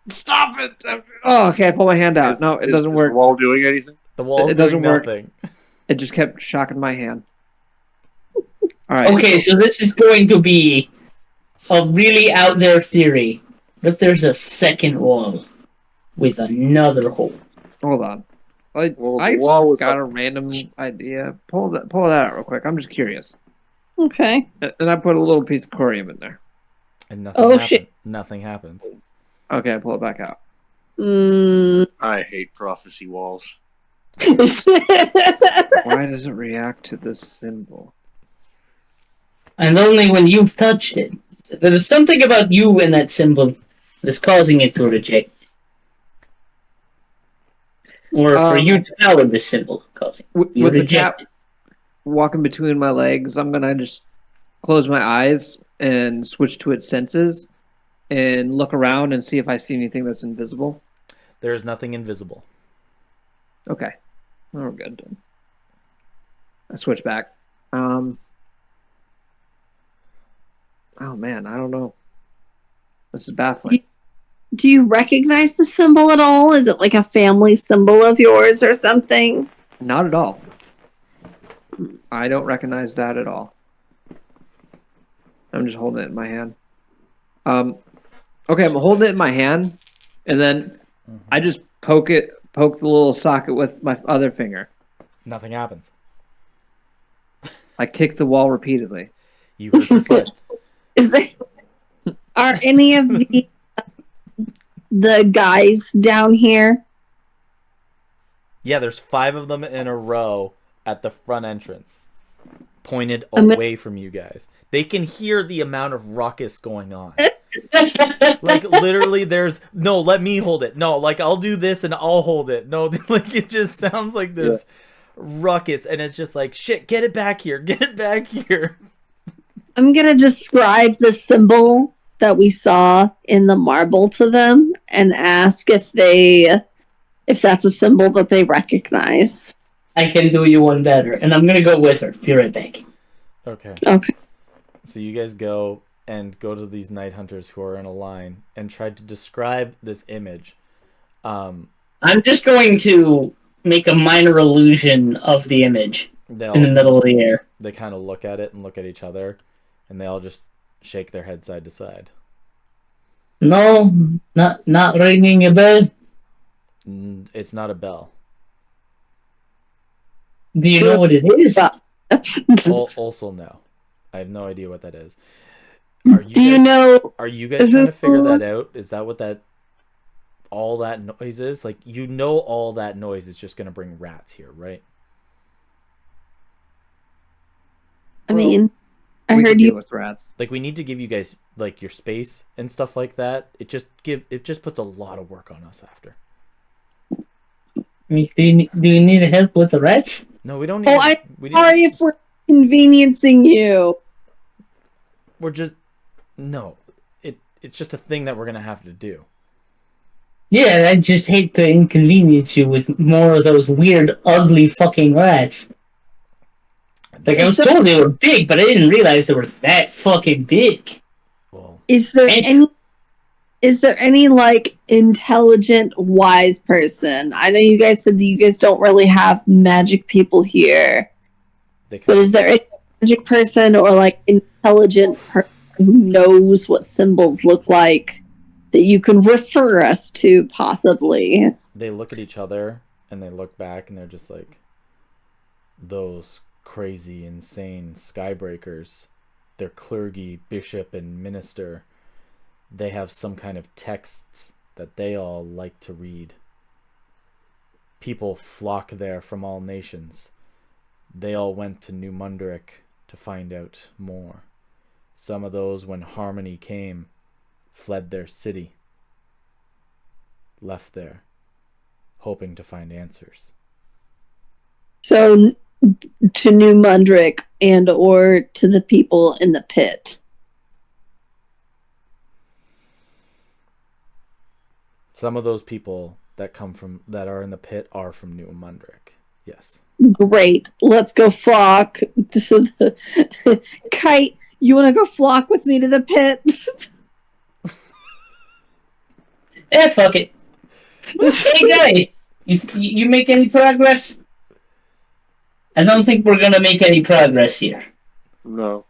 Stop it! Oh, okay. I pull my hand out. No, it doesn't Is work. the wall doing anything? The wall's It doesn't doing work. nothing. It just kept shocking my hand. All right. Okay, so this is going to be a really out there theory. But there's a second wall with another hole. Hold on. Well, the I wall was got up. a random idea. Pull that out real quick. I'm just curious. Okay. And I put a little piece of corium in there. And nothing Oh, happens. shit. Nothing happens. Okay, I pull it back out. I hate prophecy walls. Why does it react to this symbol? And only when you've touched it. There is something about you and that symbol that's causing it to reject. Or for you to power this symbol causing you With the reject tap walking between my legs, I'm gonna just close my eyes and switch to its senses and look around and see if I see anything that's invisible. There is nothing invisible. Okay. Oh, we're good then. I switch back. Oh man, I don't know. This is baffling. Do you recognize the symbol at all? Is it like a family symbol of yours or something? Not at all. I don't recognize that at all. I'm just holding it in my hand. Okay, I'm holding it in my hand, and then I just poke the little socket with my other finger. Nothing happens. I kick the wall repeatedly. You hurt your foot. Is there are any of the guys down here? Yeah, there's 5 of them in a row at the front entrance, pointed I'm gonna- away from you guys. They can hear the amount of ruckus going on. Like literally there's no, let me hold it. No, like I'll do this and I'll hold it. No, like it just sounds like this ruckus, and it's just like, shit, get it back here. Get it back here. I'm gonna describe the symbol that we saw in the marble to them and ask if that's a symbol that they recognize. I can do you one better, and I'm gonna go with her. Be right back. Okay. Okay. So you guys go to these night hunters who are in a line and try to describe this image. I'm just going to make a minor illusion of the image in the middle of the air. They kind of look at it and look at each other, and they all just shake their head side to side. No, not ringing a bell. It's not a bell. Do you know what it is? Also, no. I have no idea what that is. Are you guys trying to figure that out? Is that what all that noise is? Like, you know, all that noise is just going to bring rats here, right? I mean, I We can heard deal you. with rats. Like, we need to give you guys like your space and stuff like that. It just puts a lot of work on us after. Do you need help with the rats? No, we don't need. Oh, I'm we didn't- sorry if we're inconveniencing you. We're just no. It's just a thing that we're gonna have to do. Yeah, I just hate to inconvenience you with more of those weird, ugly fucking rats. Like, I was told they were big, but I didn't realize they were that fucking big. Well, Is there any like intelligent, wise person? I know you guys said that you guys don't really have magic people here, but is there any magic person or like intelligent person who knows what symbols look like that you can refer us to, possibly? they look at each other and they look back and they're just like, those crazy, insane skybreakers. They're clergy, bishop, and minister. They have some kind of texts that they all like to read. people flock there from all nations. They all went to New Munderick to find out more. Some of those, when Harmony came, fled their city, left there, hoping to find answers. So to New Munderick and or to the people in the pit. Some of those people that are in the pit are from New Munderick. Yes. Great. Let's go flock to the Kite. You want to go flock with me to the pit? Yeah, fuck it. Hey guys, you make any progress? I don't think we're gonna make any progress here. No.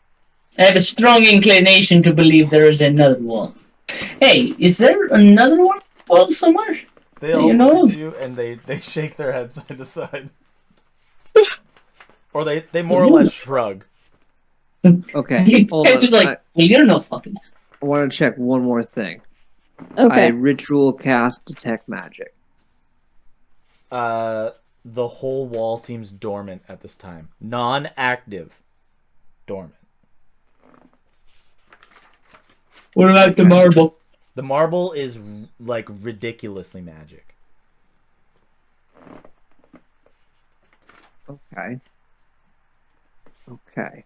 I have a strong inclination to believe there is another wall. Hey, is there another one wall somewhere? They all look at you and they shake their head side to side. Or they more or less shrug. Okay, hold I'm on. just like, you don't know fucking. I want to check one more thing. Okay. I ritual cast detect magic. The whole wall seems dormant at this time. Non-active. Dormant. What about the marble? The marble is like ridiculously magic. Okay. Okay.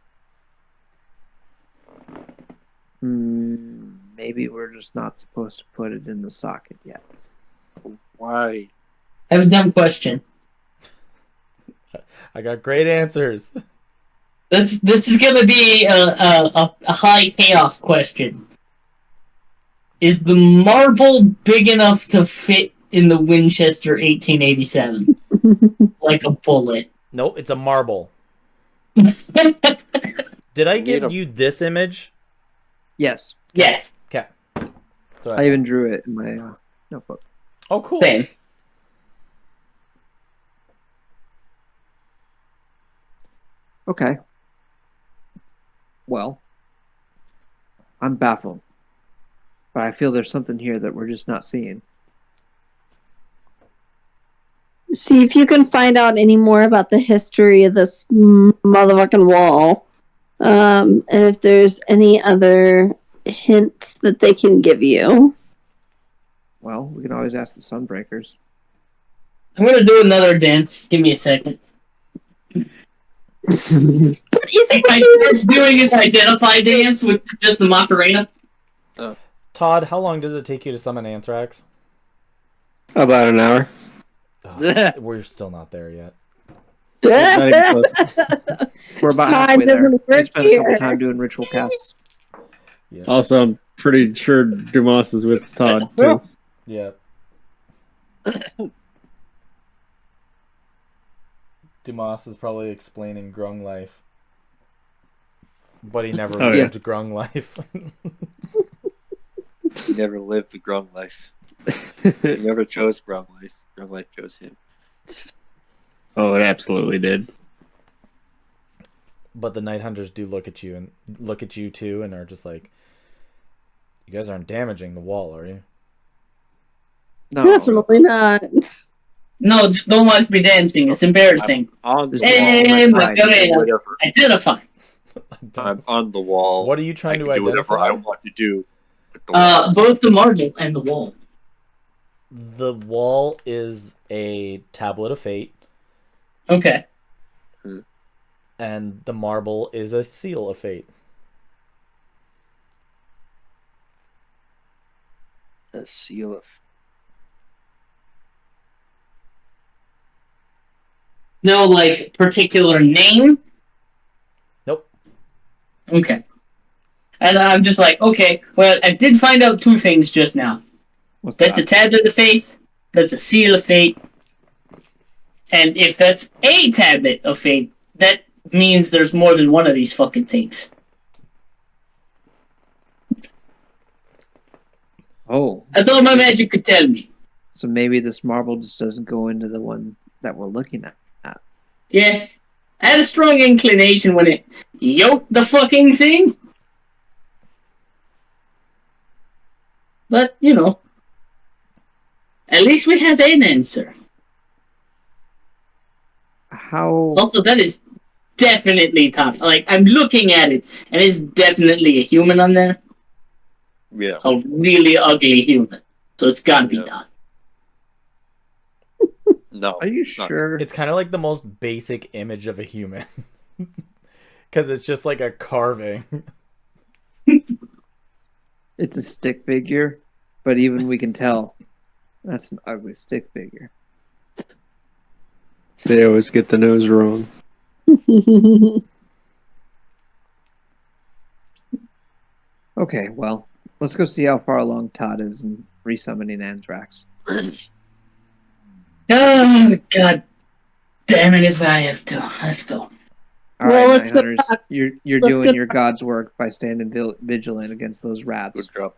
Maybe we're just not supposed to put it in the socket yet. Why? I have a dumb question. I got great answers. This is gonna be a high chaos question. Is the marble big enough to fit in the Winchester 1887? Like a bullet. Nope, it's a marble. Did I give you this image? Yes. Yes. Okay. So I even drew it in my notebook. Oh, cool. Same. Okay. Well, I'm baffled. But I feel there's something here that we're just not seeing. See if you can find out any more about the history of this motherfucking wall. And if there's any other hints that they can give you. Well, we can always ask the Sunbreakers. I'm gonna do another dance. Give me a second. What is it My with you? first doing his identify dance with just the Macarena. Todd, how long does it take you to summon Anthrax? About an hour. Oh, we're still not there yet. Not even close. We're about Time halfway there. doesn't We work spent a couple here. time doing ritual casts. Yeah. Also, I'm pretty sure Dumas is with Todd, too. Yeah. Dumas is probably explaining Grung life. But he never Oh, yeah. lived Grung life. He never lived the Grung life. He never chose Grung life. Grung life chose him. Oh, it absolutely did. But the Night Hunters do look at you too and are just like, you guys aren't damaging the wall, are you? No. Definitely not. No, just don't watch me dancing. It's embarrassing. On the Hey, wall. I can do Macarena. whatever. Identify. I'm on the wall. What are you I trying can to do whatever identify? I want to do with the wall. Both the marble and the wall. The wall is a tablet of fate, Okay. and the marble is a seal of fate. A seal of. No, like, particular name? Nope. Okay. And I'm just like, okay, well, I did find out two things just now. What's That's a that? tablet of faith. That's a seal of fate. And if that's a tablet of fate, that means there's more than one of these fucking things. Oh, That's all my magic could tell me. so maybe this marble just doesn't go into the one that we're looking at. Yeah. I had a strong inclination when it yoked the fucking thing. But, you know, at least we have an answer. How? Also, that is definitely Todd. Like, I'm looking at it, and it's definitely a human on there. Yeah. A really ugly human. So it's gotta be Yeah. Todd. No. Are you it's not. sure? It's kind of like the most basic image of a human. Because it's just like a carving. It's a stick figure, but even we can tell that's an ugly stick figure. They always get the nose wrong. Okay, well, let's go see how far along Todd is in resummoning Anthrax. Oh, God damn it if I have to. Let's go. All Well, right, let's go Night Hunters, back. you're Let's doing go your God's work by standing vigilant against those rats. Good job.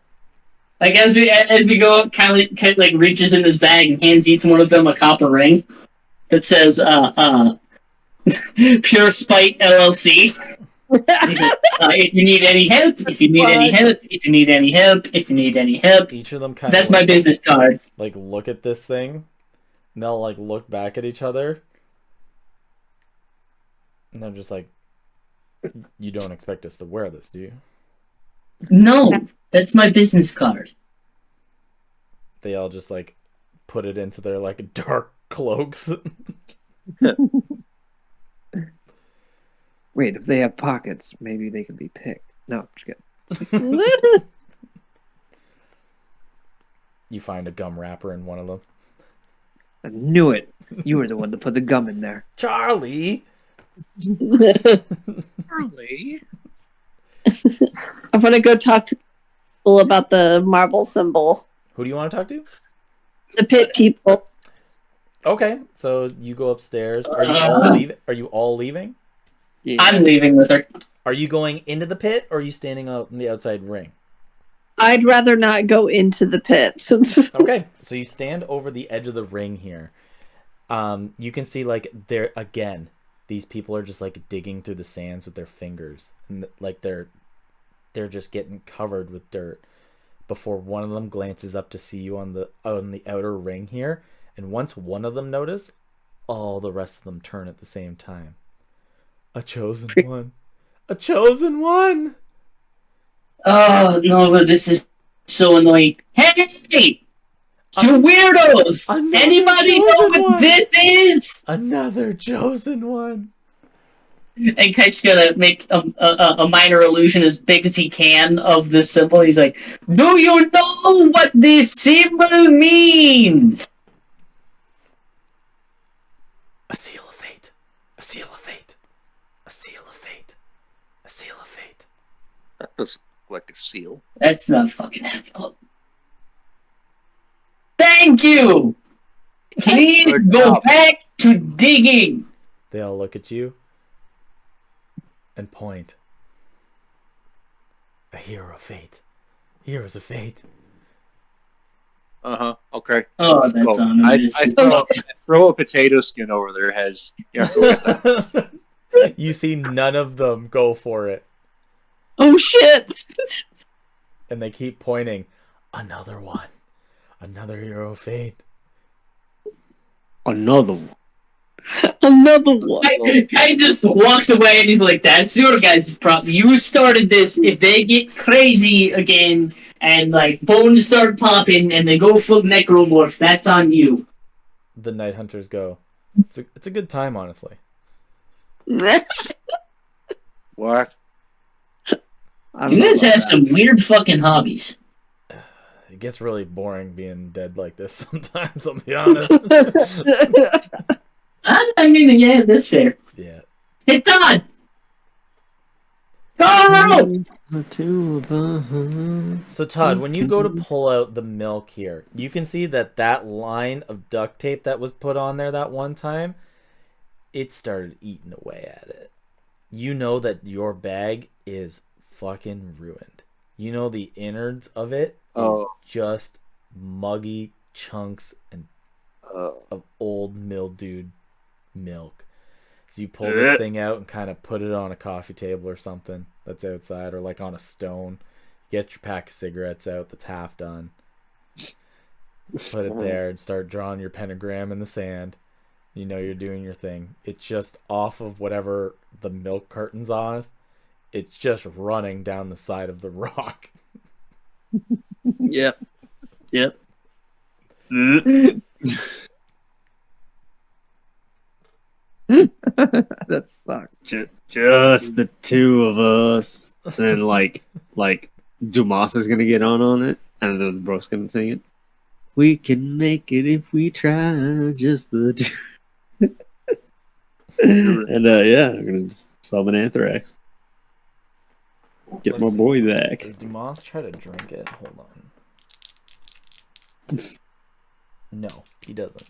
Like, as we go up, Kylie like reaches in his bag and hands each one of them a copper ring that says, Pure Spite LLC. If you need any help, if you need any help, if you need any help, if you need any help. Each of them kind That's of my business card. like look at this thing, and they'll like look back at each other, and they're just like, "You don't expect us to wear this, do you?" No, that's my business card. They all just like put it into their like dark cloaks. Wait, if they have pockets, maybe they could be picked. No, just kidding. You find a gum wrapper in one of them. I knew it. You were the one to put the gum in there. Charlie. Early. I'm gonna go talk to people about the marble symbol. Who do you want to talk to? The pit people. Okay, so you go upstairs. Are you all leaving? Are you all leaving? Yeah. I'm leaving with her. Are you going into the pit, or are you standing out in the outside ring? I'd rather not go into the pit. Okay, so you stand over the edge of the ring here. You can see like there again. These people are just like digging through the sands with their fingers, and like they're just getting covered with dirt. Before one of them glances up to see you on the outer ring here, and once one of them notice, all the rest of them turn at the same time. A chosen one, a chosen one. Oh no, but this is so annoying. Hey, you weirdos! Another Anybody know chosen what one. this is? Another chosen one. And Kite's gonna make a minor illusion as big as he can of this symbol. He's like, "Do you know what this symbol means?" A seal of fate. A seal of fate. A seal of fate. A seal of fate. That doesn't look like a seal. That's not fucking happening. Thank you. Please Good go job. back to digging. They all look at you and point. A hero of fate. Heroes of fate. Okay. Oh, Let's that's go. ominous. I throw a potato skin over their heads. Yeah, go get that. You see none of them go for it. Oh shit! And they keep pointing. Another one. Another hero of fate. Another one. Another one. Guy just walks away and he's like, "That's your guys' problem. You started this. If they get crazy again and like bones start popping and they go full necromorph, that's on you." The Night Hunters go. It's a good time, honestly. What? I don't You know guys about have that. some weird fucking hobbies. It gets really boring being dead like this sometimes, I'll be honest. I mean, yeah, that's fair. Yeah. Hey, Todd! Go! So Todd, when you go to pull out the milk here, you can see that line of duct tape that was put on there that one time, it started eating away at it. You know that your bag is fucking ruined. You know the innards of it is just muggy chunks and of old mildewed milk. So you pull this thing out and kind of put it on a coffee table or something that's outside, or like on a stone. Get your pack of cigarettes out that's half done. Put it there and start drawing your pentagram in the sand. You know you're doing your thing. It's just off of whatever the milk carton's on. It's just running down the side of the rock. Yep. Yep. That sucks. Just the two of us. And like Dumas is gonna get on it, and then Brooke's gonna sing it. We can make it if we try, just the two. And yeah, I'm gonna just summon Anthrax. Get Let's my see. boy back. Does Dumas try to drink it? Hold on. No, he doesn't.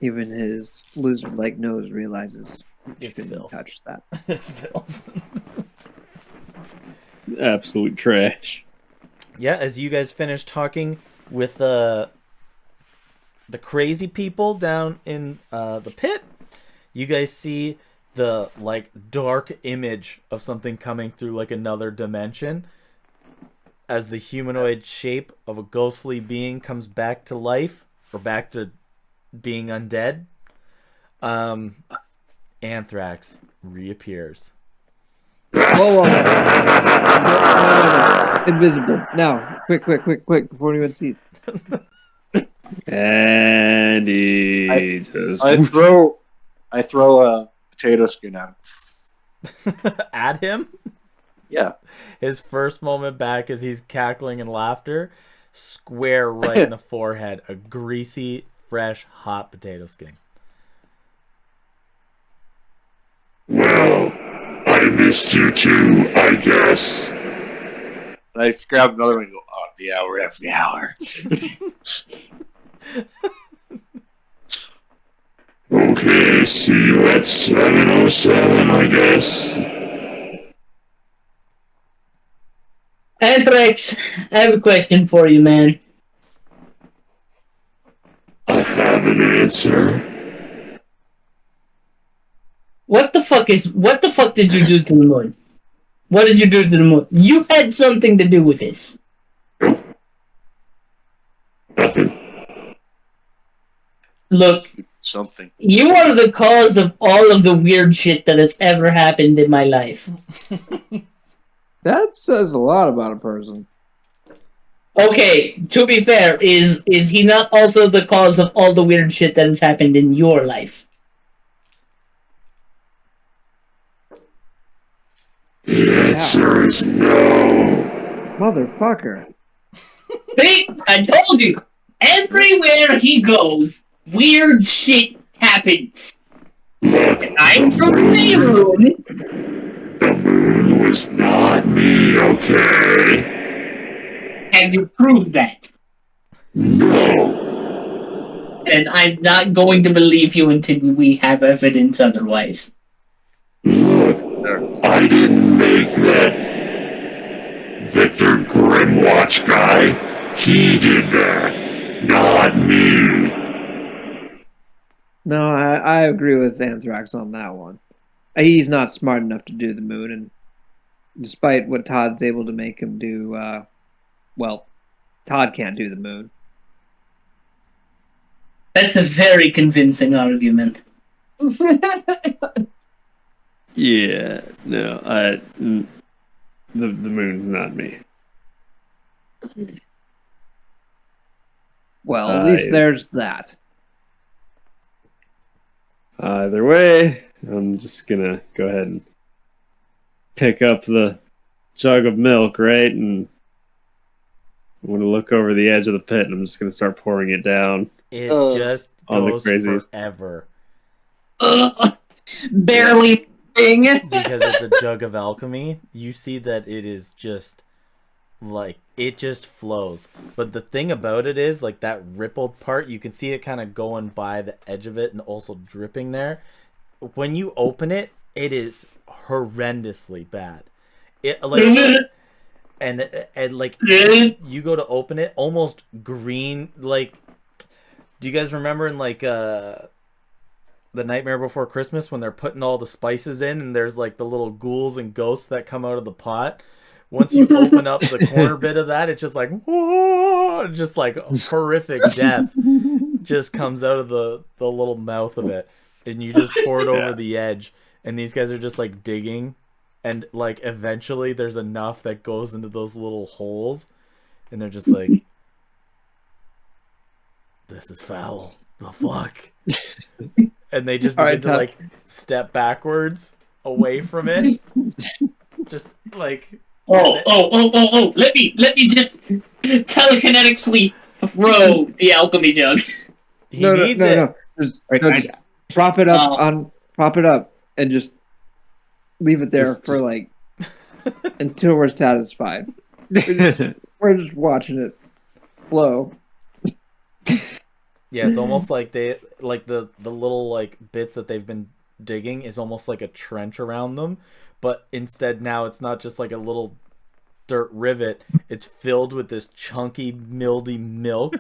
Even his lizard-like nose realizes It's shouldn't filth. touch that. It's filth. Absolute trash. Yeah, as you guys finish talking with the crazy people down in the pit, you guys see the like dark image of something coming through like another dimension as the humanoid shape of a ghostly being comes back to life or back to being undead. Anthrax reappears. Whoa. No. Invisible. Now. Quick, before anyone sees. And he just I throw a potato skin at him. At him? Yeah. His first moment back as he's cackling in laughter, square right in the forehead, a greasy, fresh, hot potato skin. Well, I missed you too, I guess. And I grab another one and go, oh, the hour after the hour. Okay, see you at 7:07, I guess. Anthrax, I have a question for you, man. I have an answer. What the fuck did you do to the moon? What did you do to the moon? You had something to do with this. Nothing. Look, Something. you are the cause of all of the weird shit that has ever happened in my life. That says a lot about a person. Okay, to be fair, is he not also the cause of all the weird shit that has happened in your life? The answer is no. Motherfucker. See, I told you. Everywhere he goes, weird shit happens. Look, And I'm from Faerun. the moon was not me, okay? And you prove that. No. And I'm not going to believe you until we have evidence otherwise. Look, I didn't make that Victor Grimwatch guy. He did that, not me. No, I agree with Anthrax on that one. He's not smart enough to do the moon, and despite what Todd's able to make him do, well, Todd can't do the moon. That's a very convincing argument. yeah, no, the moon's not me. Well, at least there's that. Either way, I'm just gonna go ahead and pick up the jug of milk, right? And I'm gonna look over the edge of the pit and I'm just gonna start pouring it down. It just on the goes crazies. forever. Barely thing. Because it's a jug of alchemy. You see that it is just like it just flows. But the thing about it is like that rippled part, you can see it kind of going by the edge of it and also dripping there. When you open it, it is horrendously bad. It like and like you go to open it, almost green. Like, do you guys remember in like The Nightmare Before Christmas when they're putting all the spices in and there's like the little ghouls and ghosts that come out of the pot? Once you open up the corner bit of that, it's just like, whoa, just like horrific death. just comes out of the little mouth of it, and you just pour it over the edge, and these guys are just like digging, and like eventually there's enough that goes into those little holes, and they're just like, this is foul. The fuck. And they just begin to like step backwards away from it. Just like Oh! Let me just telekinetically throw the alchemy jug. He needs it. No. Just prop it up and just leave it there for like until we're satisfied. We're just watching it flow. Yeah, it's almost like they like the little like bits that they've been digging is almost like a trench around them, but instead now it's not just like a little dirt rivet, it's filled with this chunky mildy milk,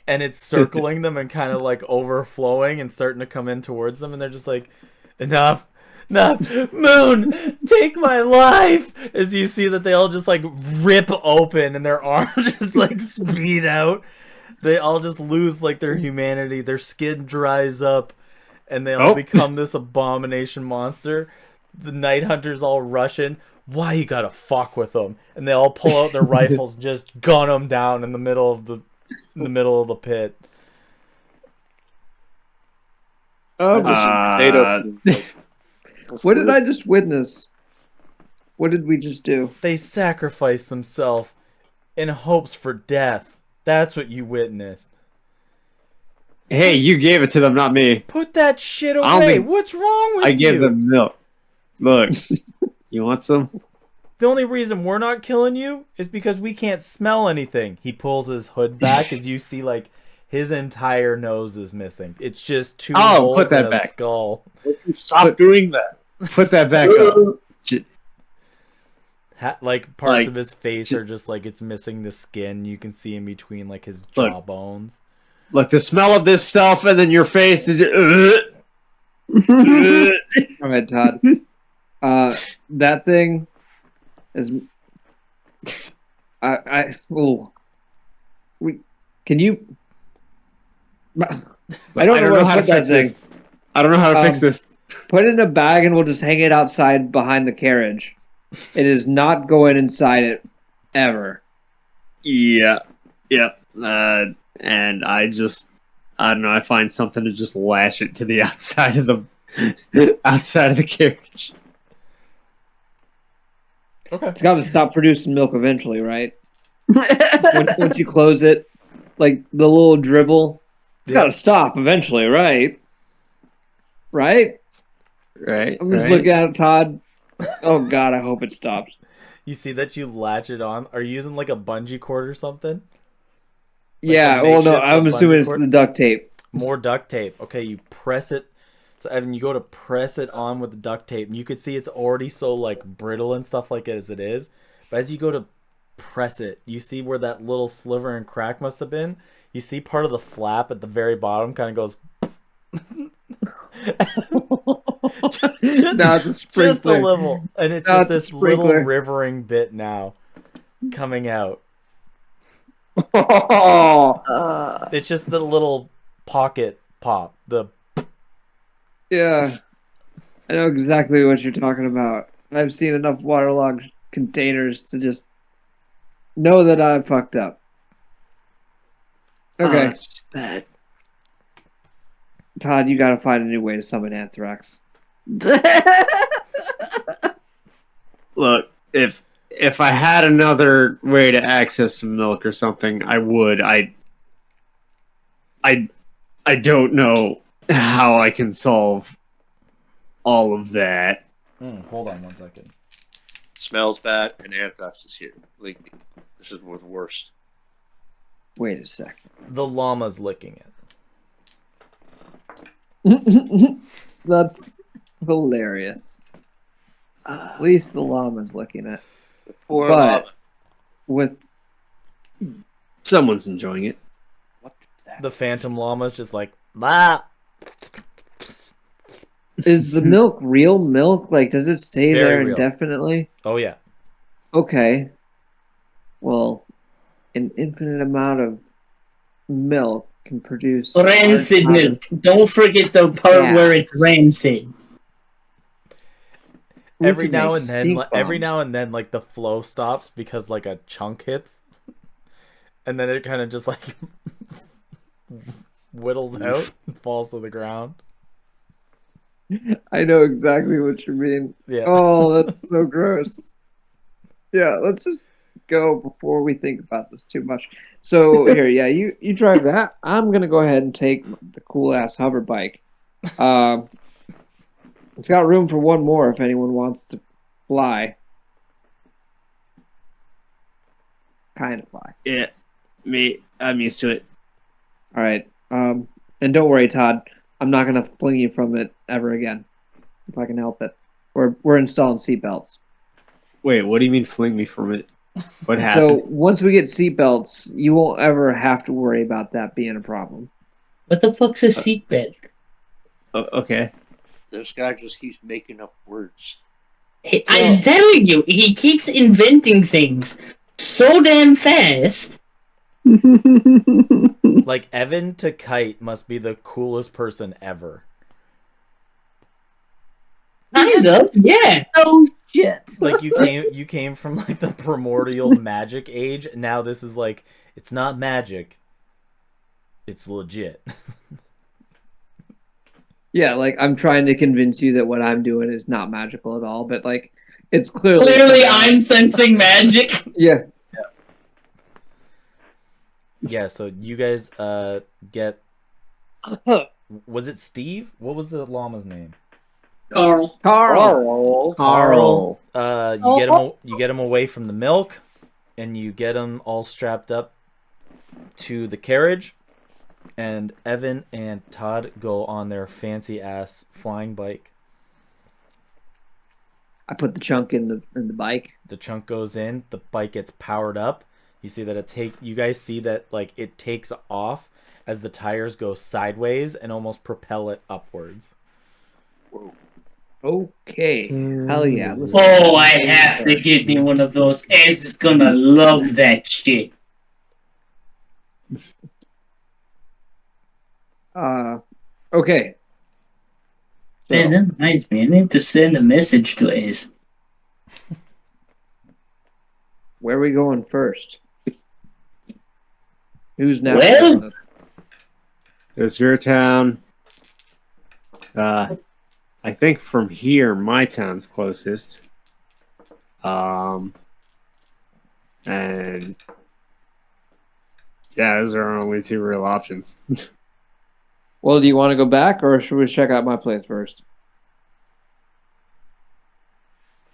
and it's circling them and kind of like overflowing and starting to come in towards them, and they're just like, enough, Moon, take my life, as you see that they all just like rip open and their arms just like speed out. They all just lose like their humanity, their skin dries up, and they all become this abomination monster. The night hunters all rush in. Why you gotta fuck with them? And they all pull out their rifles and just gun them down in the middle of the pit. What did I just witness? What did we just do? They sacrificed themselves in hopes for death. That's what you witnessed. Hey, you gave it to them, not me. Put that shit away. What's wrong with you? I gave them milk. Look, you want some? The only reason we're not killing you is because we can't smell anything. He pulls his hood back as you see like his entire nose is missing. It's just two holes and a skull. Stop doing that. Put that back up. Like parts of his face are just like it's missing the skin. You can see in between like his jawbones. Look, the smell of this stuff, and then your face is. All right, Todd. That thing is. Can you? I don't know how to fix this. I don't know how to fix this. Put it in a bag, and we'll just hang it outside behind the carriage. It is not going inside it ever. Yeah. And I don't know. I find something to just lash it to the outside of the carriage. Okay. It's got to stop producing milk eventually, right? Once you close it, like the little dribble, it's got to stop eventually, right? Right. I'm just looking at it, Todd. Oh God, I hope it stops. You see that you latch it on? Are you using like a bungee cord or something? Yeah, well, no, I'm assuming it's the duct tape. More duct tape. Okay, you press it. So, Evan, you go to press it on with the duct tape, and you can see it's already so, like, brittle and stuff like it as it is. But as you go to press it, you see where that little sliver and crack must have been. You see part of the flap at the very bottom kind of goes... Now it's a sprinkler. Just a little. And it's just this little rivering bit now coming out. It's just the little pocket pop. Yeah, I know exactly what you're talking about. I've seen enough waterlogged containers to just know that I fucked up. Okay, Todd, you gotta find a new way to summon Anthrax. Look, if I had another way to access some milk or something, I would. I don't know how I can solve all of that. Hold on 1 second. Smells bad, and anthrax is here. Like, this is the worst. Wait a second. The llama's licking it. That's hilarious. At least the llama's licking it. Poor llama. With someone's enjoying it. What is that? The phantom llama's just like, bah. Is the milk real milk? Like, does it stay Very there real. indefinitely? Oh yeah. Okay. Well, an infinite amount of milk can produce Rancid large milk. Don't forget the part Yeah. where it's rancid. We Every can now make and then, stink every bombs. now and then, like the flow stops because like a chunk hits, and then it kind of just like whittles out and falls to the ground. I know exactly what you mean. Yeah. Oh, that's so gross. Yeah, let's just go before we think about this too much. So here, yeah, you drive that. I'm gonna go ahead and take the cool ass hover bike. It's got room for one more if anyone wants to fly. Kind of fly. Yeah, me. I'm used to it. All right. And don't worry, Todd. I'm not gonna fling you from it ever again, if I can help it. We're installing seatbelts. Wait, what do you mean fling me from it? What So happened? once we get seatbelts, you won't ever have to worry about that being a problem. What the fuck's a seatbelt? Okay. This guy just keeps making up words. Hey, I'm telling you, he keeps inventing things so damn fast. Like Evan to Kite must be the coolest person ever. Kind of, yeah. Oh shit! Like you came from like the primordial magic age. And now this is like it's not magic. It's legit. Yeah, like I'm trying to convince you that what I'm doing is not magical at all, but like it's clearly I'm sensing magic. Yeah. Yeah, so you guys get was it Steve? What was the llama's name? Carl. Carl. You get him away from the milk, and you get him all strapped up to the carriage, and Evan and Todd go on their fancy ass flying bike. I put the chunk in the bike. The chunk goes in, the bike gets powered up. You see that you guys see that like it takes off as the tires go sideways and almost propel it upwards. Okay. Hell yeah. Oh, I have to get me one of those. Ez is gonna love that shit. Okay. So, Man, that reminds me. I need to send a message to Ez. where are we going first? Who's now? Well- It's your town. I think from here, my town's closest. And yeah, those are our only two real options. Well, do you want to go back, or should we check out my place first?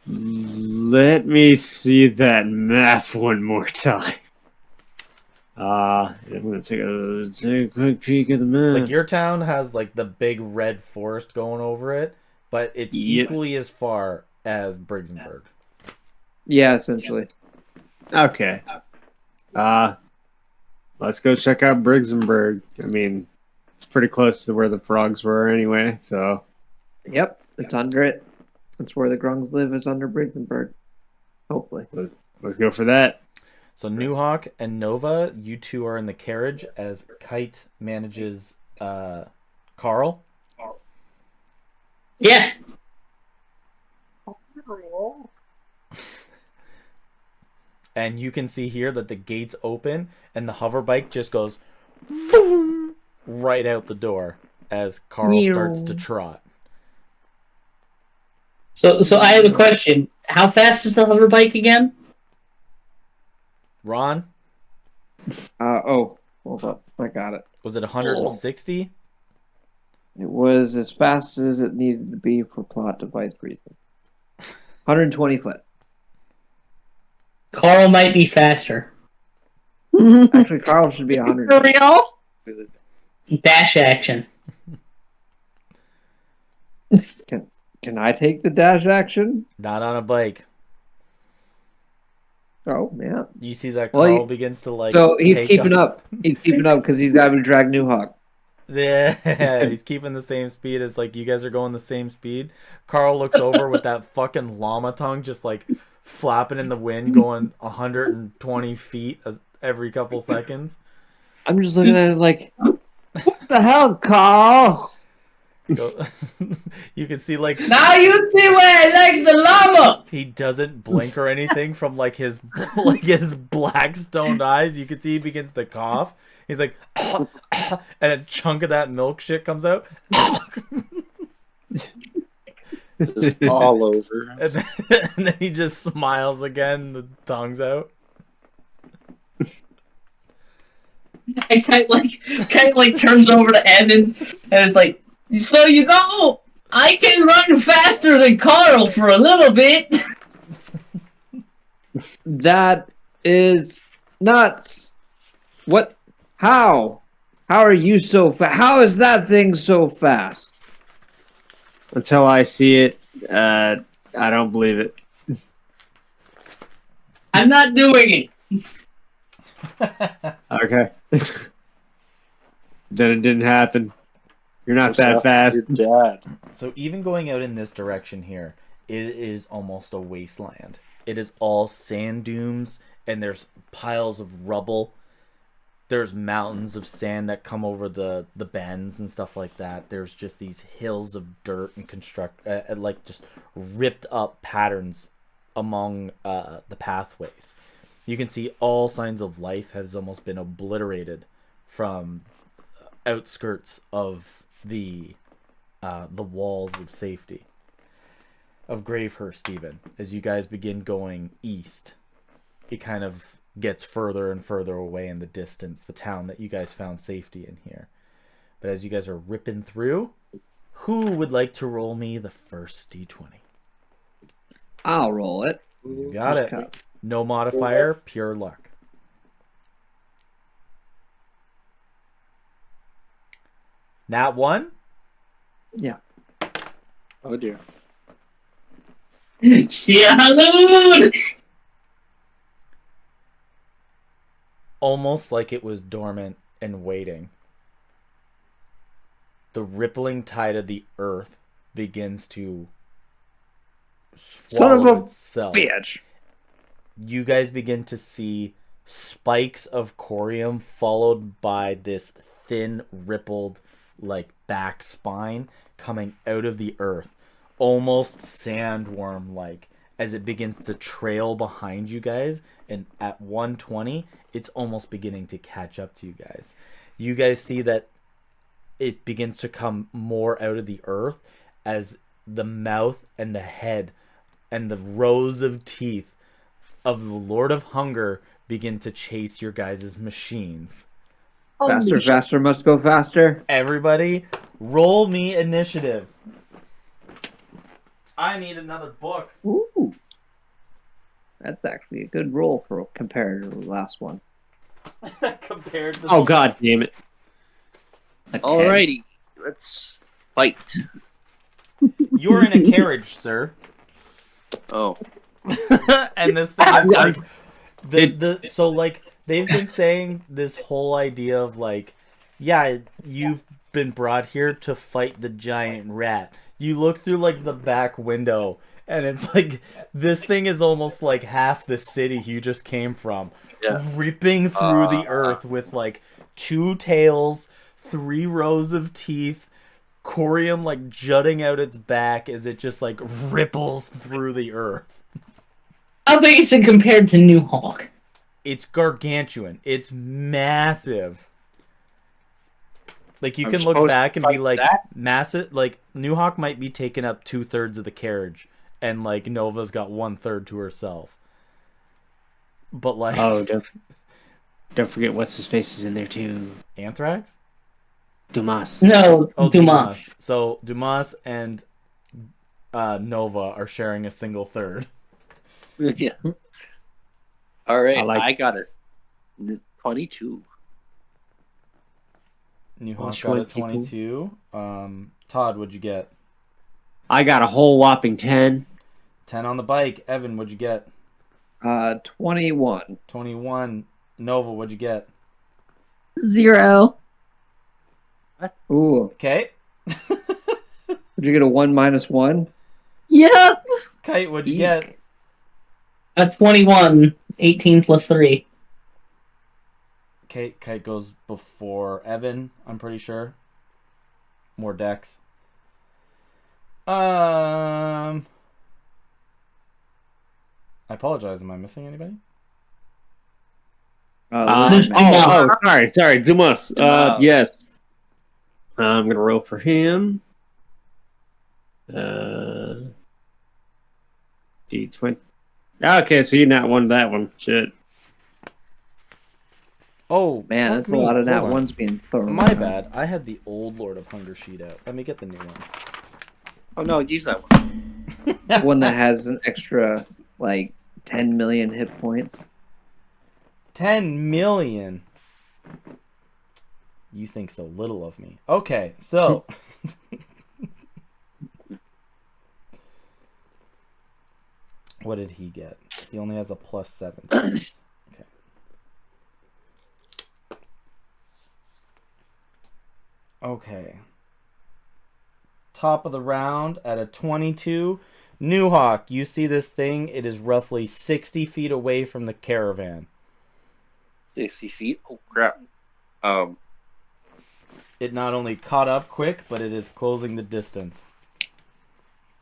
Let me see that map one more time. I'm gonna take a quick peek at the map. Like your town has like the big red forest going over it, but it's Yep. equally as far as Briggsonburg. Yeah, essentially. Okay. Let's go check out Briggsonburg. I mean, it's pretty close to where the frogs were anyway, so. Yep, it's under it. That's where the Grungs live, is under Brigdenburg. Hopefully. Let's go for that. So Newhawk and Nova, you two are in the carriage as Kite manages Carl. Yeah. And you can see here that the gates open and the hover bike just goes boom, right out the door as Carl starts to trot. So I have a question. How fast is the hover bike again? Ron, Hold up. I got it. was it 160? It was as fast as it needed to be for plot device reasons. 120 foot. Carl might be faster. Actually, Carl should be 100. For real? Dash action. Can I take the dash action? Not on a bike. Oh, man. You see that Well, Carl begins to like. So he's take keeping off. up. He's keeping up because he's got to drag Newhawk. Yeah, he's keeping the same speed as like you guys are going the same speed. Carl looks over with that fucking llama tongue just like flapping in the wind, going 120 feet every couple seconds. I'm just looking at it like, what the hell, Carl? You can see like Now you see why I like the llama. he doesn't blink or anything from like his black stoned eyes. You can see he begins to cough. He's like, and a chunk of that milk shit comes out. Just all over. And then he just smiles again. The tongue's out. And Kite like turns over to Evan and is like, so you go. I can run faster than Carl for a little bit. That is nuts. What? How? How are you so fast? How is that thing so fast? Until I see it, I don't believe it. I'm not doing it. Okay. Then it didn't happen. You're not that fast. Your dad. So even going out in this direction here, it is almost a wasteland. It is all sand dunes, and there's piles of rubble. There's mountains of sand that come over the bends and stuff like that. There's just these hills of dirt and like just ripped up patterns among the pathways. You can see all signs of life has almost been obliterated from outskirts of the walls of safety of Gravehurst. Even as you guys begin going east, it kind of gets further and further away in the distance, the town that you guys found safety in here. But as you guys are ripping through, who would like to roll me the first d20? I'll roll it. You got it. No modifier, pure luck. Nat 1? Yeah. Oh dear. Salud! Almost like it was dormant and waiting. The rippling tide of the earth begins to swallow Son of a itself. Bitch. You guys begin to see spikes of corium followed by this thin, rippled, like back spine coming out of the earth, almost sandworm like, as it begins to trail behind you guys. And at 120, it's almost beginning to catch up to you guys. You guys see that it begins to come more out of the earth as the mouth and the head and the rows of teeth of the Lord of Hunger begin to chase your guys' machines. Faster, faster, must go faster. Everybody, roll me initiative. I need another book. Ooh. That's actually a good roll for compared to the last one. Compared to Oh, god damn it. A 10. Alrighty, let's fight. You're in a carriage, sir. Oh, And this thing is like so like they've been saying this whole idea of like, yeah, you've been brought here to fight the giant rat. You look through like the back window and it's like this thing is almost like half the city you just came from. Yeah. Ripping through the earth with like 2 tails, 3 rows of teeth, corium like jutting out its back as it just like ripples through the earth. How big is it compared to New Hawk? It's gargantuan. It's massive. Like you I'm can look supposed back to and be fight like that? massive. Like New Hawk might be taking up 2/3 of the carriage, and like Nova's got 1/3 to herself. But like, Oh, don't forget what's his face is in there too. Anthrax? Dumas. No, Oh, Dumas. So Dumas and Nova are sharing a single third. yeah. All right, I I got a 22. New Oh, Hawk got a 22. 22. Todd, what'd you get? I got a whole whopping 10. 10 on the bike. Evan, what'd you get? 21. 21. Nova, what'd you get? 0. Ooh. Okay. Did you get a 1 minus 1? Yep. Kite, what'd you Eek. get? A 21, 18 plus 3. Kite goes before Evan, I'm pretty sure. More decks. I apologize. Am I missing anybody? There's Dumas. Sorry, Dumas. Dumas. Yes. I'm gonna roll for him. D20. Okay, so you not won that one. Shit. Oh, Man, fuck that's me. a lot of Hold nat on. ones being thrown. My around. bad. I had the old Lord of Hunger sheet out. Let me get the new one. Oh no, use that one. One that has an extra, like, 10 million hit points. 10 million. You think so little of me. Okay, so. What did he get? He only has a +7. Okay. Okay. Top of the round at a 22. Newhawk, you see this thing? It is roughly 60 feet away from the caravan. 60 feet. Oh crap. It not only caught up quick, but it is closing the distance.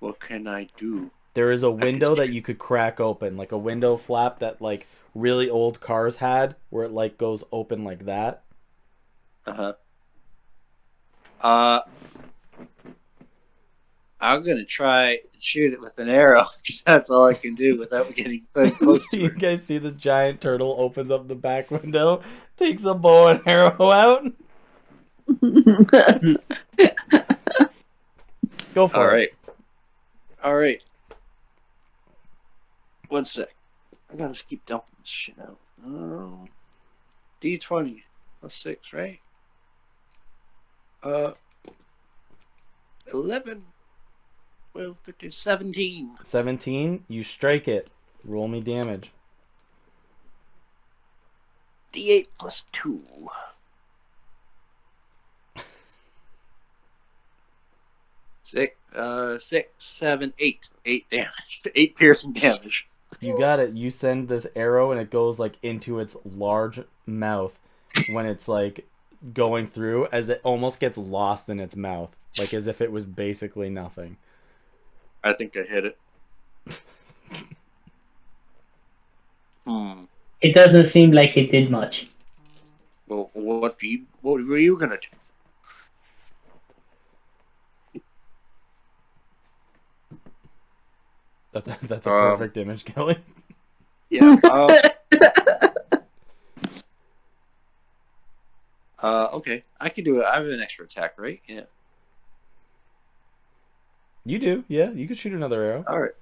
What can I do? There is a window that you could crack open, like a window flap that like really old cars had, where it like goes open like that. I'm gonna try and shoot it with an arrow because that's all I can do without getting close to You it. guys see this giant turtle opens up the back window, takes a bow and arrow out. Go for it. All right. 1 sec. I gotta just keep dumping this shit out. D20 +6, right? 11, 12, 13, 17. 17. You strike it. Roll me damage. D8 +2. 6, 7, 8. 8 damage. 8 piercing damage. You got it. You send this arrow and it goes like into its large mouth when it's like going through, as it almost gets lost in its mouth, like as if it was basically nothing. I think I hit it. It doesn't seem like it did much. Well, what were you gonna do? That's a perfect image, Kelly. Yeah. Okay. I can do it. I have an extra attack, right? Yeah. You do, yeah. You could shoot another arrow. All right.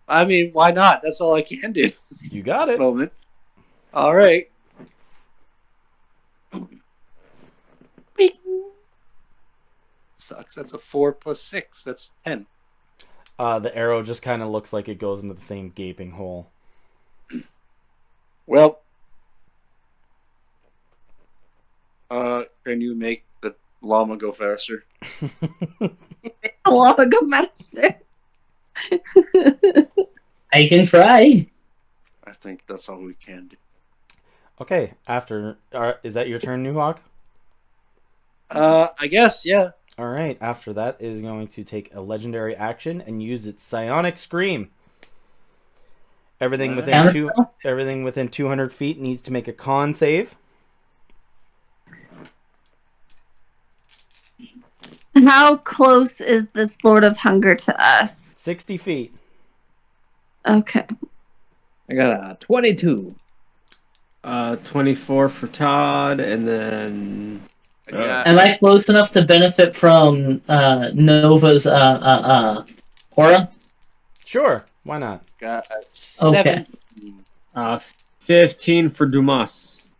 I mean, why not? That's all I can do. You got it. Moment. All right. Bing. Sucks. That's a 4 + 6. That's 10. The arrow just kind of looks like it goes into the same gaping hole. Well, can you make the llama go faster? Llama go master. I can try. I think that's all we can do. Okay, is that your turn, Newhawk? I guess, yeah. All right, after that is going to take a legendary action and use its psionic scream. Everything within 200 feet needs to make a con save. How close is this Lord of Hunger to us? 60 feet. Okay. I got a 22. 24 for Todd, and then I got Am I close enough to benefit from Nova's aura? Sure, why not? a 17. 15 for Dumas.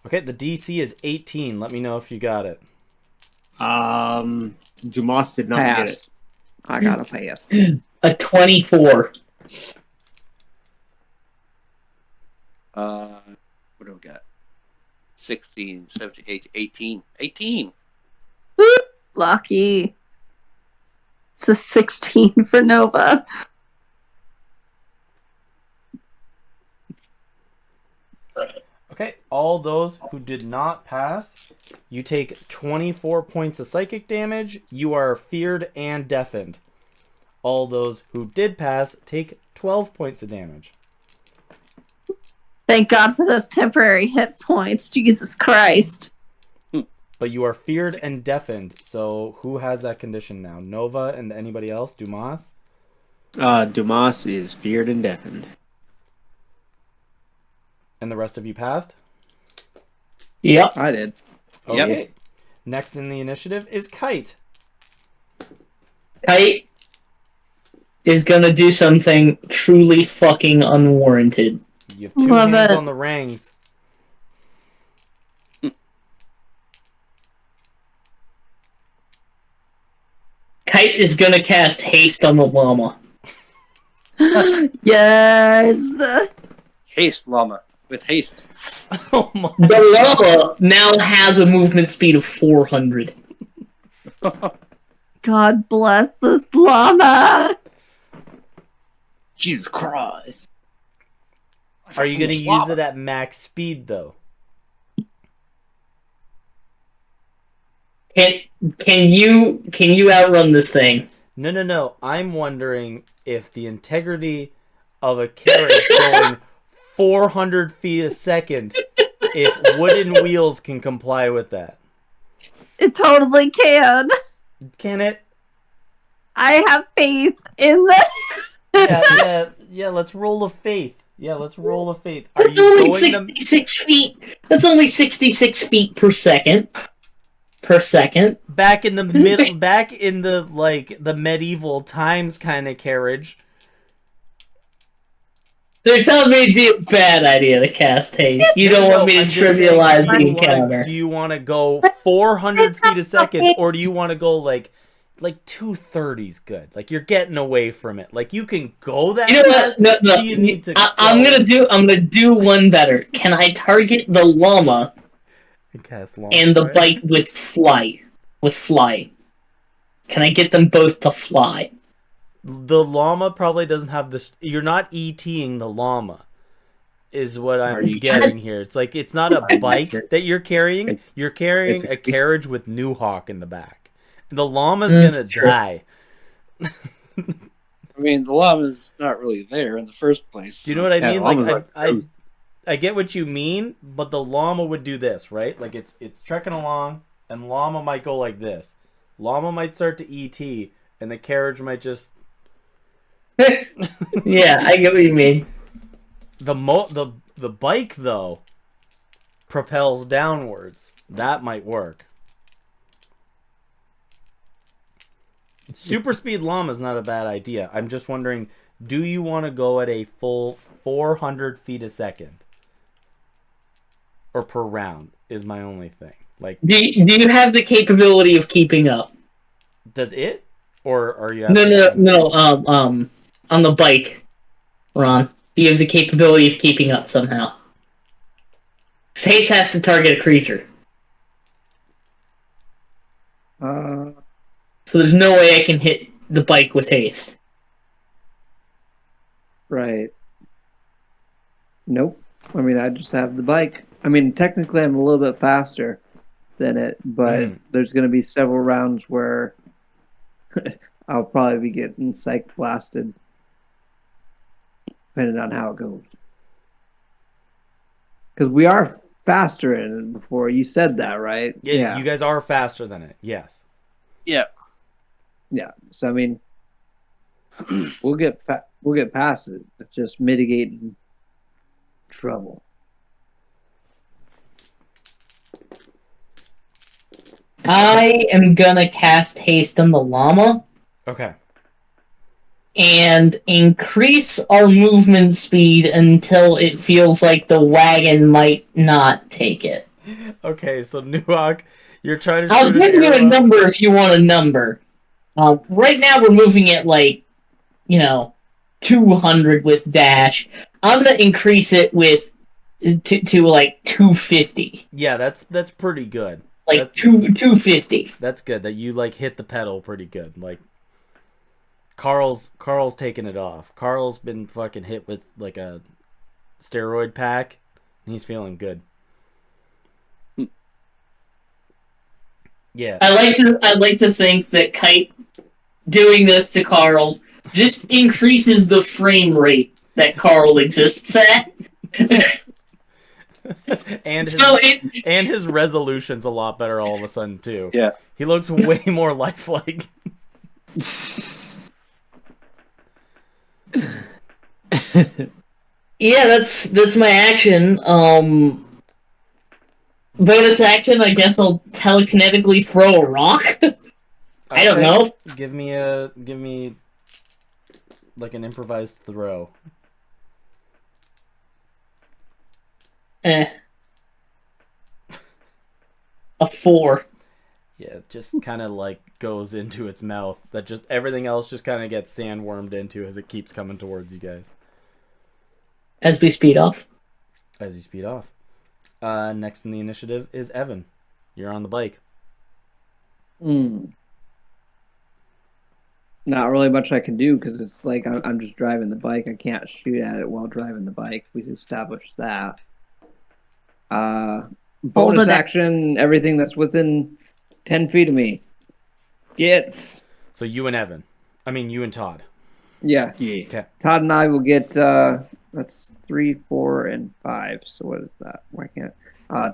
Okay, the DC is 18. Let me know if you got it. Dumas did not get it. I got a pass. A 24. What do we got? 16, 17, 18, 18. 18. Woo! Lucky. It's a 16 for Nova. Okay, all those who did not pass, you take 24 points of psychic damage. You are feared and deafened. All those who did pass take 12 points of damage. Thank God for those temporary hit points. Jesus Christ. But you are feared and deafened. So who has that condition now? Nova and anybody else? Dumas? Dumas is feared and deafened. And the rest of you passed? Yep. I did. Okay. Yep. Next in the initiative is Kite. Kite is gonna do something truly fucking unwarranted. You have 2 Love hands it. on the rings. Kite is gonna cast haste on the llama. Yes. Haste, llama. With haste. Oh my. The llama now has a movement speed of 400. God bless this llama. Jesus Christ. Are you going to use it at max speed, though? Can you outrun this thing? No. I'm wondering if the integrity of a carriage going 400 feet a second, if wooden wheels can comply with that. It totally can. Can it? I have faith in this. Yeah, let's roll a faith. Yeah, let's roll a faith. Are That's you only going to... 66 feet. That's only 66 feet per second. Back in the middle, back in the, like, the medieval times kind of carriage. They're telling me it'd be a bad idea to cast haste. You don't want me to I'm just trivialize saying, the encounter. do you want to go 400 feet a second, or do you want to go, like 230's good? Like, you're getting away from it. Like, you can go that You know fast. what? No. You need to I'm gonna do one better. Can I target the llama and the bike with fly? Can I get them both to fly? The llama probably doesn't have this. You're not ETing the llama, is what I'm getting here. It's like, it's not a bike that you're carrying. You're carrying a carriage with New Hawk in the back. The llama's gonna die. I mean, the llama's not really there in the first place. Do you know what I mean? llama's I get what you mean, but the llama would do this, right? Like, it's trekking along, and llama might go like this. Llama might start to ET, and the carriage might just... Yeah, I get what you mean. The bike, though, propels downwards. That might work. Super speed llama is not a bad idea. I'm just wondering, do you want to go at a full 400 feet a second? Or per round is my only thing. Like, Do you have the capability of keeping up? does it? Or are you... No. On the bike, Ron. Do you have the capability of keeping up somehow? Haste has to target a creature. So there's no way I can hit the bike with haste. Right. Nope. I mean, I just have the bike. I mean, technically, I'm a little bit faster than it, but there's going to be several rounds where I'll probably be getting psych blasted, depending on how it goes. Because we are faster in it before. You said that, right? Yeah, you guys are faster than it. Yes. Yeah. Yeah. So I mean, we'll get past it. It's just mitigating trouble. I am gonna cast haste on the llama Okay. and increase our movement speed until it feels like the wagon might not take it. Okay, so Nuhawk, you're trying to I'll shoot give an you a arrow. number if you want a number. Right now we're moving at 200 with dash. I'm gonna increase it with to like 250. Yeah, that's pretty good. Like 250. That's good that you hit the pedal pretty good. Like Carl's taking it off. Carl's been fucking hit with a steroid pack and he's feeling good. Yeah. I like to think that Kite doing this to Carl just increases the frame rate that Carl exists at. and his, So and his resolution's a lot better all of a sudden too. Yeah. He looks way more lifelike. yeah, that's my action. Bonus action, I guess I'll telekinetically throw a rock. I don't know. Give me like an improvised throw. A 4. Yeah, it just kind of like goes into its mouth. That just everything else just kind of gets sandwormed into as it keeps coming towards you guys. As we speed off. As you speed off. Next in the initiative is Evan. You're on the bike. Not really much I can do because it's like I'm just driving the bike. I can't shoot at it while driving the bike. We established that. Bonus action, everything that's within 10 feet of me gets. So you and Evan. I mean, you and Todd. Yeah. Okay. Todd and I will get, that's 3, 4, and 5. So what is that? Why can't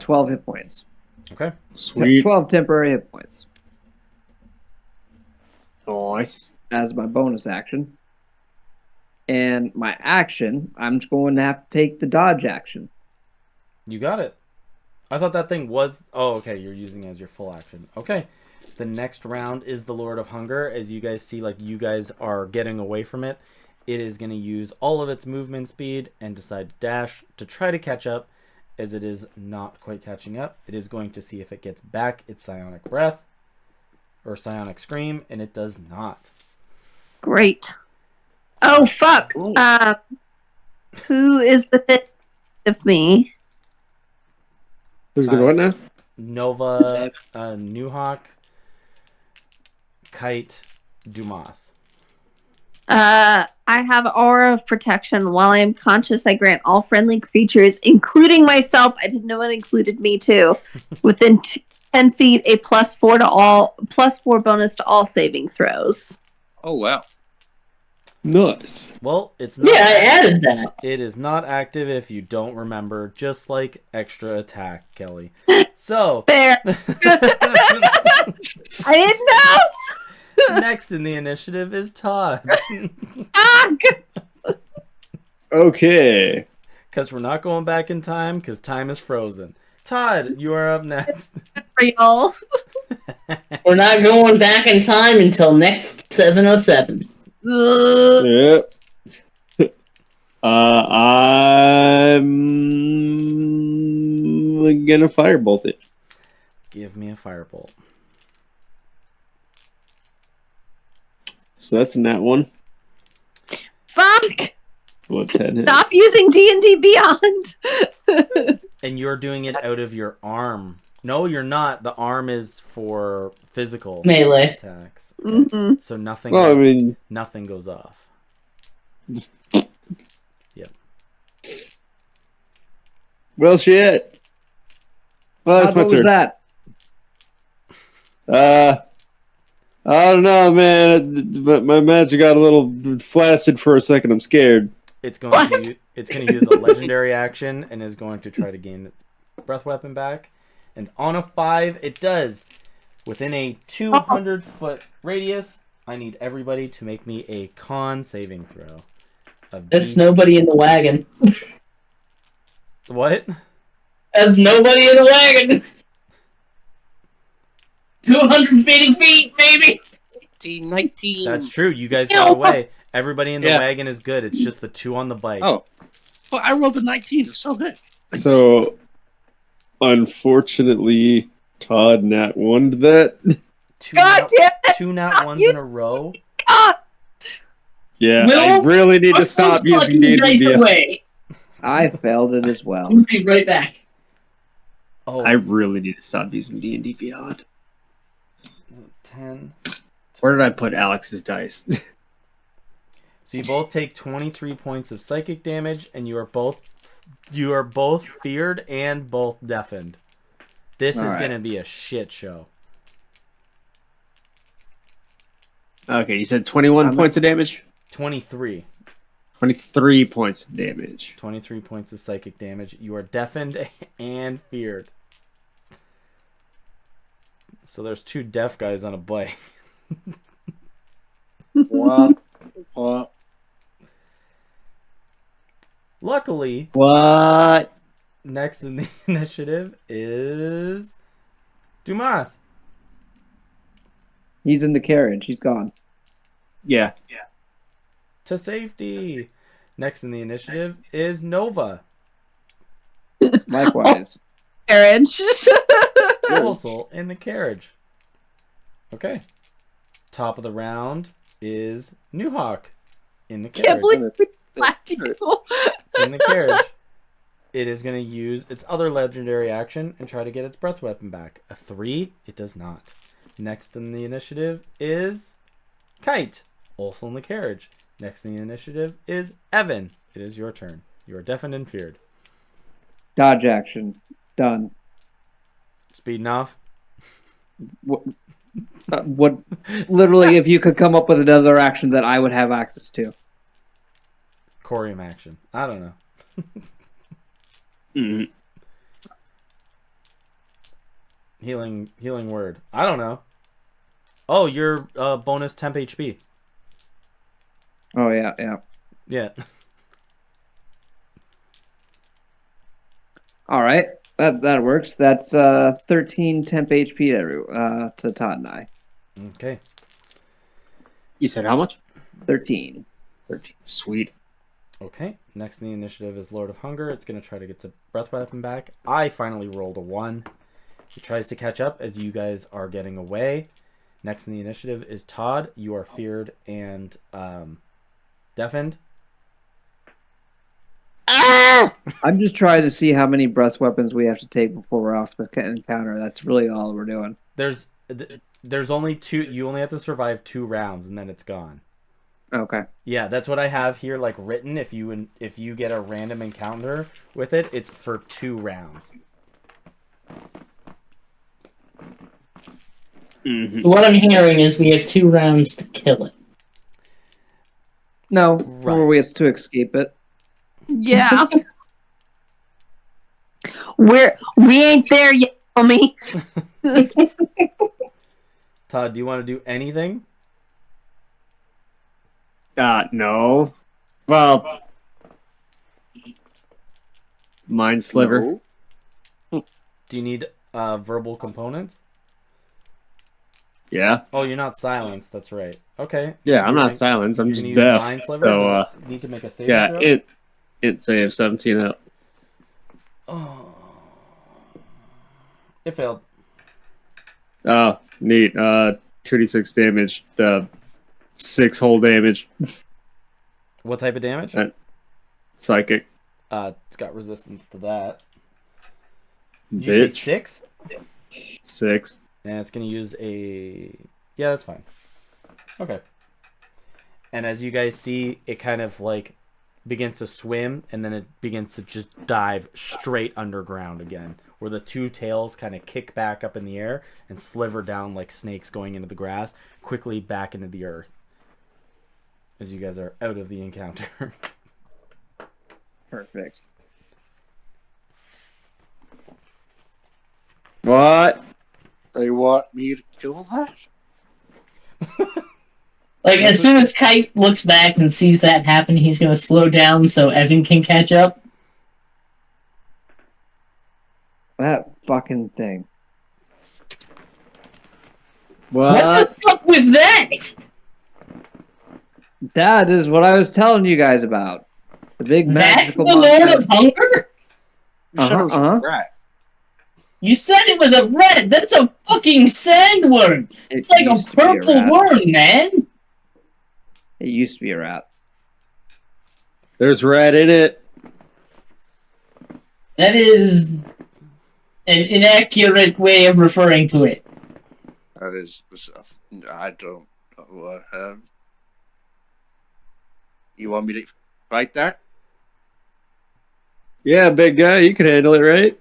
12 hit points. Okay. Sweet. 12 temporary hit points Nice. as my bonus action. And my action, I'm just going to have to take the dodge action. You got it. I thought that thing was... Oh, okay. You're using it as your full action. Okay. The next round is the Lord of Hunger. As you guys see, like, you guys are getting away from it. It is going to use all of its movement speed and decide to dash to try to catch up. As it is not quite catching up, it is going to see if it gets back its psionic breath or psionic scream, and it does not. Great. Oh, fuck. Who is within of me? Who's gonna what now? Nova, Newhawk, Kite, Dumas. I have aura of protection. While I am conscious, I grant all friendly creatures, including myself, I didn't know it included me too, within 10 feet, a +4 bonus to all saving throws. Oh, wow. Nice. Well, it's not. Yeah, I added that. It is not active if you don't remember, just like extra attack, Kelly. So, Fair. I didn't know. next in the initiative is Todd. Okay. Because we're not going back in time, because time is frozen. Todd, you are up next. Real. We're not going back in time until next 707. Yeah. I'm gonna firebolt it. Give me a firebolt. So that's a nat one. Fuck. What 10 hit? Stop using D&D Beyond. And you're doing it out of your arm. No, you're not. The arm is for physical Melee. attacks. Mm-hmm. So nothing. Well, I goes, mean, nothing goes off. just... Yep. Well, shit. Well, that's my What was turn. that? I don't know, man. But my magic got a little flaccid for a second. I'm scared. It's going to use a legendary action and is going to try to gain its breath weapon back. And on a 5, it does. Within a 200-foot radius, I need everybody to make me a con saving throw. That's nobody in the wagon. What? That's nobody in the wagon. 280 feet, baby. 18, 19. That's true. You guys got away. Everybody in the wagon is good. It's just the 2 on the bike. Oh. Well, I rolled a 19. It was so good. So, unfortunately, Todd nat 1'd that. Two God damn it! 2 nat 1s in a row. God. Yeah, Will, I really need to put stop those using fucking D&D dice Beyond. away. I failed it as well. We'll be right back. Oh, I really need to stop using D&D Beyond. 10. Where did I put Alex's dice? So you both take 23 points of psychic damage, and you are both feared and both deafened. This is Alright. going to be a shit show. Okay, you said 21 points of damage? 23. 23 points of damage. 23 points of psychic damage. You are deafened and feared. So there's 2 deaf guys on a bike. What? What? Luckily, What? next in the initiative is Dumas. He's in the carriage. He's gone. Yeah. To safety. Next in the initiative is Nova. Likewise. Carriage. Also in the carriage. Okay. Top of the round is Newhawk in the Can't carriage. believe we laughed at you. In the carriage. It is going to use its other legendary action and try to get its breath weapon back. A 3, it does not. Next in the initiative is Kite, also in the carriage. Next in the initiative is Evan. It is your turn. You are deafened and feared. Dodge action. Done. Speeding off. What? Literally, if you could come up with another action that I would have access to. Corium action. I don't know. Mhm. Healing word. I don't know. Oh, your bonus temp HP. Oh yeah, yeah. Yeah. All right, that works. That's 13 temp HP to Todd and I. Okay. You said how much? 13. 13. Sweet. Okay. Next in the initiative is Lord of Hunger. It's going to try to get the breath weapon back. I finally rolled a 1. He tries to catch up as you guys are getting away. Next in the initiative is Todd. You are feared and deafened. I'm just trying to see how many breath weapons we have to take before we're off the encounter. That's really all we're doing. There's only 2. You only have to survive 2 rounds and then it's gone. Okay. Yeah, that's what I have here, like written. If you get a random encounter with it, it's for 2 rounds. Mm-hmm. So what I'm hearing is we have 2 rounds to kill it. No, Right. 4 ways to escape it. Yeah. We ain't there yet, homie. Todd, do you want to do anything? No. Well, Mind Sliver. No. Do you need verbal components? Yeah. Oh, you're not silenced. That's right. Okay. Yeah, I'm You're not gonna- silenced. I'm you're just gonna use deaf. Mind Sliver? So, Does it need to make a saving yeah, throw? it save 17 up. Oh. It failed. Oh, neat. 2d6 damage. 6 whole damage. What type of damage? Psychic. It's got resistance to that. Did you say Bitch. 6? 6. And it's going to use a... Yeah, that's fine. Okay. And as you guys see, it kind of like begins to swim and then it begins to just dive straight underground again, where the 2 tails kind of kick back up in the air and sliver down like snakes going into the grass, quickly back into the earth as you guys are out of the encounter. Perfect. What? They want me to kill that? Like, as soon as Kite looks back and sees that happen, he's going to slow down so Evan can catch up. That fucking thing. What the fuck was that? That is what I was telling you guys about. The big That's the magical Lord monster. of Hunger? You said it was Uh-huh. a rat. You said it was a red. That's a fucking sandworm. It It's like a used to be purple rat. worm, man. It used to be a rat. There's rat in it. That is an inaccurate way of referring to it. That is, I don't know what. You want me to fight that? Yeah, big guy. You can handle it, right?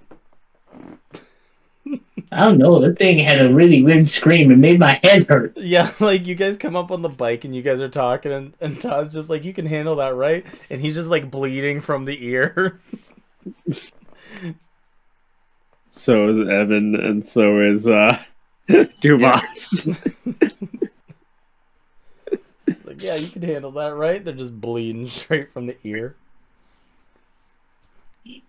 I don't know. That thing had a really weird scream. It made my head hurt. Yeah, like you guys come up on the bike and you guys are talking and Todd's just like, you can handle that, right? And he's just like bleeding from the ear. So is Evan, and so is Dumas. Like, yeah, you can handle that, right? They're just bleeding straight from the ear.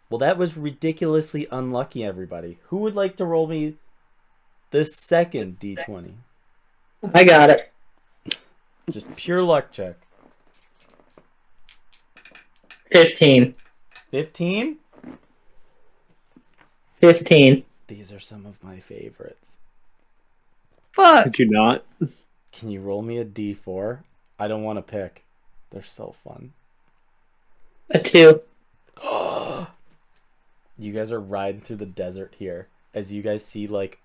Well, that was ridiculously unlucky, everybody. Who would like to roll me the second D20? I got it. Just pure luck check. 15. 15? 15. These are some of my favorites. Fuck. Could you not? Can you roll me a D4? I don't want to pick. They're so fun. A 2. You guys are riding through the desert here. As you guys see, like,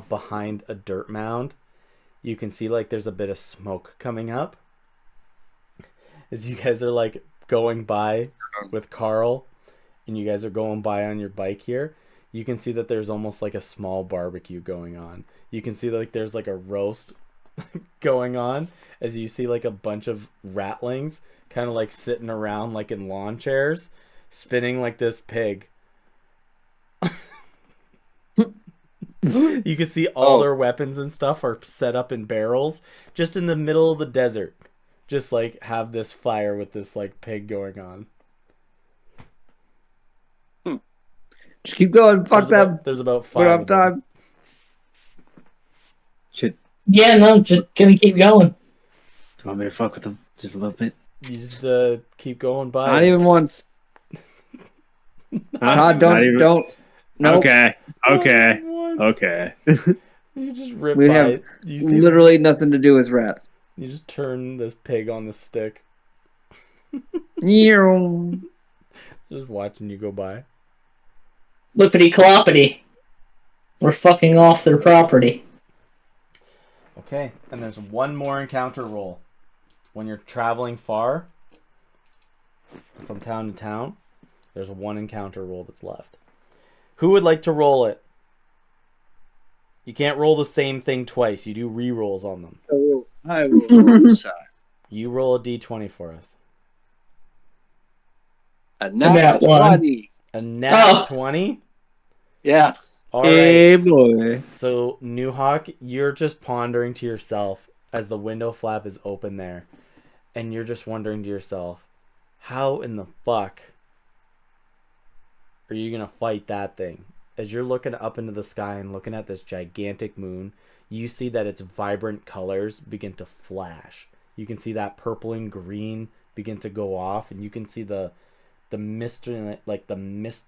behind a dirt mound, you can see, like, there's a bit of smoke coming up. As you guys are, like, going by with Carl, and you guys are going by on your bike here, you can see that there's almost, like, a small barbecue going on. You can see, like, there's, like, a roast going on, as you see, like, a bunch of ratlings kind of, like, sitting around, like, in lawn chairs, spinning, like, this pig. You can see all their weapons and stuff are set up in barrels just in the middle of the desert. Just like have this fire with this like pig going on. Just keep going. Fuck them. There's about We 5 don't have of them. time. Should Yeah, no, just gonna keep going. do you want me to fuck with them just a little bit? You just keep going by. Not even once. Huh? Todd, Not even- don't. Nope. Okay. Once. Okay. You just rip We by have it. You see Literally nothing to do with rats. you just turn this pig on the stick. Meow. Just watching you go by. Lippity cloppity. We're fucking off their property. Okay, and there's one more encounter roll. When you're traveling far from town to town, there's one encounter roll that's left. Who would like to roll it? You can't roll the same thing twice. You do re-rolls on them. I will roll this time. You roll a d20 for us. A Nat nat one. 20. A nat Oh. 20? Yeah. All right. Hey boy. So, Newhawk, you're just pondering to yourself as the window flap is open there. And you're just wondering to yourself, how in the fuck are you going to fight that thing? As you're looking up into the sky and looking at this gigantic moon, you see that its vibrant colors begin to flash. You can see that purple and green begin to go off, and you can see the mist in it, like the mist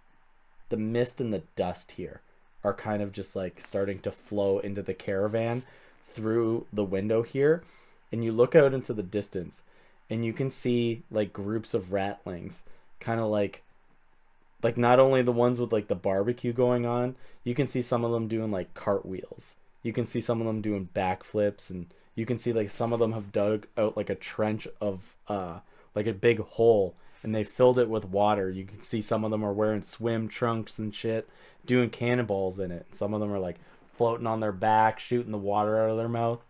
and the dust here are kind of just like starting to flow into the caravan through the window here. And you look out into the distance and you can see like groups of ratlings, kind of like not only the ones with like the barbecue going on, you can see some of them doing like cartwheels. You can see some of them doing backflips, and you can see like some of them have dug out like a trench of like a big hole, and they filled it with water. You can see some of them are wearing swim trunks and shit, doing cannonballs in it. Some of them are like floating on their back, shooting the water out of their mouth.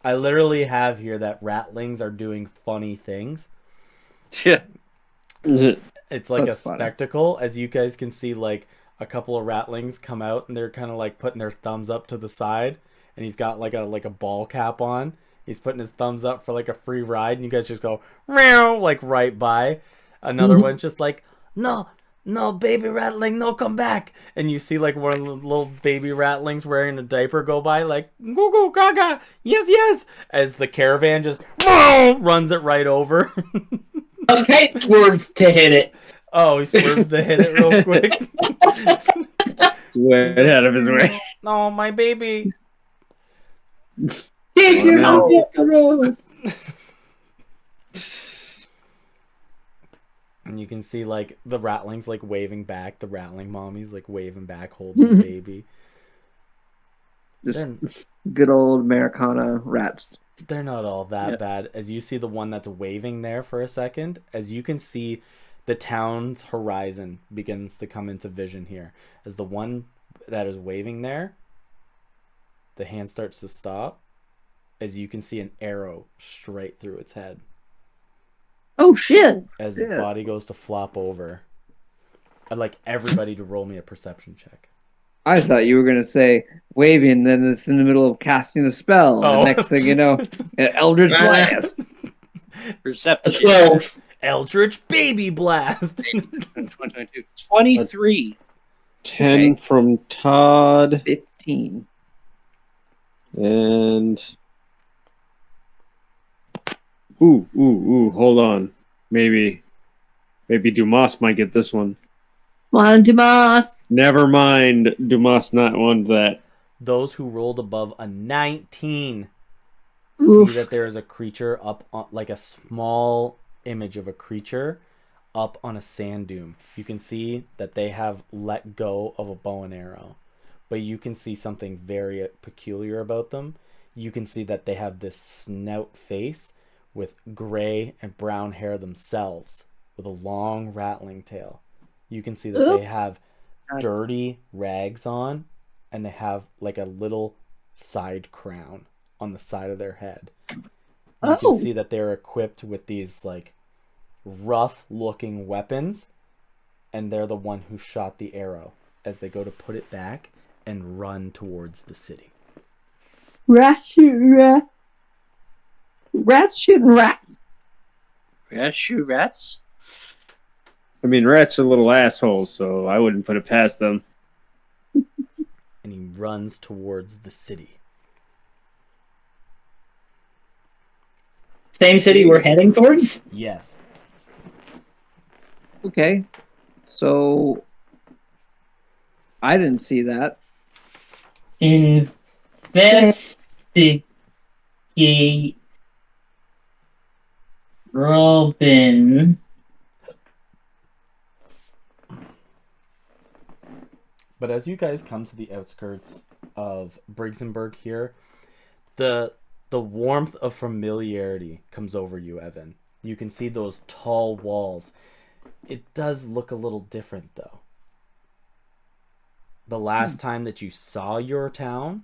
I literally have here that ratlings are doing funny things. Yeah. It's like That's a funny. spectacle, as you guys can see like a couple of ratlings come out and they're kind of like putting their thumbs up to the side, and he's got like a ball cap on. He's putting his thumbs up for like a free ride, and you guys just go meow like right by. Another one's just like, no, baby ratling, no, come back. And you see like one of the little baby ratlings wearing a diaper go by, like go go gaga, yes, as the caravan just runs it right over. Okay, swerves to hit it. Oh, he swerves to hit it real quick. Way ahead of his way. Oh, my baby. Take your no. hit the road. And you can see like the ratlings like waving back. The ratling mommies like waving back, holding the baby. Just They're, good old Americana rats. they're not all that Yeah. bad. As you see the one that's waving there for a second, as you can see the town's horizon begins to come into vision here. As the one that is waving there the hand starts to stop as you can see an arrow straight through its head. Oh shit! As its body goes to flop over. I'd like everybody to roll me a perception check. I thought you were gonna say waving, then it's in the middle of casting a spell. Oh. And next thing you know, an Eldritch Blast. Perception. 12. Eldritch Baby Blast! 23. 10 from Todd 15. and ooh, hold on. Maybe Dumas might get this one. Come on, Dumas. Never mind, Dumas not one that. Those who rolled above a 19 Oof. see that there is a creature up on, like a small image of a creature up on a sand dune. You can see that they have let go of a bow and arrow, but you can see something very peculiar about them. You can see that they have this snout face with gray and brown hair themselves with a long rattling tail. You can see that they have dirty rags on, and they have like a little side crown on the side of their head. You can see that they're equipped with these like rough looking weapons, and they're the one who shot the arrow as they go to put it back and run towards the city. Rats shooting rats. Rats shooting rats. Rats shoot rats? I mean, rats are little assholes, so I wouldn't put it past them. And he runs towards the city. Same city we're heading towards? Yes. Okay. So I didn't see that. Investigate Robin. But as you guys come to the outskirts of Brigsenberg here, the warmth of familiarity comes over you, Evan. You can see those tall walls. It does look a little different, though. The last time that you saw your town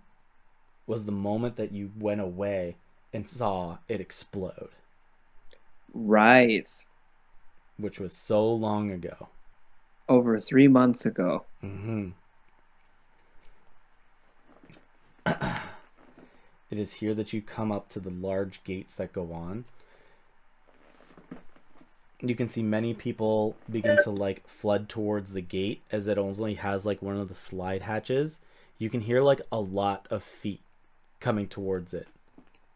was the moment that you went away and saw it explode, Right. which was so long ago. Over 3 months ago. Mm-hmm. It is here that you come up to the large gates that go on. You can see many people begin to like flood towards the gate as it only has like one of the slide hatches. You can hear like a lot of feet coming towards it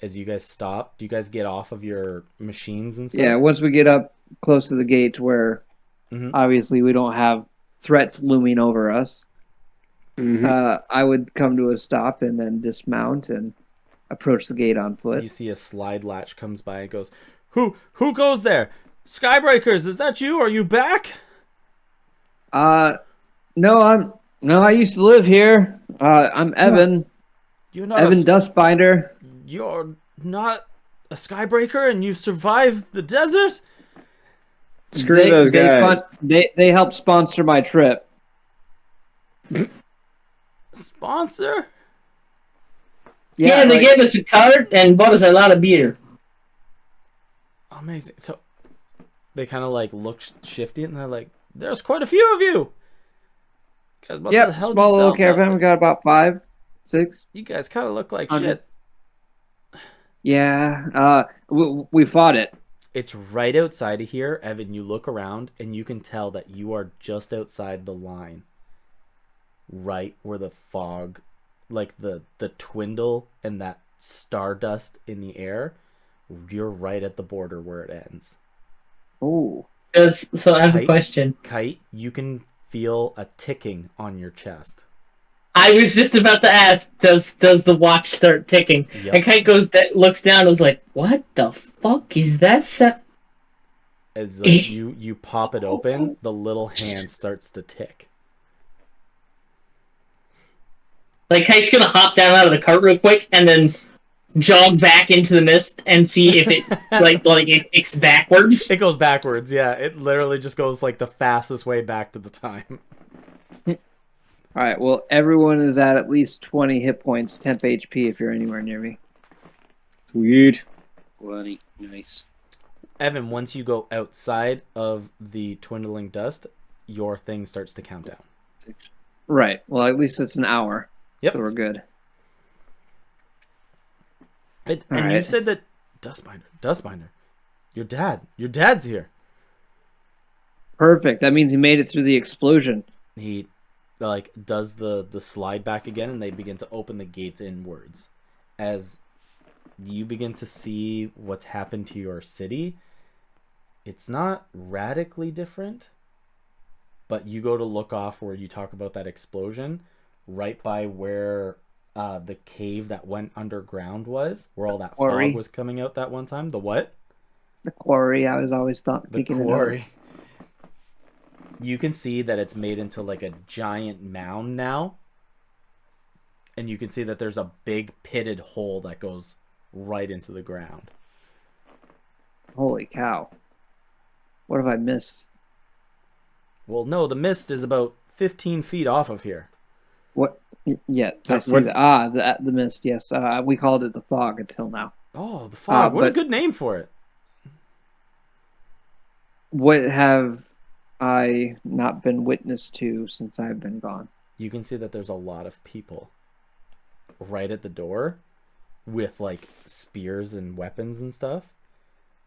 as you guys stop. Do you guys get off of your machines and stuff? Yeah, once we get up close to the gate where obviously we don't have threats looming over us, I would come to a stop and then dismount and approach the gate on foot. You see a slide latch comes by and goes, Who goes there? Skybreakers, is that you? Are you back? No, I used to live here. I'm Evan. You're not Evan Dustbinder. You're not a Skybreaker and you survived the desert? Screw those guys. They helped sponsor my trip. Sponsor? Yeah, they gave us a cart and bought us a lot of beer. Amazing. So they kind of like look shifty and they're like, there's quite a few of you. You guys must have held small little yourselves out caravan. there. We got about 5, 6. You guys kind of look like 100. shit. Yeah, we fought it. It's right outside of here, Evan. You look around and you can tell that you are just outside the line. Right where the fog, like the twindle and that stardust in the air, you're right at the border where it ends. Oh. So I have a question. Kite, you can feel a ticking on your chest. I was just about to ask, does the watch start ticking? Yep. And Kite looks down and is like, what the fuck is that? As you pop it open, the little hand starts to tick. Like, Kite's gonna hop down out of the cart real quick and then jog back into the mist and see if it like it ticks backwards. It goes backwards, yeah. It literally just goes like the fastest way back to the time. All right. Well, everyone is at least 20 hit points, temp HP if you're anywhere near me. Sweet. 20. Nice. Evan, once you go outside of the dwindling dust, your thing starts to count down. Right. Well, at least it's an hour. Yep. So we're good. And All you right. said that Dustbinder, your dad's here. Perfect. That means he made it through the explosion. He like does the slide back again, and they begin to open the gates inwards. As you begin to see what's happened to your city, it's not radically different, but you go to look off where you talk about that explosion, right by where the cave that went underground was, where all that Quarry. fog was coming out that one time. The what? The quarry. I was always The thinking quarry. You can see that it's made into like a giant mound now. And you can see that there's a big pitted hole that goes right into the ground. Holy cow. What have I missed? Well, no, the mist is about 15 feet off of here. What? Yeah, I see what- that. The mist, yes. We called it the fog until now. Oh, the fog. What a but- good name for it. What have I not been witness to since I've been gone? You can see that there's a lot of people right at the door with like spears and weapons and stuff,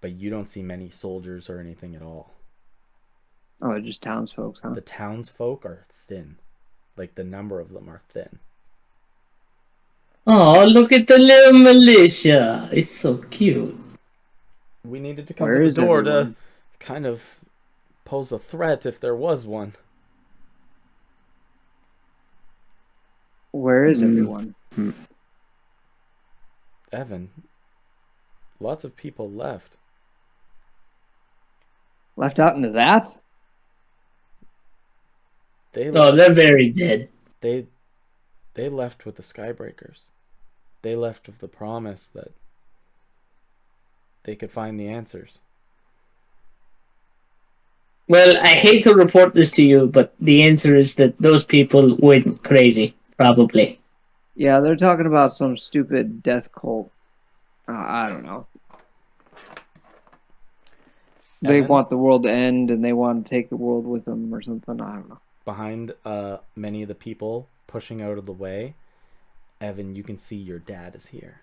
but you don't see many soldiers or anything at all. Oh, just townsfolk, huh? The townsfolk are thin. Like the number of them are thin. Oh, look at the little militia. It's so cute. We needed to come Where to the is door everyone? to kind of pose a threat if there was one. Where is everyone? Evan, lots of people left. Left out into that? They Oh, they're very dead. they left with the Skybreakers. They left with the promise that they could find the answers. Well, I hate to report this to you, but the answer is that those people went crazy, probably. Yeah, they're talking about some stupid death cult. I don't know. They Evan? want the world to end and they want to take the world with them or something. I don't know. Behind many of the people pushing out of the way, Evan, you can see your dad is here.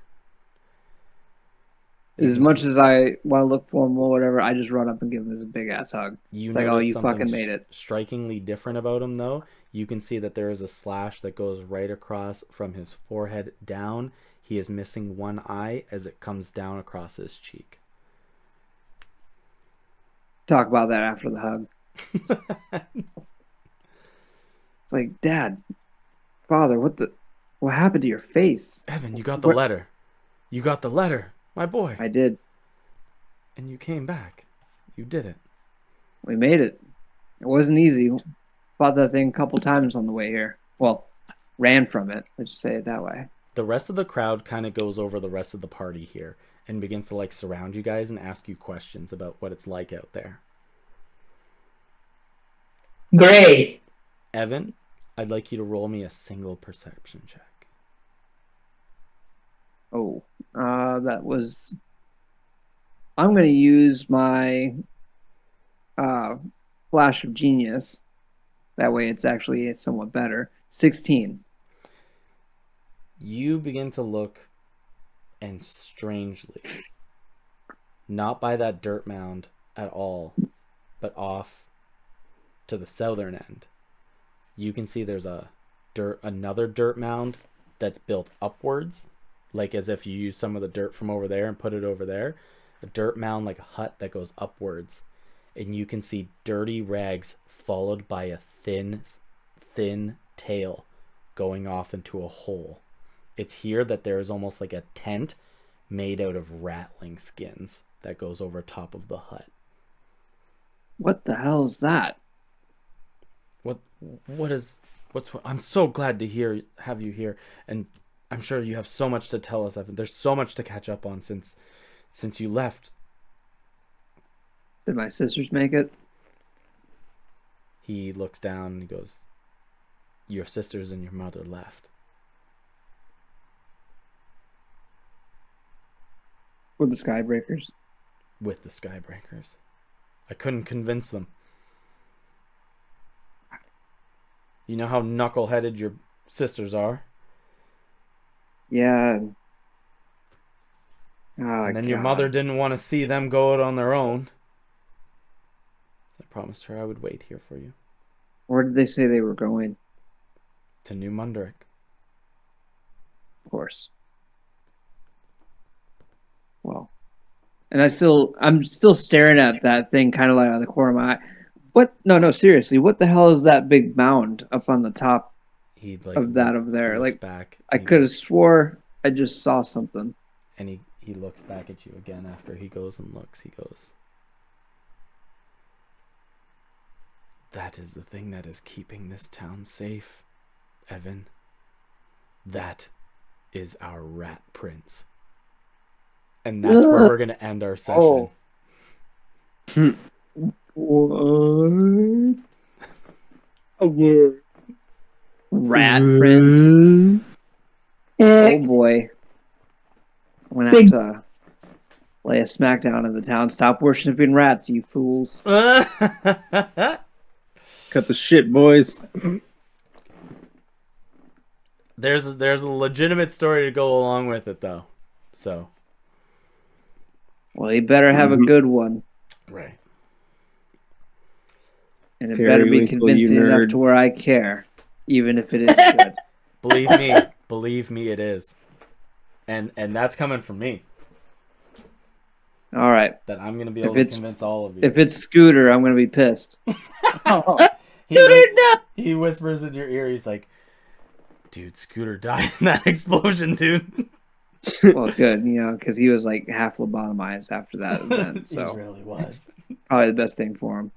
You As can much see- as I want to look for him or whatever, I just run up and give him a big ass hug. You It's like, oh, notice you something fucking made it. strikingly different about him, though. You can see that there is a slash that goes right across from his forehead down. He is missing one eye as it comes down across his cheek. Talk about that after the hug. It's like, Dad, Father, what happened to your face? Evan, you got the Where- letter. You got the letter, my boy. I did. And you came back. You did it. We made it. It wasn't easy. Fought that thing a couple times on the way here. Well, ran from it. Let's just say it that way. The rest of the crowd kind of goes over the rest of the party here and begins to like surround you guys and ask you questions about what it's like out there. Great. Evan, I'd like you to roll me a single perception check. Oh, that was. I'm going to use my flash of genius. That way, it's somewhat better. 16. You begin to look, and strangely, not by that dirt mound at all, but off to the southern end, you can see there's another dirt mound that's built upwards, like as if you use some of the dirt from over there and put it over there. A dirt mound like a hut that goes upwards, and you can see dirty rags followed by a thin tail going off into a hole. It's here that there is almost like a tent made out of rattling skins that goes over top of the hut. What the hell is that? I'm so glad to have you here, and I'm sure you have so much to tell us, Evan. There's so much to catch up on since you left. Did my sisters make it? He looks down and he goes, your sisters and your mother left. With the Skybreakers. With the Skybreakers. I couldn't convince them. You know how knuckleheaded your sisters are? Yeah. Oh, And then your mother didn't want to see them go out on their own. So I promised her I would wait here for you. Where did they say they were going? To New Munderick. Of course. Well. And I'm still staring at that thing kind of like out of the corner of my eye. What? No, seriously. What the hell is that big mound up on the top of that over there? Like, back. I could have swore I just saw something. And he looks back at you again after he goes and looks. He goes, that is the thing that is keeping this town safe, Evan. That is our rat prince. And that's where we're going to end our session. What? Rat prince. Oh boy. I'm gonna have to lay a smackdown in the town. Stop worshipping rats, you fools. Cut the shit, boys. There's a legitimate story to go along with it, though. So. Well, you better have a good one. Right. And it better be convincing enough to where I care, even if it is good. Believe me, it is. And that's coming from me. All right. That I'm gonna be able to convince all of you. If it's Scooter, I'm gonna be pissed. He whispers in your ear. He's like, "Dude, Scooter died in that explosion, dude." Well, good, because he was like half lobotomized after that event. So he really was. Probably the best thing for him.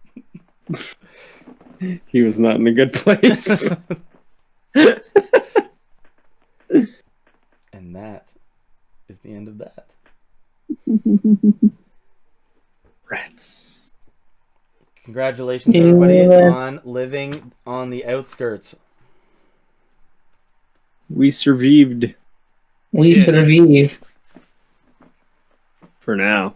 He was not in a good place. And that is the end of that. Rats. Congratulations, everybody, on living on the outskirts. We survived. We survived. For now.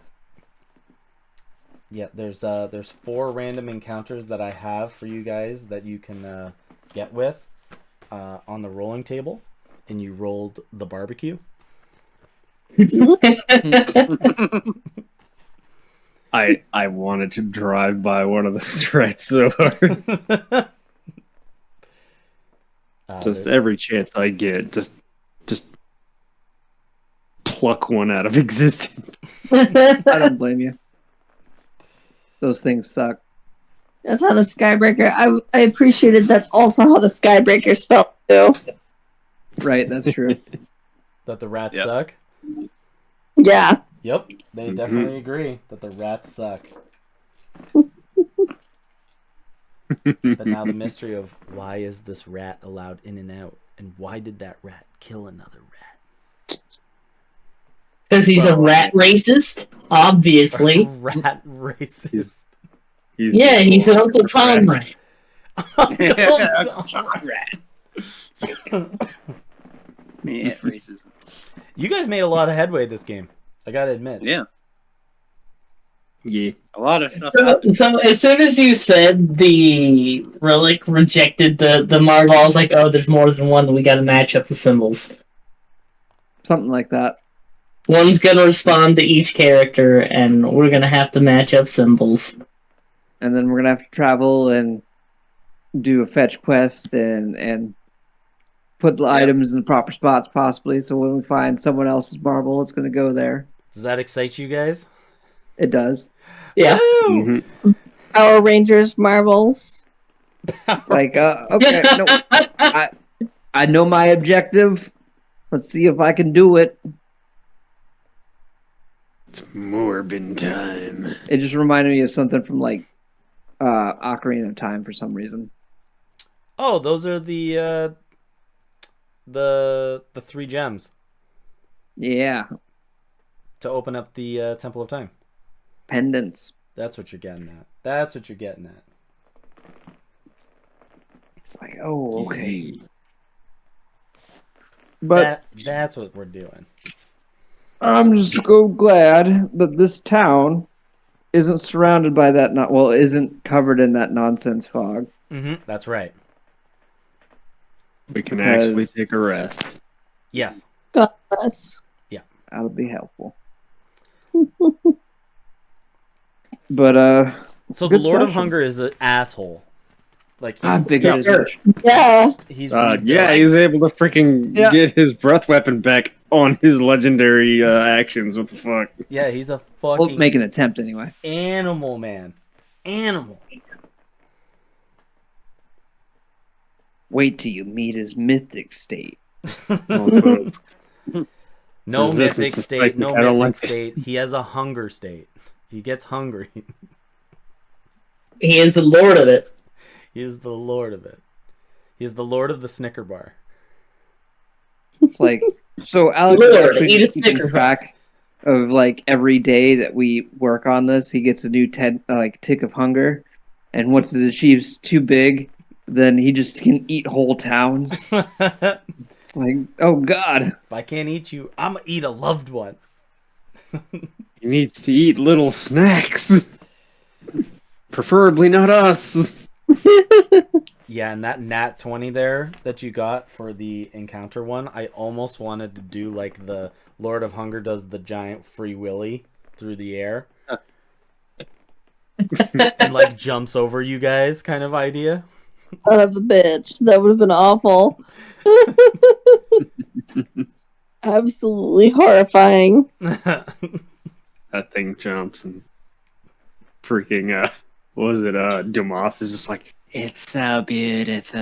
Yeah, there's 4 random encounters that I have for you guys that you can get with on the rolling table, and you rolled the barbecue. I wanted to drive by one of those rats so hard. Just every chance I get, just pluck one out of existence. I don't blame you. Those things suck. That's how the Skybreaker. I appreciated that's also how the Skybreaker spelled too. Right, that's true. That the rats suck? Yeah. Yep, they definitely agree that the rats suck. But now the mystery of why is this rat allowed in and out, and why did that rat kill another rat? Because he's a rat racist, obviously. Rat racist. He's an Uncle Tom rat. Uncle Tom rat. Yeah, racism. You guys made a lot of headway this game. I gotta admit. Yeah. Yeah. A lot of stuff happened. So as soon as you said the relic rejected the marble, I was like, oh, there's more than one. We gotta match up the symbols. Something like that. One's gonna respond to each character, and we're gonna have to match up symbols. And then we're gonna have to travel and do a fetch quest and put the items in the proper spots, possibly. So when we find someone else's marble, it's gonna go there. Does that excite you guys? It does. Yeah. Mm-hmm. Power Rangers marbles. Like, okay, no, I know my objective. Let's see if I can do it. It's Morbin time. It just reminded me of something from like Ocarina of Time for some reason. Oh, those are the 3 gems Yeah, to open up the Temple of Time. pendants. That's what you're getting at. It's like, oh, okay. But That's what we're doing. I'm just so glad that this town isn't surrounded by that isn't covered in that nonsense fog. That's right. We can actually take a rest. Yes. God bless. That'll be helpful. But So the good Lord of session. Hunger is an asshole. Like I figured as much. Yeah. he's He's able to freaking get his breath weapon back on his legendary actions. What the fuck? Yeah, he's a We'll fucking make an attempt anyway. animal, man. Animal. Wait till you meet his mythic state. Also, No Resistance mythic is state, like- no I don't mythic like- state. He has a hunger state. He gets hungry. He is the lord of it. He is the lord of it. He is the lord of the Snicker bar. It's like, so Alex is Lord, actually eat a just keeping Snicker bar. track of like every day that we work on this. He gets a new tick of hunger, and once it achieves too big, then he just can eat whole towns. If It's like, oh god. I can't eat you, I'm gonna eat a loved one. he needs to eat little snacks. Preferably not us. Yeah, and that nat 20 there that you got for the encounter one, I almost wanted to do like the Lord of Hunger does the giant free willy through the air. And like jumps over you guys kind of idea. Son of a bitch. That would have been awful. Absolutely horrifying. That thing jumps and freaking what was it? Dumas is just like, it's so beautiful.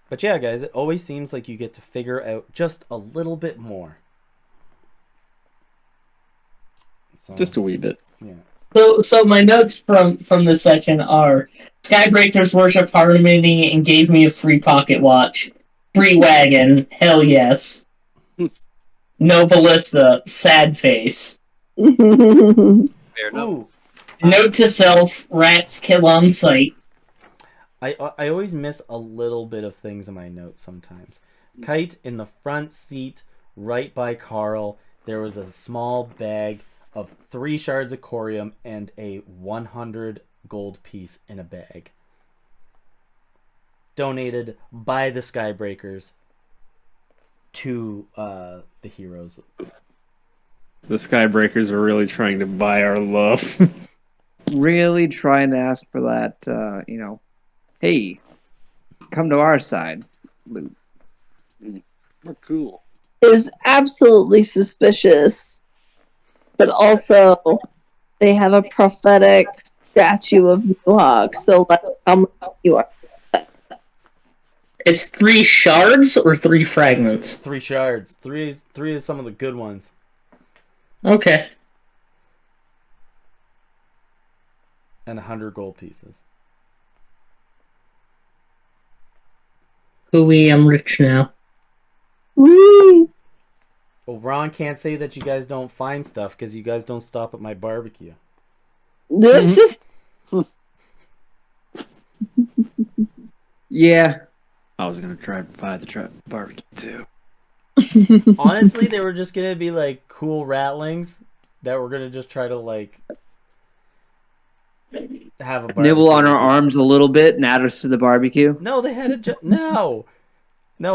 But yeah, guys, it always seems like you get to figure out just a little bit more. So, Just a wee bit. yeah. So my notes from this section are: Skybreakers worship harmony and gave me a free pocket watch. Free wagon, hell yes. No ballista, sad face. Fair enough. Ooh, Note to self: rats kill on sight. I always miss a little bit of things in my notes sometimes. Kite in the front seat, right by Carl. There was a small bag of 3 shards of corium and a 100 gold piece in a bag. Donated by the Skybreakers to the heroes. The Skybreakers are really trying to buy our love. Really trying to ask for that, hey, come to our side. We're cool. Is absolutely suspicious. But also, they have a prophetic statue of Newhawk, so let's come with you are. It's 3 shards or 3 fragments. 3 shards. Three is some of the good ones. Okay. And 100 gold pieces. Hooey, I'm rich now. Woo! Well, Ron can't say that you guys don't find stuff because you guys don't stop at my barbecue. This is Yeah. I was gonna try to buy the barbecue too. Honestly, they were just gonna be like cool ratlings that were gonna just try to like have a barbecue. Nibble on our arms a little bit and add us to the barbecue. No, they had a no.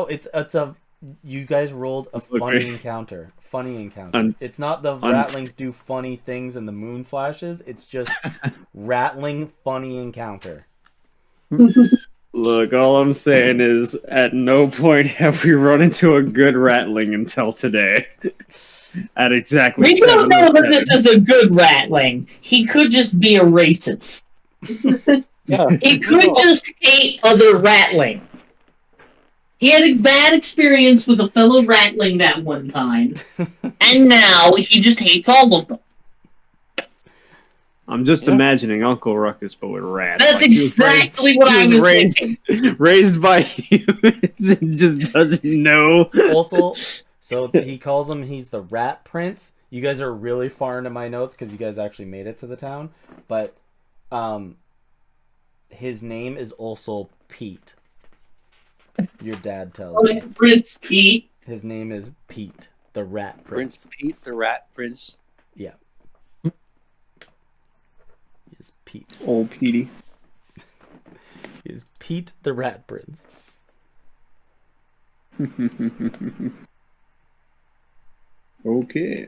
It's a you guys rolled a funny encounter. Funny encounter. It's not the ratlings do funny things and the moon flashes. It's just rattling funny encounter. Look, all I'm saying is, at no point have we run into a good rattling until today. At exactly We don't know that 7:07. this is a good ratling. He could just be a racist. Yeah. He could just hate other ratlings. He had a bad experience with a fellow ratling that one time, and now he just hates all of them. I'm just imagining Uncle Ruckus, but with rats. That's Like, he was exactly what I was thinking. raised by humans and just doesn't know. Also, so he calls him he's the rat prince. You guys are really far into my notes because you guys actually made it to the town. But his name is also Pete. Your dad tells me. Prince Pete. His name is Pete, the Rat Prince. Prince Pete, the Rat Prince. Yeah. He is Pete. Old Petey. He is Pete, the Rat Prince. Okay.